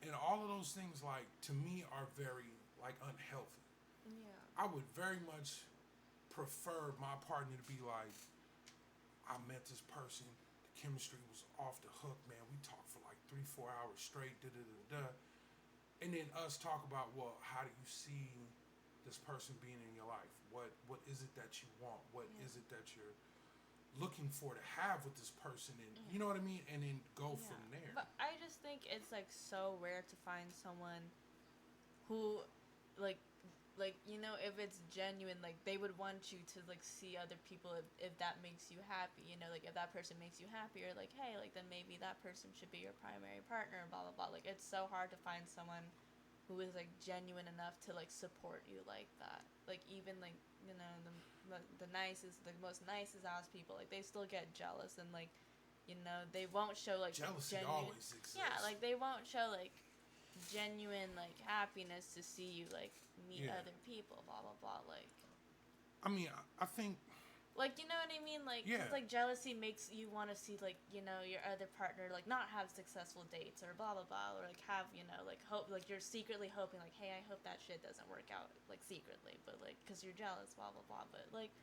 And all of those things, like, to me, are very, like, unhealthy. I would very much prefer my partner to be like, I met this person, the chemistry was off the hook, man. We talked for like 3-4 hours straight, and then us talk about, well, how do you see this person being in your life? What is it that you want? What is it that you're looking for to have with this person? And you know what I mean? And then go from there. But I just think it's like so rare to find someone who, like you know, if it's genuine, like they would want you to like see other people if that makes you happy, you know, like if that person makes you happy, or like, hey, like then maybe that person should be your primary partner, blah blah blah. Like it's so hard to find someone who is like genuine enough to like support you like that. Like even like, you know, the nicest, the most nicest ass people, like they still get jealous, and like, you know, they won't show like jealousy always exists. Yeah, like they won't show like genuine like happiness to see you like meet other people, blah blah blah. Like, I mean, I think, like, you know what I mean? Like, 'cause, like, jealousy makes you want to see, like, you know, your other partner, like, not have successful dates or blah, blah, blah, or, like, have, you know, like, hope, like, you're secretly hoping, like, hey, I hope that shit doesn't work out, like, secretly, but, like, because you're jealous, blah, blah, blah, but, like,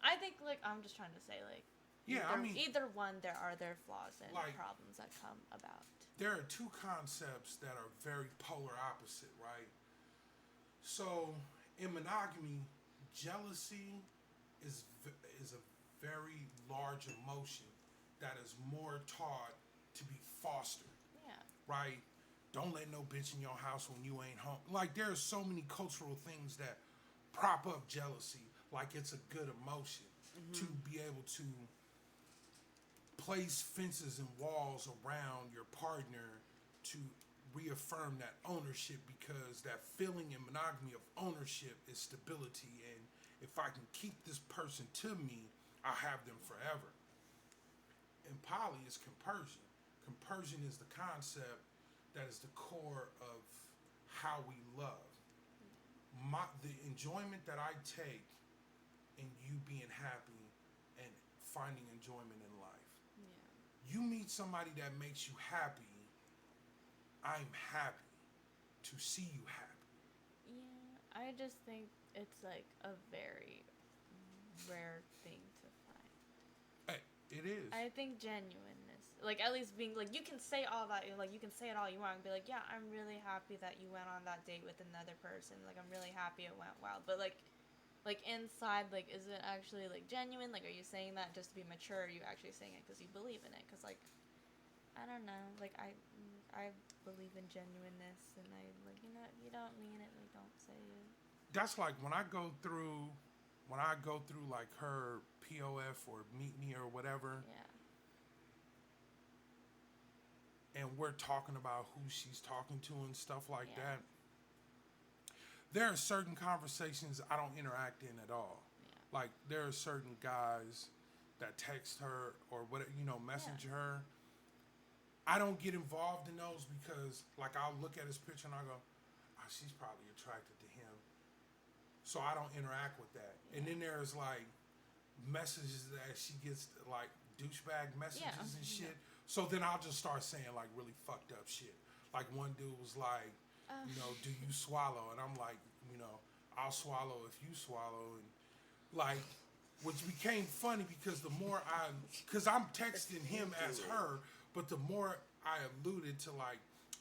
I think, like, I'm just trying to say, like, either one, there are their flaws and like, problems that come about. There are two concepts that are very polar opposite, right? So, in monogamy, jealousy is a very large emotion that is more taught to be fostered, Yeah. right? Don't let no bitch in your house when you ain't home. Like, there's so many cultural things that prop up jealousy, like it's a good emotion to be able to place fences and walls around your partner to reaffirm that ownership, because that feeling in monogamy of ownership is stability, and if I can keep this person to me, I'll have them forever. And poly is compersion. Compersion is the concept that is the core of how we love. The enjoyment that I take in you being happy and finding enjoyment in life. Yeah. You meet somebody that makes you happy, I'm happy to see you happy. Yeah. I just think it's like a very rare thing to find. It is. I think genuineness, like at least being like, you can say all that, like you can say it all you want and be like, yeah, I'm really happy that you went on that date with another person. Like I'm really happy it went well. But like inside, like, is it actually like genuine? Like, are you saying that just to be mature? Or are you actually saying it because you believe in it? Because like, I don't know. Like I believe in genuineness, and I like, you know, if you don't mean it, like don't say it. That's like when I go through like her POF or Meet Me or whatever, Yeah. and we're talking about who she's talking to and stuff like Yeah. that. There are certain conversations I don't interact in at all. Yeah. Like there are certain guys that text her or what, message her. I don't get involved in those because like I'll look at his picture and I go, oh, she's probably attracted to him. So I don't interact with that. Yeah. And then there's like messages that she gets, like douchebag messages and shit. So then I'll just start saying like really fucked up shit. Like one dude was like, do you swallow? And I'm like, I'll swallow if you swallow. And like, which became funny because because I'm texting him as her, but the more I alluded to like,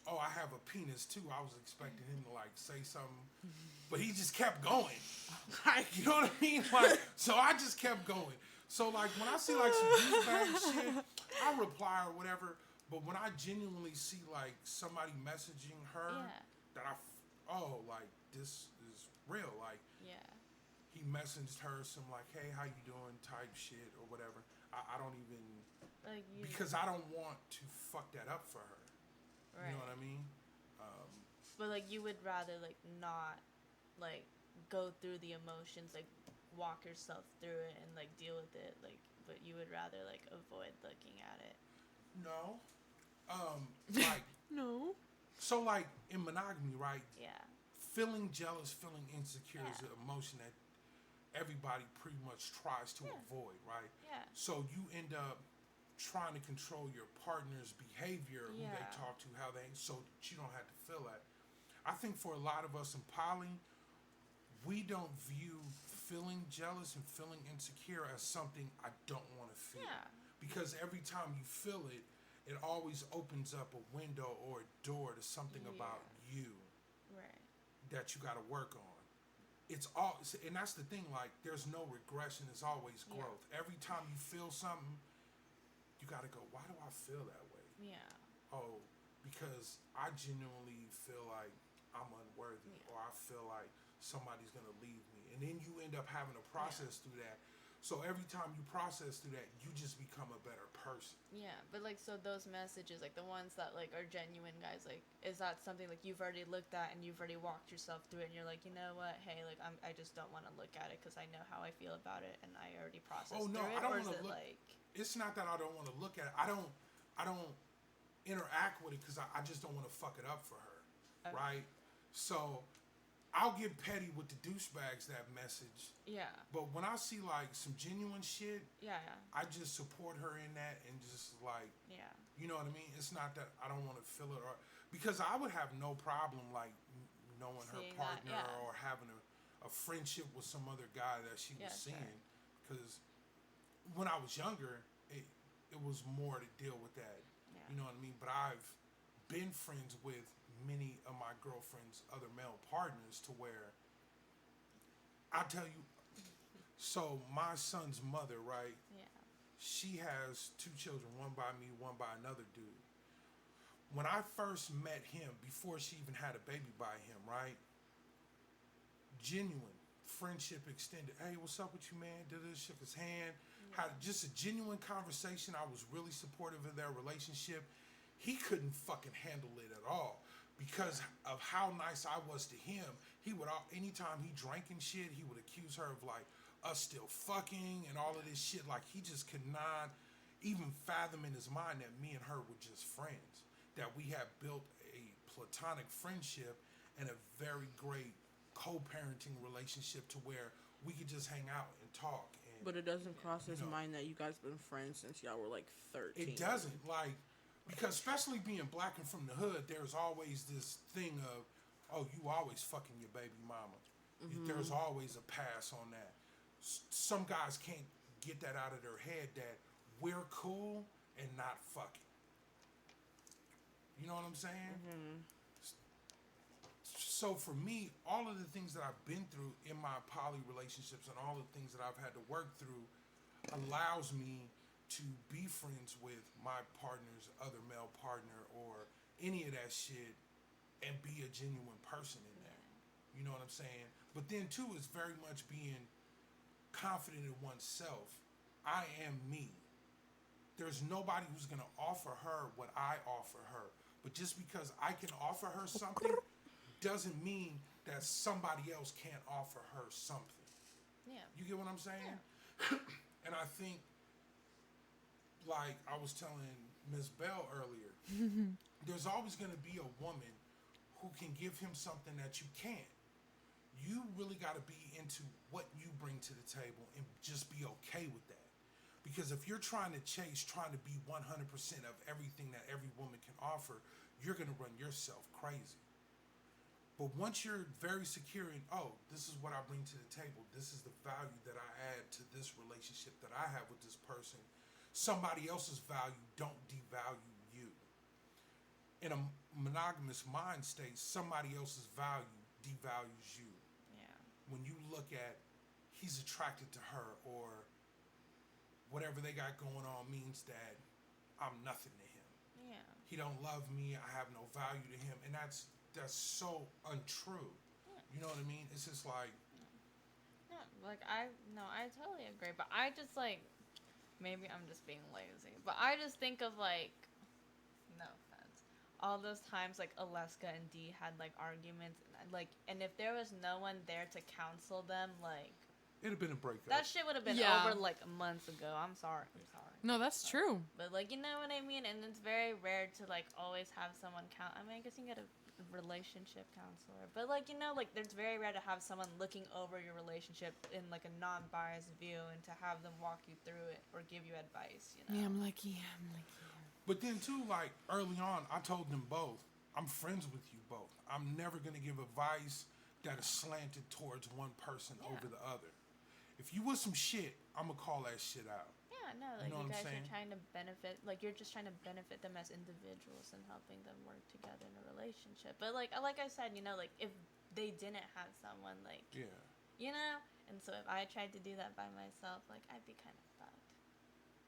oh, I have a penis too, I was expecting him to like say something, but he just kept going. Like, you know what I mean? Like, so I just kept going. So like when I see like some douchebag shit, I reply or whatever. But when I genuinely see like somebody messaging her that like this is real. Like he messaged her some like, hey, how you doing type shit or whatever. I don't even Like you. because I don't want to fuck that up for her. Right. You know what I mean? But like you would rather like not like go through the emotions, like walk yourself through it and like deal with it, like, but you would rather like avoid looking at it. No. Like No. so like in monogamy, right? Yeah. Feeling jealous, feeling insecure is an emotion that everybody pretty much tries to avoid, right? Yeah. So you end up trying to control your partner's behavior, who they talk to, how they, so that you don't have to feel that. I think for a lot of us in poly, we don't view feeling jealous and feeling insecure as something I don't want to feel. Yeah. Because every time you feel it, it always opens up a window or a door to something about you Right. that you got to work on. It's all, and that's the thing, like, there's no regression, it's always growth. Every time you feel something, you got to go, why do I feel that way? Yeah. Oh, because I genuinely feel like I'm unworthy, or I feel like somebody's going to leave me. And then you end up having to process through that. So every time you process through that, you just become a better person. Yeah, but like, so those messages, like the ones that like are genuine, guys, like, is that something like you've already looked at and you've already walked yourself through it, and you're like, you know what, hey, like I just don't want to look at it because I know how I feel about it and I already processed Oh no, through it. I don't Or want is to it look. like, It's not that I don't want to look at it. I don't interact with it because I just don't want to fuck it up for her, right? So I'll get petty with the douchebags that message. yeah, But when I see like some genuine shit, yeah, I just support her in that and just like, yeah, you know what I mean? It's not that I don't want to feel it, or because I would have no problem like knowing her Seeing that, partner or having a friendship with some other guy that she was Yeah, sure. seeing. Because when I was younger, it was more to deal with that. yeah. You know what I mean? But I've been friends with many of my girlfriend's other male partners to where I tell you, so my son's mother, right? Yeah. she has 2 children, one by me, one by another dude. When I first met him, before she even had a baby by him, right? Genuine friendship extended. Hey, what's up with you, man? Did this, shook his hand. Had just a genuine conversation. I was really supportive of their relationship. He couldn't fucking handle it at all because of how nice I was to him. He would, anytime he drank and shit, he would accuse her of like us still fucking and all of this shit. Like he just could not even fathom in his mind that me and her were just friends. That we had built a platonic friendship and a very great co-parenting relationship to where we could just hang out and talk. And, But it doesn't cross his know, mind that you guys been friends since y'all were like 13. it doesn't, like, because especially being black and from the hood, there's always this thing of, oh, you always fucking your baby mama. There's always a pass on that. Some guys can't get that out of their head that we're cool and not fucking. You know what I'm saying? So for me, all of the things that I've been through in my poly relationships and all the things that I've had to work through allows me to be friends with my partner's other male partner or any of that shit and be a genuine person in that. You know what I'm saying? But then too, it's very much being confident in oneself. I am me. There's nobody who's going to offer her what I offer her. But just because I can offer her something doesn't mean that somebody else can't offer her something. Yeah. You get what I'm saying? Yeah. And I think, like I was telling Miss Bell earlier, there's always going to be a woman who can give him something that you can't. You really got to be into what you bring to the table and just be okay with that. Because if you're trying to be 100% of everything that every woman can offer, you're going to run yourself crazy. But once you're very secure in, oh, this is what I bring to the table, this is the value that I add to this relationship that I have with this person, somebody else's value don't devalue you. In a monogamous mind state, somebody else's value devalues you. Yeah. When you look at, he's attracted to her, or whatever they got going on means that I'm nothing to him. Yeah. He don't love me, I have no value to him, and that's so untrue. Yeah. You know what I mean? It's just like, Yeah, like I totally agree, but I just like, maybe I'm just being lazy, but I just think of like, no offense, all those times like Alaska and Dee had like arguments, and if there was no one there to counsel them, like, it'd have been a breakup. that shit would have been Yeah. over like months ago. I'm sorry. No, that's true. But like, you know what I mean? And it's very rare to like always have someone I mean, I guess you can get a relationship counselor, but like, you know, like there's very rare to have someone looking over your relationship in like a non-biased view and to have them walk you through it or give you advice, you know? Yeah, I'm lucky. But then too, like early on, I told them both, I'm friends with you both. I'm never gonna give advice that is slanted towards one person over the other. If you was some shit, I'm gonna call that shit out. Yeah, no, like You know you what I'm guys saying? are trying to benefit, like you're just trying to benefit them as individuals and helping them work together in a relationship. But like I said, you know, like if they didn't have someone, like, Yeah. you know, and so if I tried to do that by myself, like I'd be kind of fucked.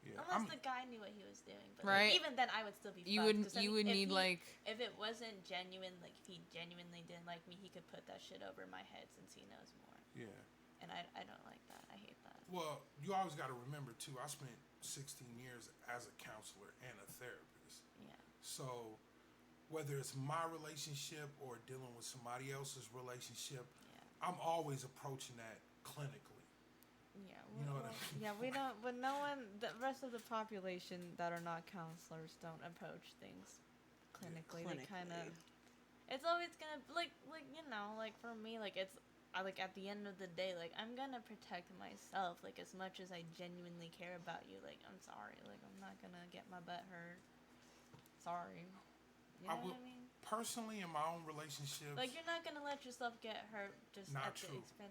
Yeah. Unless the guy knew what he was doing, but Right. like, even then I would still be. You fucked, would 'cause, I you mean, would if need he- like if it wasn't genuine, like if he genuinely didn't like me, he could put that shit over my head since he knows more, Yeah. and I don't like that. I hate that. Well, you always got to remember too, I spent 16 years as a counselor and a therapist. Yeah. So whether it's my relationship or dealing with somebody else's relationship, Yeah. I'm always approaching that clinically. Yeah, You know what I well, mean? yeah, we don't. But no one, the rest of the population that are not counselors don't approach things clinically. They kind of. It's always gonna like you know, like for me, like it's like at the end of the day, like I'm gonna protect myself, like as much as I genuinely care about you. Like I'm sorry, like I'm not gonna get my butt hurt. Sorry. You know what I mean? Personally, in my own relationships, Like you're not gonna let yourself get hurt just not at the true. expense.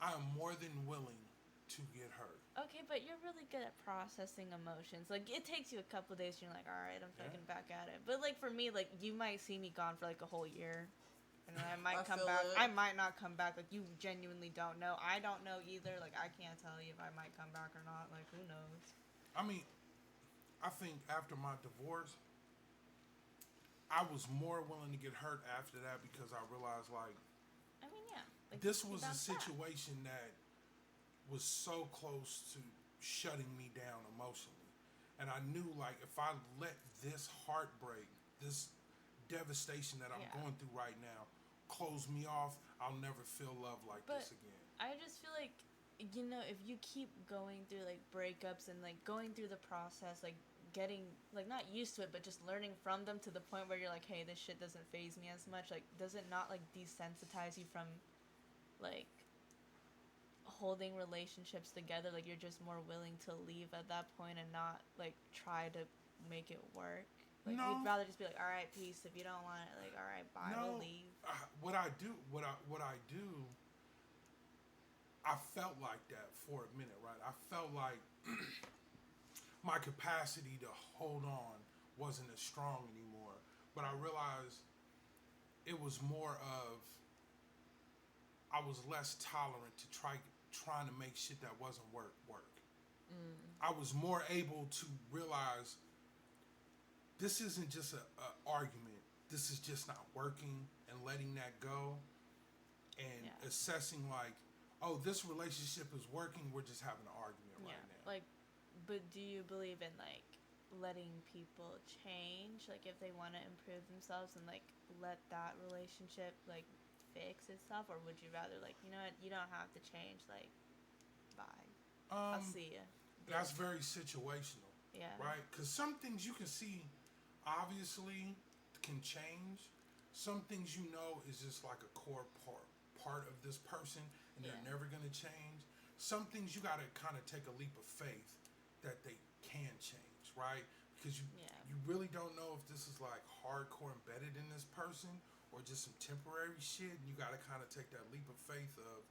I am more than willing to get hurt. Okay, but you're really good at processing emotions. Like, it takes you a couple days, and you're like, all right, I'm fucking back at it. But, like, for me, like, you might see me gone for, like, a whole year. and I might I come feel back. it. I might not come back. Like, you genuinely don't know. I don't know either. Like, I can't tell you if I might come back or not. Like, who knows? I mean, I think after my divorce, I was more willing to get hurt after that because I realized like I mean, yeah. Like, this you was a bounce back. situation that was so close to shutting me down emotionally. And I knew like if I let this heartbreak, this devastation that I'm Yeah. going through right now close me off, I'll never feel love like But this again. I just feel like, you know, if you keep going through like breakups and like going through the process, like getting like not used to it, but just learning from them to the point where you're like, hey, this shit doesn't faze me as much. Like, does it not like desensitize you from like holding relationships together? Like, you're just more willing to leave at that point and not like try to make it work. Like, No. you'd rather just be like, all right, peace. If you don't want it, like, all right, bye, No, we'll leave. what I do, I felt like that for a minute, right? I felt like my capacity to hold on wasn't as strong anymore. But I realized it was more of I was less tolerant to trying to make shit that wasn't work. I was more able to realize this isn't just a argument. This is just not working, and letting that go and Yeah. assessing like, oh, this relationship is working. We're just having an argument Yeah. right now. Like, but do you believe in like letting people change, like if they want to improve themselves and like let that relationship like fix itself, or would you rather like, you know what, you don't have to change, like, bye, I'll see ya. That's very situational, Yeah. right? Because some things you can see obviously can change. Some things you know is just like a core part of this person, and they're Yeah. never gonna change. Some things you gotta kind of take a leap of faith that they can change, right? Because Yeah. you really don't know if this is like hardcore embedded in this person or just some temporary shit. And you gotta kind of take that leap of faith of,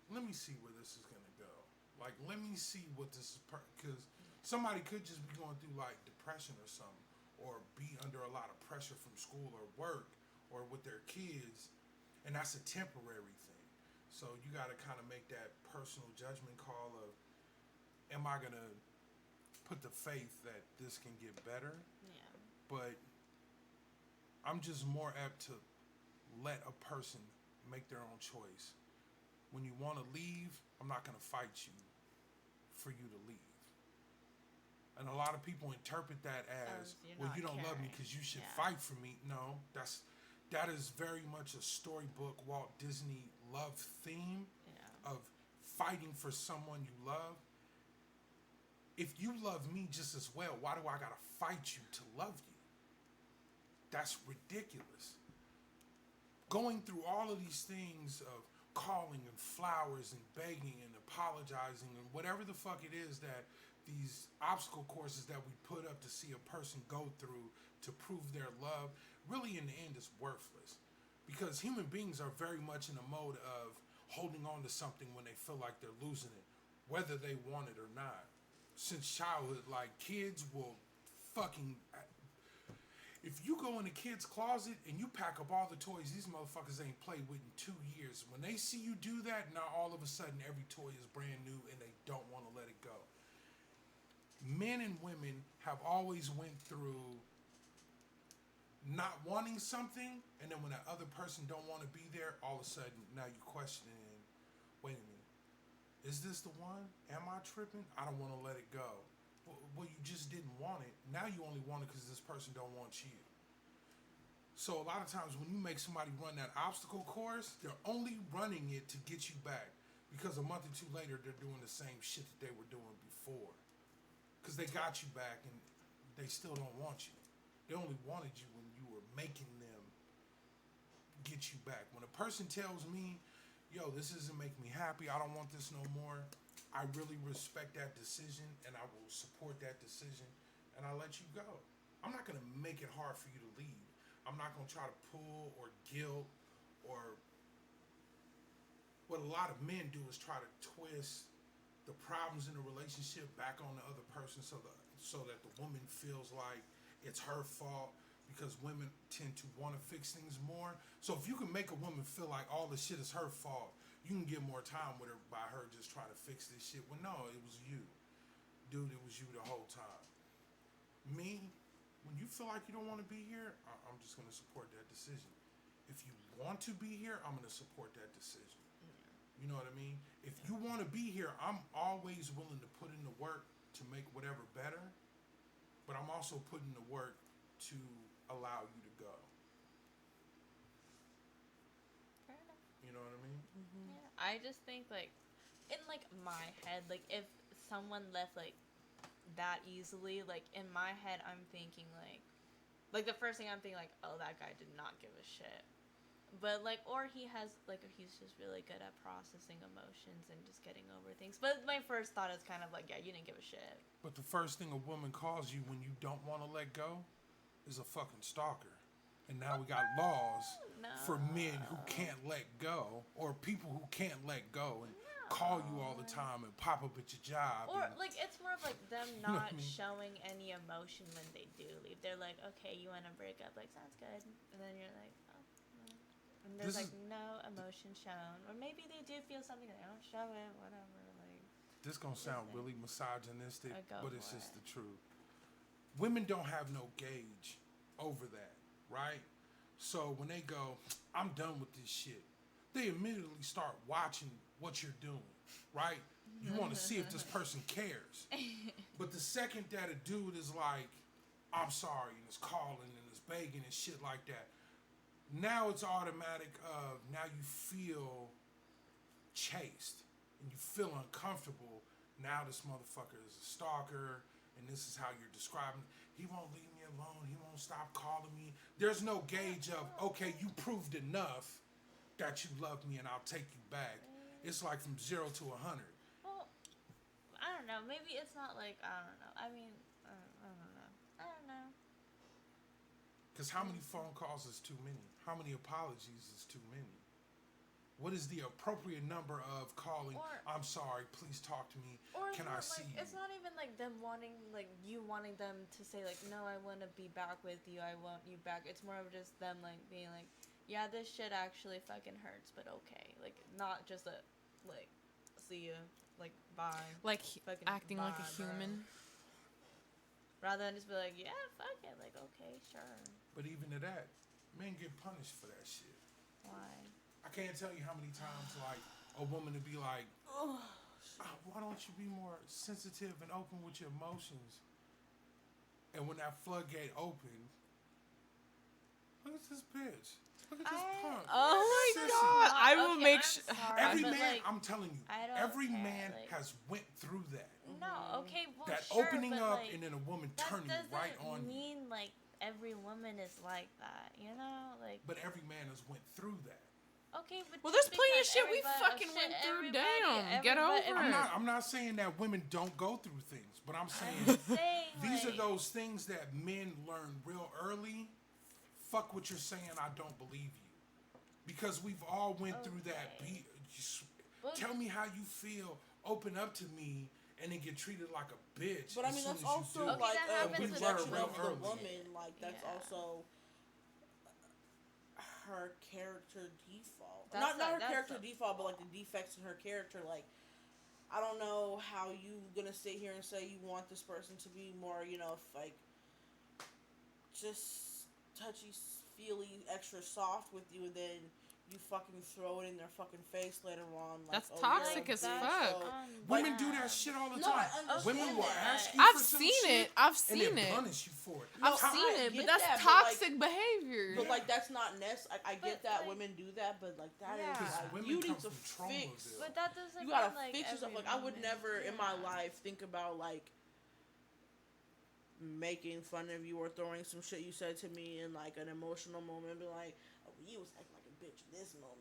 let me see where this is gonna go. Like, let me see what this is, because somebody could just be going through like depression or something, or be under a lot of pressure from school or work or with their kids, and that's a temporary thing. So you got to kind of make that personal judgment call of, am I gonna put the faith that this can get better? Yeah. But I'm just more apt to let a person make their own choice. When you want to leave, I'm not going to fight you for you to leave. And a lot of people interpret that as, you're well, not you don't love me caring. because you should Yeah. fight for me. No, that is very much a storybook Walt Disney love theme Yeah. of fighting for someone you love. If you love me just as well, why do I gotta fight you to love you? That's ridiculous. Going through all of these things of calling and flowers and begging and apologizing and whatever the fuck it is that these obstacle courses that we put up to see a person go through to prove their love, really in the end is worthless. Because human beings are very much in a mode of holding on to something when they feel like they're losing it, whether they want it or not. Since childhood, like, kids will fucking... If you go in a kid's closet and you pack up all the toys these motherfuckers ain't played with in 2 years, when they see you do that, now all of a sudden every toy is brand new and they don't want to let it go. Men and women have always went through not wanting something, and then when that other person don't want to be there, all of a sudden now you questioning, wait a minute, is this the one? Am I tripping? I don't want to let it go. Well, you just didn't want it. Now you only want it because this person don't want you. So a lot of times when you make somebody run that obstacle course, they're only running it to get you back, because a month or two later they're doing the same shit that they were doing before. Because they got you back and they still don't want you. They only wanted you when you were making them get you back. When a person tells me, yo, this isn't making me happy, I don't want this no more, I really respect that decision and I will support that decision and I let you go. I'm not going to make it hard for you to leave. I'm not going to try to pull or guilt, or what a lot of men do is try to twist the problems in the relationship back on the other person so that the woman feels like it's her fault because women tend to want to fix things more. So if you can make a woman feel like all the shit is her fault, you can get more time with her by her just trying to fix this shit. Well, no, it was you. Dude, it was you the whole time. Me, when you feel like you don't want to be here, I'm just going to support that decision. If you want to be here, I'm going to support that decision. You know what I mean? If you want to be here, I'm always willing to put in the work to make whatever better, but I'm also putting the work to allow you to go. Fair enough. You know what I mean? Yeah, I just think like, in like my head, like if someone left like that easily, like in my head, I'm thinking like the first thing I'm thinking like, oh, that guy did not give a shit. But like, or he's just really good at processing emotions and just getting over things. But my first thought is kind of like, yeah, you didn't give a shit. But the first thing a woman calls you when you don't want to let go is a fucking stalker. And now we got laws for men who can't let go, or people who can't let go and call you all the time and pop up at your job. Or like, it's more of like them know what not I mean? showing any emotion when they do leave. They're like, okay, you want to break up? Like, sounds good. And then you're like, oh. And there's This like no emotion shown, or maybe they do feel something, they don't show it, whatever. Like, this gonna sound Listen. really misogynistic, Go but it's for just it. the truth. Women don't have no gauge over that, right? So when they go, I'm done with this shit, they immediately start watching what you're doing, right? You want to see if this person cares. But the second that a dude is like, I'm sorry, and is calling and is begging and shit like that, now it's automatic of, now you feel chased and you feel uncomfortable. Now this motherfucker is a stalker and this is how you're describing. He won't leave me alone. He won't stop calling me. There's no gauge of, okay, you proved enough that you love me and I'll take you back. It's like from 0 to 100. well, I don't know. Maybe it's not like, I don't know. I mean, I don't know. Because how many phone calls is too many? How many apologies is too many? What is the appropriate number of calling, Or- I'm sorry, please talk to me, Or can I see you? It's not even like them wanting, like you wanting them to say like, no, I want to be back with you. I want you back. It's more of just them like being like, yeah, this shit actually fucking hurts, but okay. Like, not just a like, see you, like, bye. Like Fucking acting like a bye, bro. human. Rather than just be like, yeah, fuck it. Like, okay, sure. But even to that, men get punished for that shit. Why? I can't tell you how many times, like, a woman to be like, why don't you be more sensitive and open with your emotions? And when that floodgate opened, look at this bitch. Look at this punk. Oh my Sissy. god! I will Okay, make I'm sure. sorry, Every but, man, like, I'm telling you, I don't every care, man like- has went through that. No, okay, well, That sure, opening but, up like, and then a woman that turning doesn't right on you. mean like every woman is like that, you know? Like, But every man has went through that. okay, but Well, just there's plenty of because shit we everybody- fucking went through. Damn, get over I'm it. not saying that women don't go through things, but I'm saying saying, these are like, those things that men learn real early. Fuck what you're saying, I don't believe you. Because we've all went through that. Okay. But tell me how you feel, open up to me, and then get treated like a bitch. But I as mean, soon that's as you also do. Okay, like that a happens with rejection real of the early. woman. Like that's Yeah. also her character default. That's Not her that's character a- default, but like the defects in her character. Like I don't know how you gonna sit here and say you want this person to be more, like just touchy, feely, extra soft with you, and then you fucking throw it in their fucking face later on. Like, That's oh, toxic you're a as bitch, fuck. so- Women do that shit all the No, time. I understand Women will that. ask you I've for some seen shit, it. I've and seen then it. punish you for it. I've No, seen I it, get but that's that, but, like- toxic behavior. But like that's not necessary. I get But, that like- women do that, but like that is Yeah. 'Cause like women you come need to from fix. Traumoville. But that doesn't You gotta mean, like, fix yourself. every Like I would woman- never in my yeah. life think about like making fun of you or throwing some shit you said to me in like an emotional moment. Be like, oh, you was acting like a bitch in this moment.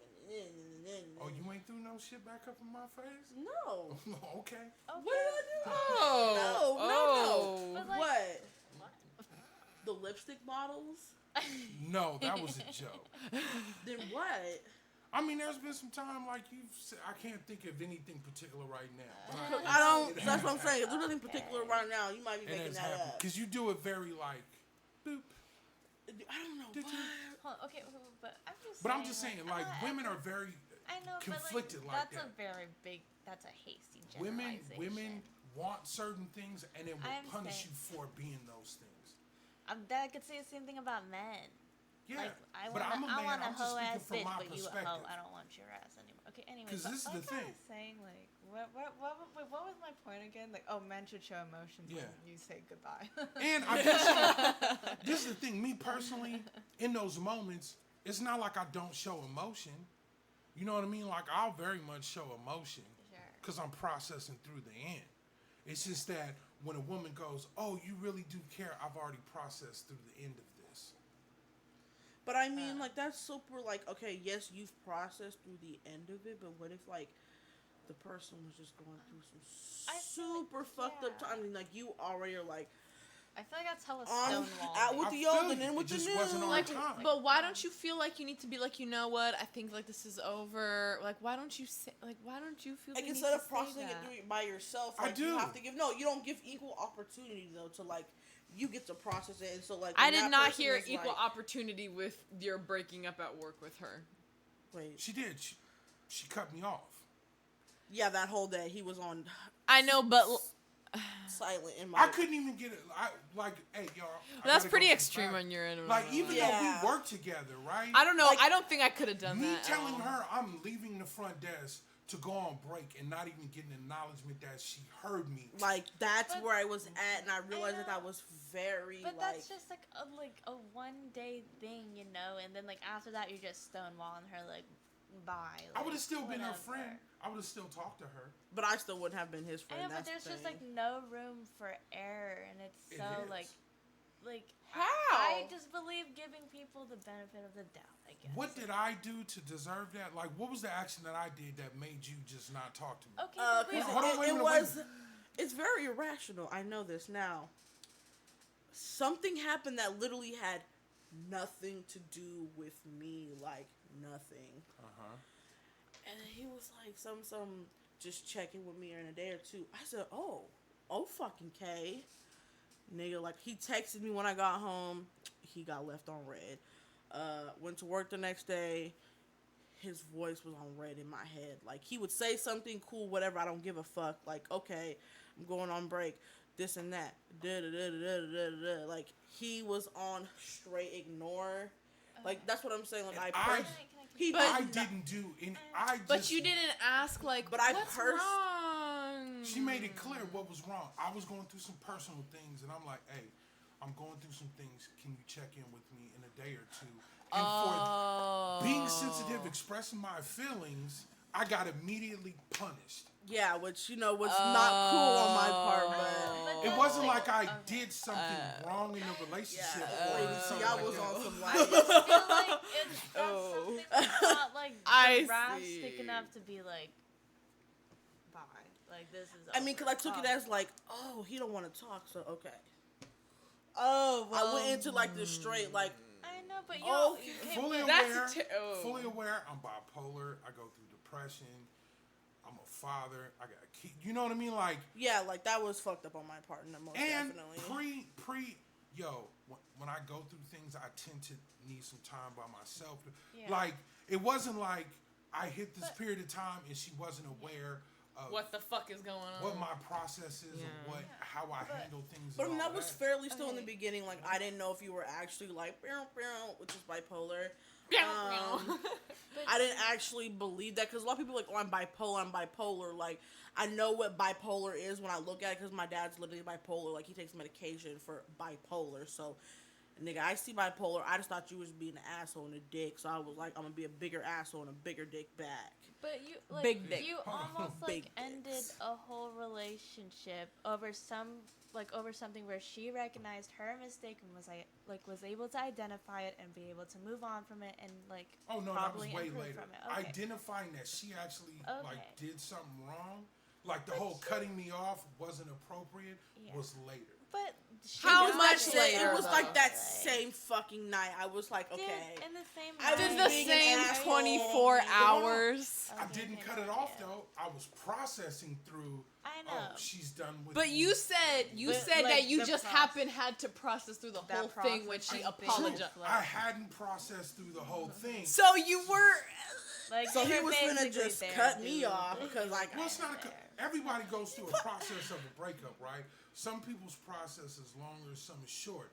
Oh, you ain't threw no shit back up in my face? No. Okay. Okay. What did I do? Oh, No. But, like- What? The lipstick models? No, that was a joke. Then what? I mean, there's been some time like you've said, I can't think of anything particular right now. But I don't. it That's what I'm has saying. If there's nothing particular right now, you might be happened. It making has that happened. up. Because you do it very like, boop. I don't know Did why. you? Hold on, okay, but I'm just. But I'm just saying, like, women are very I know, conflicted but like that's that. a very big. That's a hasty Women generalization. want certain things and then will I'm punish saying- you for being those things. That I could say the same thing about men. Yeah, Like, but I'm a I man. want a I'm just hoe speaking ass from bitch, my but you a perspective. hoe. I don't want your ass anymore. Okay, anyway. 'Cause but this is like the I thing. was saying, like, What was my point again? Like, oh, men should show emotions Yeah. when you say goodbye. And I guess this is the thing. Me personally, in those moments, it's not like I don't show emotion. You know what I mean? Like, I'll very much show emotion sure. because I'm processing through the end. It's just that when a woman goes, "Oh, you really do care," I've already processed through the end of this. But I mean, like, that's super, like, okay, yes, you've processed through the end of it, but what if, like, the person was just going through some I feel like- super fucked up yeah. time? I mean, like, you already are, like, I feel like that's hella on, stonewall. out with I the feel old you. and then with It the just new. wasn't on Like, time. but why don't you feel like you need to be like, you know what? I think like this is over. Like, why don't you say? Like, why don't you feel? Like, the need instead to of say processing that? it through by yourself, I like, you do. have to give, no, you don't give equal opportunity, though, to, like, you get to process it, and so, like, I when did that not person hear is, equal like, opportunity with your breaking up at work with her. wait, She did. She cut me off. yeah, that whole day, he was on I know, but silent in my... I couldn't even get it. Hey, y'all. I that's gotta pretty go to extreme class. on your end. Like, even Yeah. though we work together, right? I don't know. like, I don't think I could have done Me that. at telling all. her I'm leaving the front desk to go on break and not even getting acknowledgement that she heard me. Like, that's But- where I was at, and I realized that know. that was very, But like... that's just like a 1 day thing, you know, and then like after that you're just stonewalling her like bye. I would like, have still been her whatever. friend. I would have still talked to her. But I still wouldn't have been his friend. I know, but That's there's the just thing. like no room for error, and it's It so is. like How? I just believe giving people the benefit of the doubt. I guess. What did I do to deserve that? Like, what was the action that I did that made you just not talk to me? Okay, but wait, Hold on, wait a it minute, was... wait a It's very irrational. I know this now. Something happened that literally had nothing to do with me. Like, nothing. Uh-huh. And he was like, some, just checking with me in a day or two. I said, oh fucking K. Nigga, like, he texted me when I got home. He got left on red. Went to work the next day. His voice was on red in my head. Like, he would say something cool, whatever, I don't give a fuck. Like, okay, I'm going on break. This and that. Da-da-da-da-da-da-da. Like, he was on straight ignore. Like, that's what I'm saying. Like, And I... I- He But- I did not- didn't do any. I just, But you didn't ask like, But I what's pers- wrong? She made it clear what was wrong. I was going through some personal things, and I'm like, hey, I'm going through some things. Can you check in with me in a day or two? And for being sensitive, expressing my feelings, I got immediately punished. Yeah, which, you know, was not cool on my part, but... It wasn't like I did something wrong in the relationship. Yeah, or lady, something see, I like was that. on some, I like... just feel like that's something that's not like I drastic see. enough to be like bye. Like this is. I mean, because I took it as, like, oh, he don't want to talk, so okay. Oh, I went into, like, this straight, like... I know, but you Oh, you Fully can't. aware. That's Fully aware. I'm bipolar. I go through depression. I'm a father. I got a kid. You know what I mean? Like, Yeah, like, that was fucked up on my part, most and definitely. when I go through things, I tend to need some time by myself. Yeah. Like, it wasn't like I hit this But- period of time and she wasn't aware of What the fuck is going on? what my process is Yeah. and how I handle things. But I and mean, all that was that. fairly still in the Okay. beginning. Like, I didn't know if you were actually, like, which is bipolar. But I didn't actually believe that because a lot of people are like, oh, I'm bipolar. Like, I know what bipolar is when I look at it because my dad's literally bipolar. Like, he takes medication for bipolar. So, nigga, I see bipolar. I just thought you was being an asshole and a dick. So I was like, I'm going to be a bigger asshole and a bigger dick back. But you like Big dick. you almost Big like ended dicks. a whole relationship over something where she recognized her mistake and was able to identify it and be able to move on from it and like Oh no, that was probably way improve later. from it. Okay. Identifying that she actually Okay. like did something wrong, like the whole cutting me off wasn't appropriate, Yeah. was later. But How Pretty much much it later, was though? like that same fucking night. I was like, Dude, okay. in the same I night. was Did the being an same asshole. 24 hours. I didn't cut it off though. I was processing through. I know. Oh, she's done with. But me. you said But, that like, you the just had to process through the That whole thing when she processing thing. apologized. I hadn't processed through the whole thing. So you were. Like, So you he were was finna basically just there, cut me dude. off because like Well, it's not everybody goes through a process of a breakup, right? Some people's process is longer, some is short.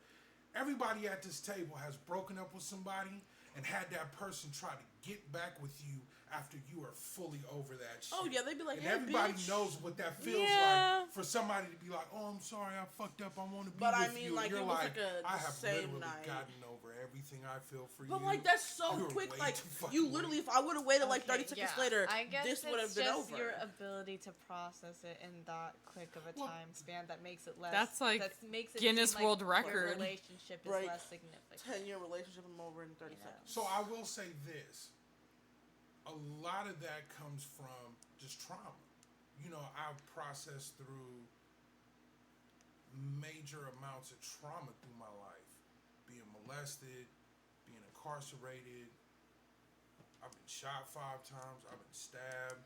Everybody at this table has broken up with somebody and had that person try to get back with you after you are fully over that shit. Oh yeah, they'd be like, And hey, everybody bitch. knows what that feels Yeah. like for somebody to be like, "Oh, I'm sorry, I fucked up. I want to be But I with mean, you." like, And you're it was like, like "I the have same literally night. gotten over everything I feel for you." But like that's so You're quick. way Like too fucking you literally, if I would have waited like 30 Okay, seconds yeah. later, I guess this would have it's been just over. your ability to process it in that quick of a Well, time span that makes it less. That's like that makes it Guinness seem like World your Record. relationship is Right. less significant. 10-year relationship, I'm over in 30 You know. seconds. So I will say this. A lot of that comes from just trauma. You know, I've processed through major amounts of trauma through my life. Being molested, being incarcerated. I've been shot 5 times. I've been stabbed.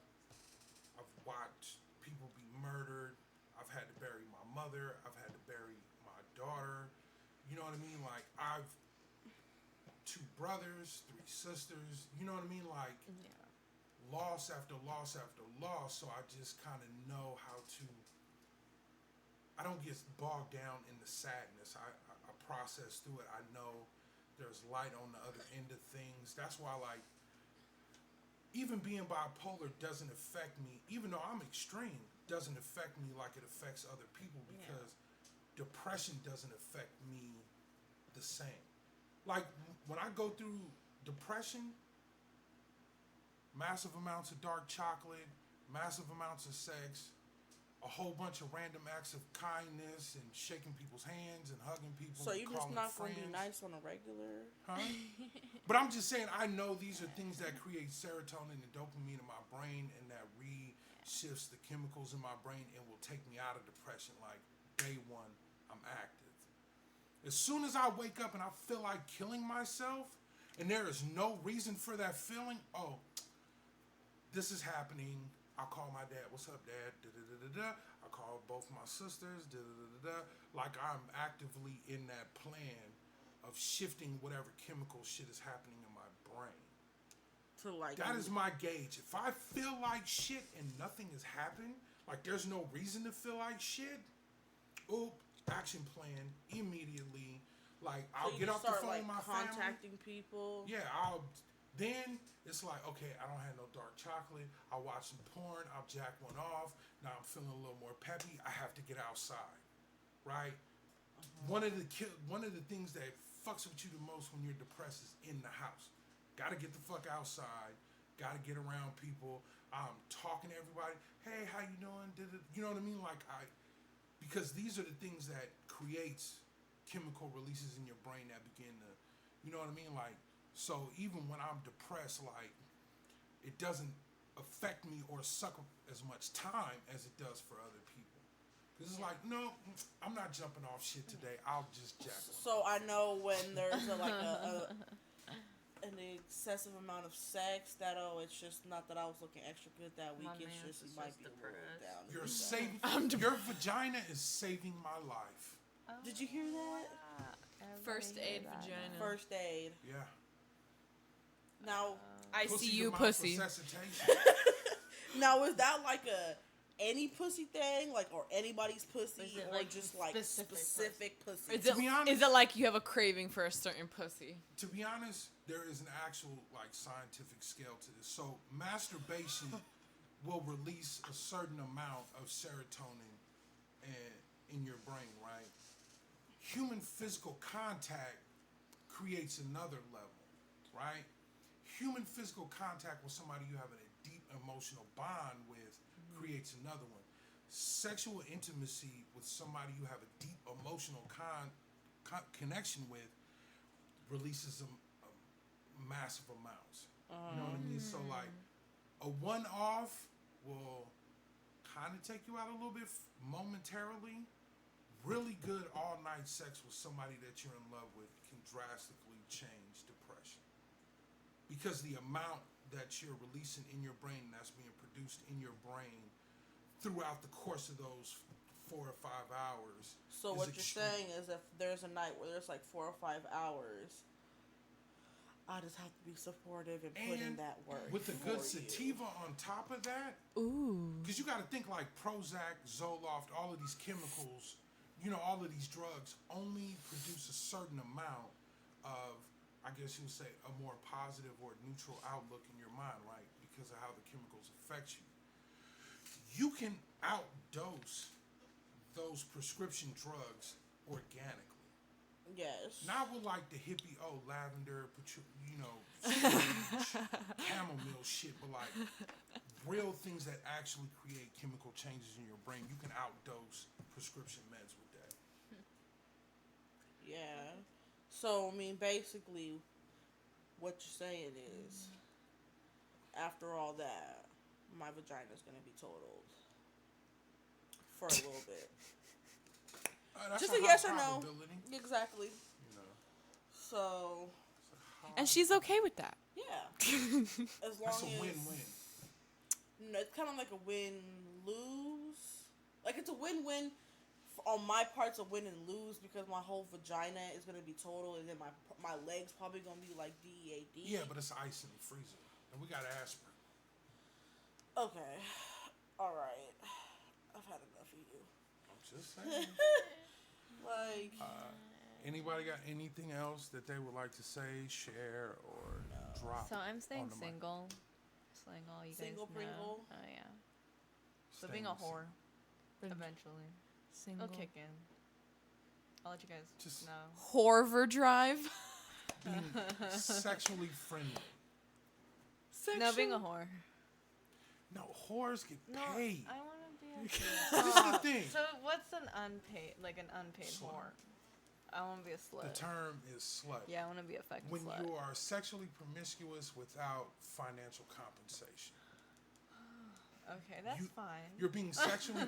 I've watched people be murdered. I've had to bury my mother. I've had to bury my daughter. You know what I mean? Like, I've 2 brothers, 3 sisters. You know what I mean? Like, loss after loss after loss. So I just kind of know how to. I don't get bogged down in the sadness. I process through it. I know there's light on the other end of things. That's why, like, even being bipolar doesn't affect me, even though I'm extreme, doesn't affect me like it affects other people because depression doesn't affect me the same. Like, when I go through depression, massive amounts of dark chocolate, massive amounts of sex, a whole bunch of random acts of kindness and shaking people's hands and hugging people. So and you're just calling not gonna friends. be nice on a regular? Huh? But I'm just saying, I know these are things that create serotonin and dopamine in my brain, and that shifts the chemicals in my brain and will take me out of depression. Like, day one, I'm active. As soon as I wake up and I feel like killing myself, and there is no reason for that feeling, oh, this is happening. I call my dad. What's up, Dad? Da-da-da-da-da. I call both my sisters. Da-da-da-da-da. Like, I'm actively in that plan of shifting whatever chemical shit is happening in my brain. To like That is my gauge. If I feel like shit and nothing has happened, like there's no reason to feel like shit, action plan immediately. Like, I'll get off the phone with my family. Contacting people. Yeah, then it's like, okay, I don't have no dark chocolate. I'll watch some porn. I'll jack one off. Now I'm feeling a little more peppy. I have to get outside, right? One of the things that fucks with you the most when you're depressed is in the house. Got to get the fuck outside. Got to get around people. I'm talking to everybody. Hey, how you doing? You know what I mean? Like, because these are the things that creates chemical releases in your brain that begin to, you know what I mean? Like, so even when I'm depressed, like, it doesn't affect me or suck up as much time as it does for other people. Because it's like, no, I'm not jumping off shit today. I'll just jack one. So I know when there's an excessive amount of sex that it's just not that I was looking extra good that week. My It's man's just is might just be a little depressed. down. You're saving. Your vagina is saving my life. Did you hear that? First aid vagina. First aid. Yeah. Now, I Pussy see to you, mouth pussy. resuscitation. now is that like any pussy thing, like, or anybody's pussy, Is it, or like, just like specific pussy? Is To be honest- it like you have a craving for a certain pussy? To be honest, there is an actual like scientific scale to this. So masturbation will release a certain amount of serotonin in your brain, right? Human physical contact creates another level, right? Human physical contact with somebody you have a deep emotional bond with creates another one. Sexual intimacy with somebody you have a deep emotional connection with releases a massive amounts. You know what I mean? So like a one-off will kind of take you out a little bit momentarily. really good all-night sex with somebody that you're in love with can drastically change depression. Because the amount that you're releasing in your brain, that's being produced in your brain throughout the course of those 4 or 5 hours. So what you're saying is if there's a night where there's like 4 or 5 hours, I just have to be supportive and put in that work. With a good sativa on top of that, because you got to think like Prozac, Zoloft, all of these chemicals, all of these drugs only produce a certain amount of, I guess you would say, a more positive or neutral outlook in your mind, right? Because of how the chemicals affect you. You can outdose those prescription drugs organically. Yes. Not with like the hippie, lavender, chamomile shit, but like real things that actually create chemical changes in your brain. You can outdose prescription meds with that. Yeah. So, I mean, basically, what you're saying is, after all that, my vagina's going to be totaled. For a little bit. Just a yes or no. Exactly. So. And she's okay with that. Yeah. As long That's a as. win-win. No, it's kind of like a win-lose. Like, it's a win-win. On my part, it's a win and lose because my whole vagina is going to be total, and then my legs probably going to be like DEAD. Yeah, but it's ice in the freezer. And we got aspirin. Okay. All right. I've had enough of you. I'm just saying. Like. Anybody got anything else that they would like to say, share, or drop? So I'm staying on the mic? single. Saying all you Single guys Pringle? know. Oh yeah. So being a whore. Eventually. Single. It'll kick in. I'll let you guys Just know. Horver Drive. being sexually friendly. No, being a whore. No, whores get No, paid. I want to be a This is the thing. So what's an unpaid Slut. whore? I want to be a slut. The term is slut. Yeah, I want to be a fucking When slut. you are sexually promiscuous without financial compensation. Okay, that's fine. You're being sexually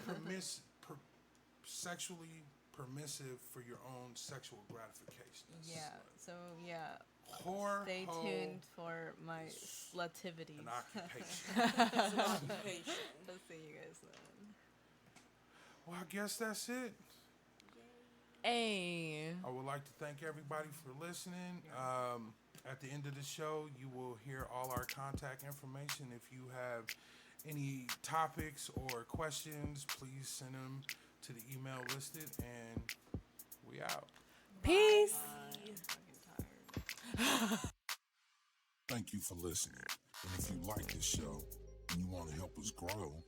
sexually permissive for your own sexual gratification. That's Yeah. slut. So yeah. Whore, Stay hoe, tuned for my slutivities. an occupation. It's an occupation. I'll see you guys then. Well, I guess that's it. Hey. I would like to thank everybody for listening. At the end of the show, you will hear all our contact information. If you have any topics or questions, please send them to the email listed, and we out. Peace. I'm fucking tired. Thank you for listening. And if you like this show and you want to help us grow,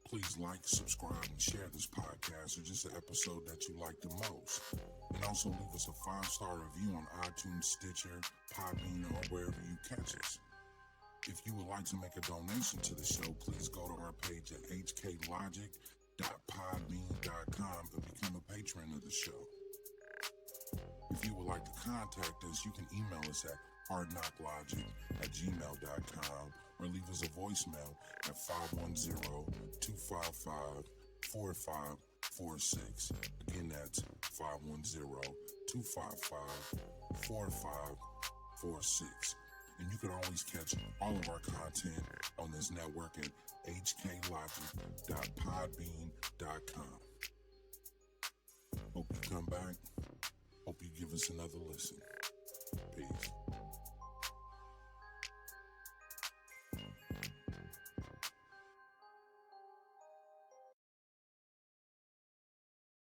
please like, subscribe, and share this podcast or just an episode that you like the most. And also leave us a 5-star review on iTunes, Stitcher, Podbean, or wherever you catch us. If you would like to make a donation to the show, please go to our page at hklogic.podbean.com and become a patron of the show. If you would like to contact us, you can email us at hardknocklogic@gmail.com or leave us a voicemail at 510-255-4546. Again, that's 510-255-4546. And you can always catch all of our content on this network at hklogic.podbean.com. Hope you come back. Hope you give us another listen.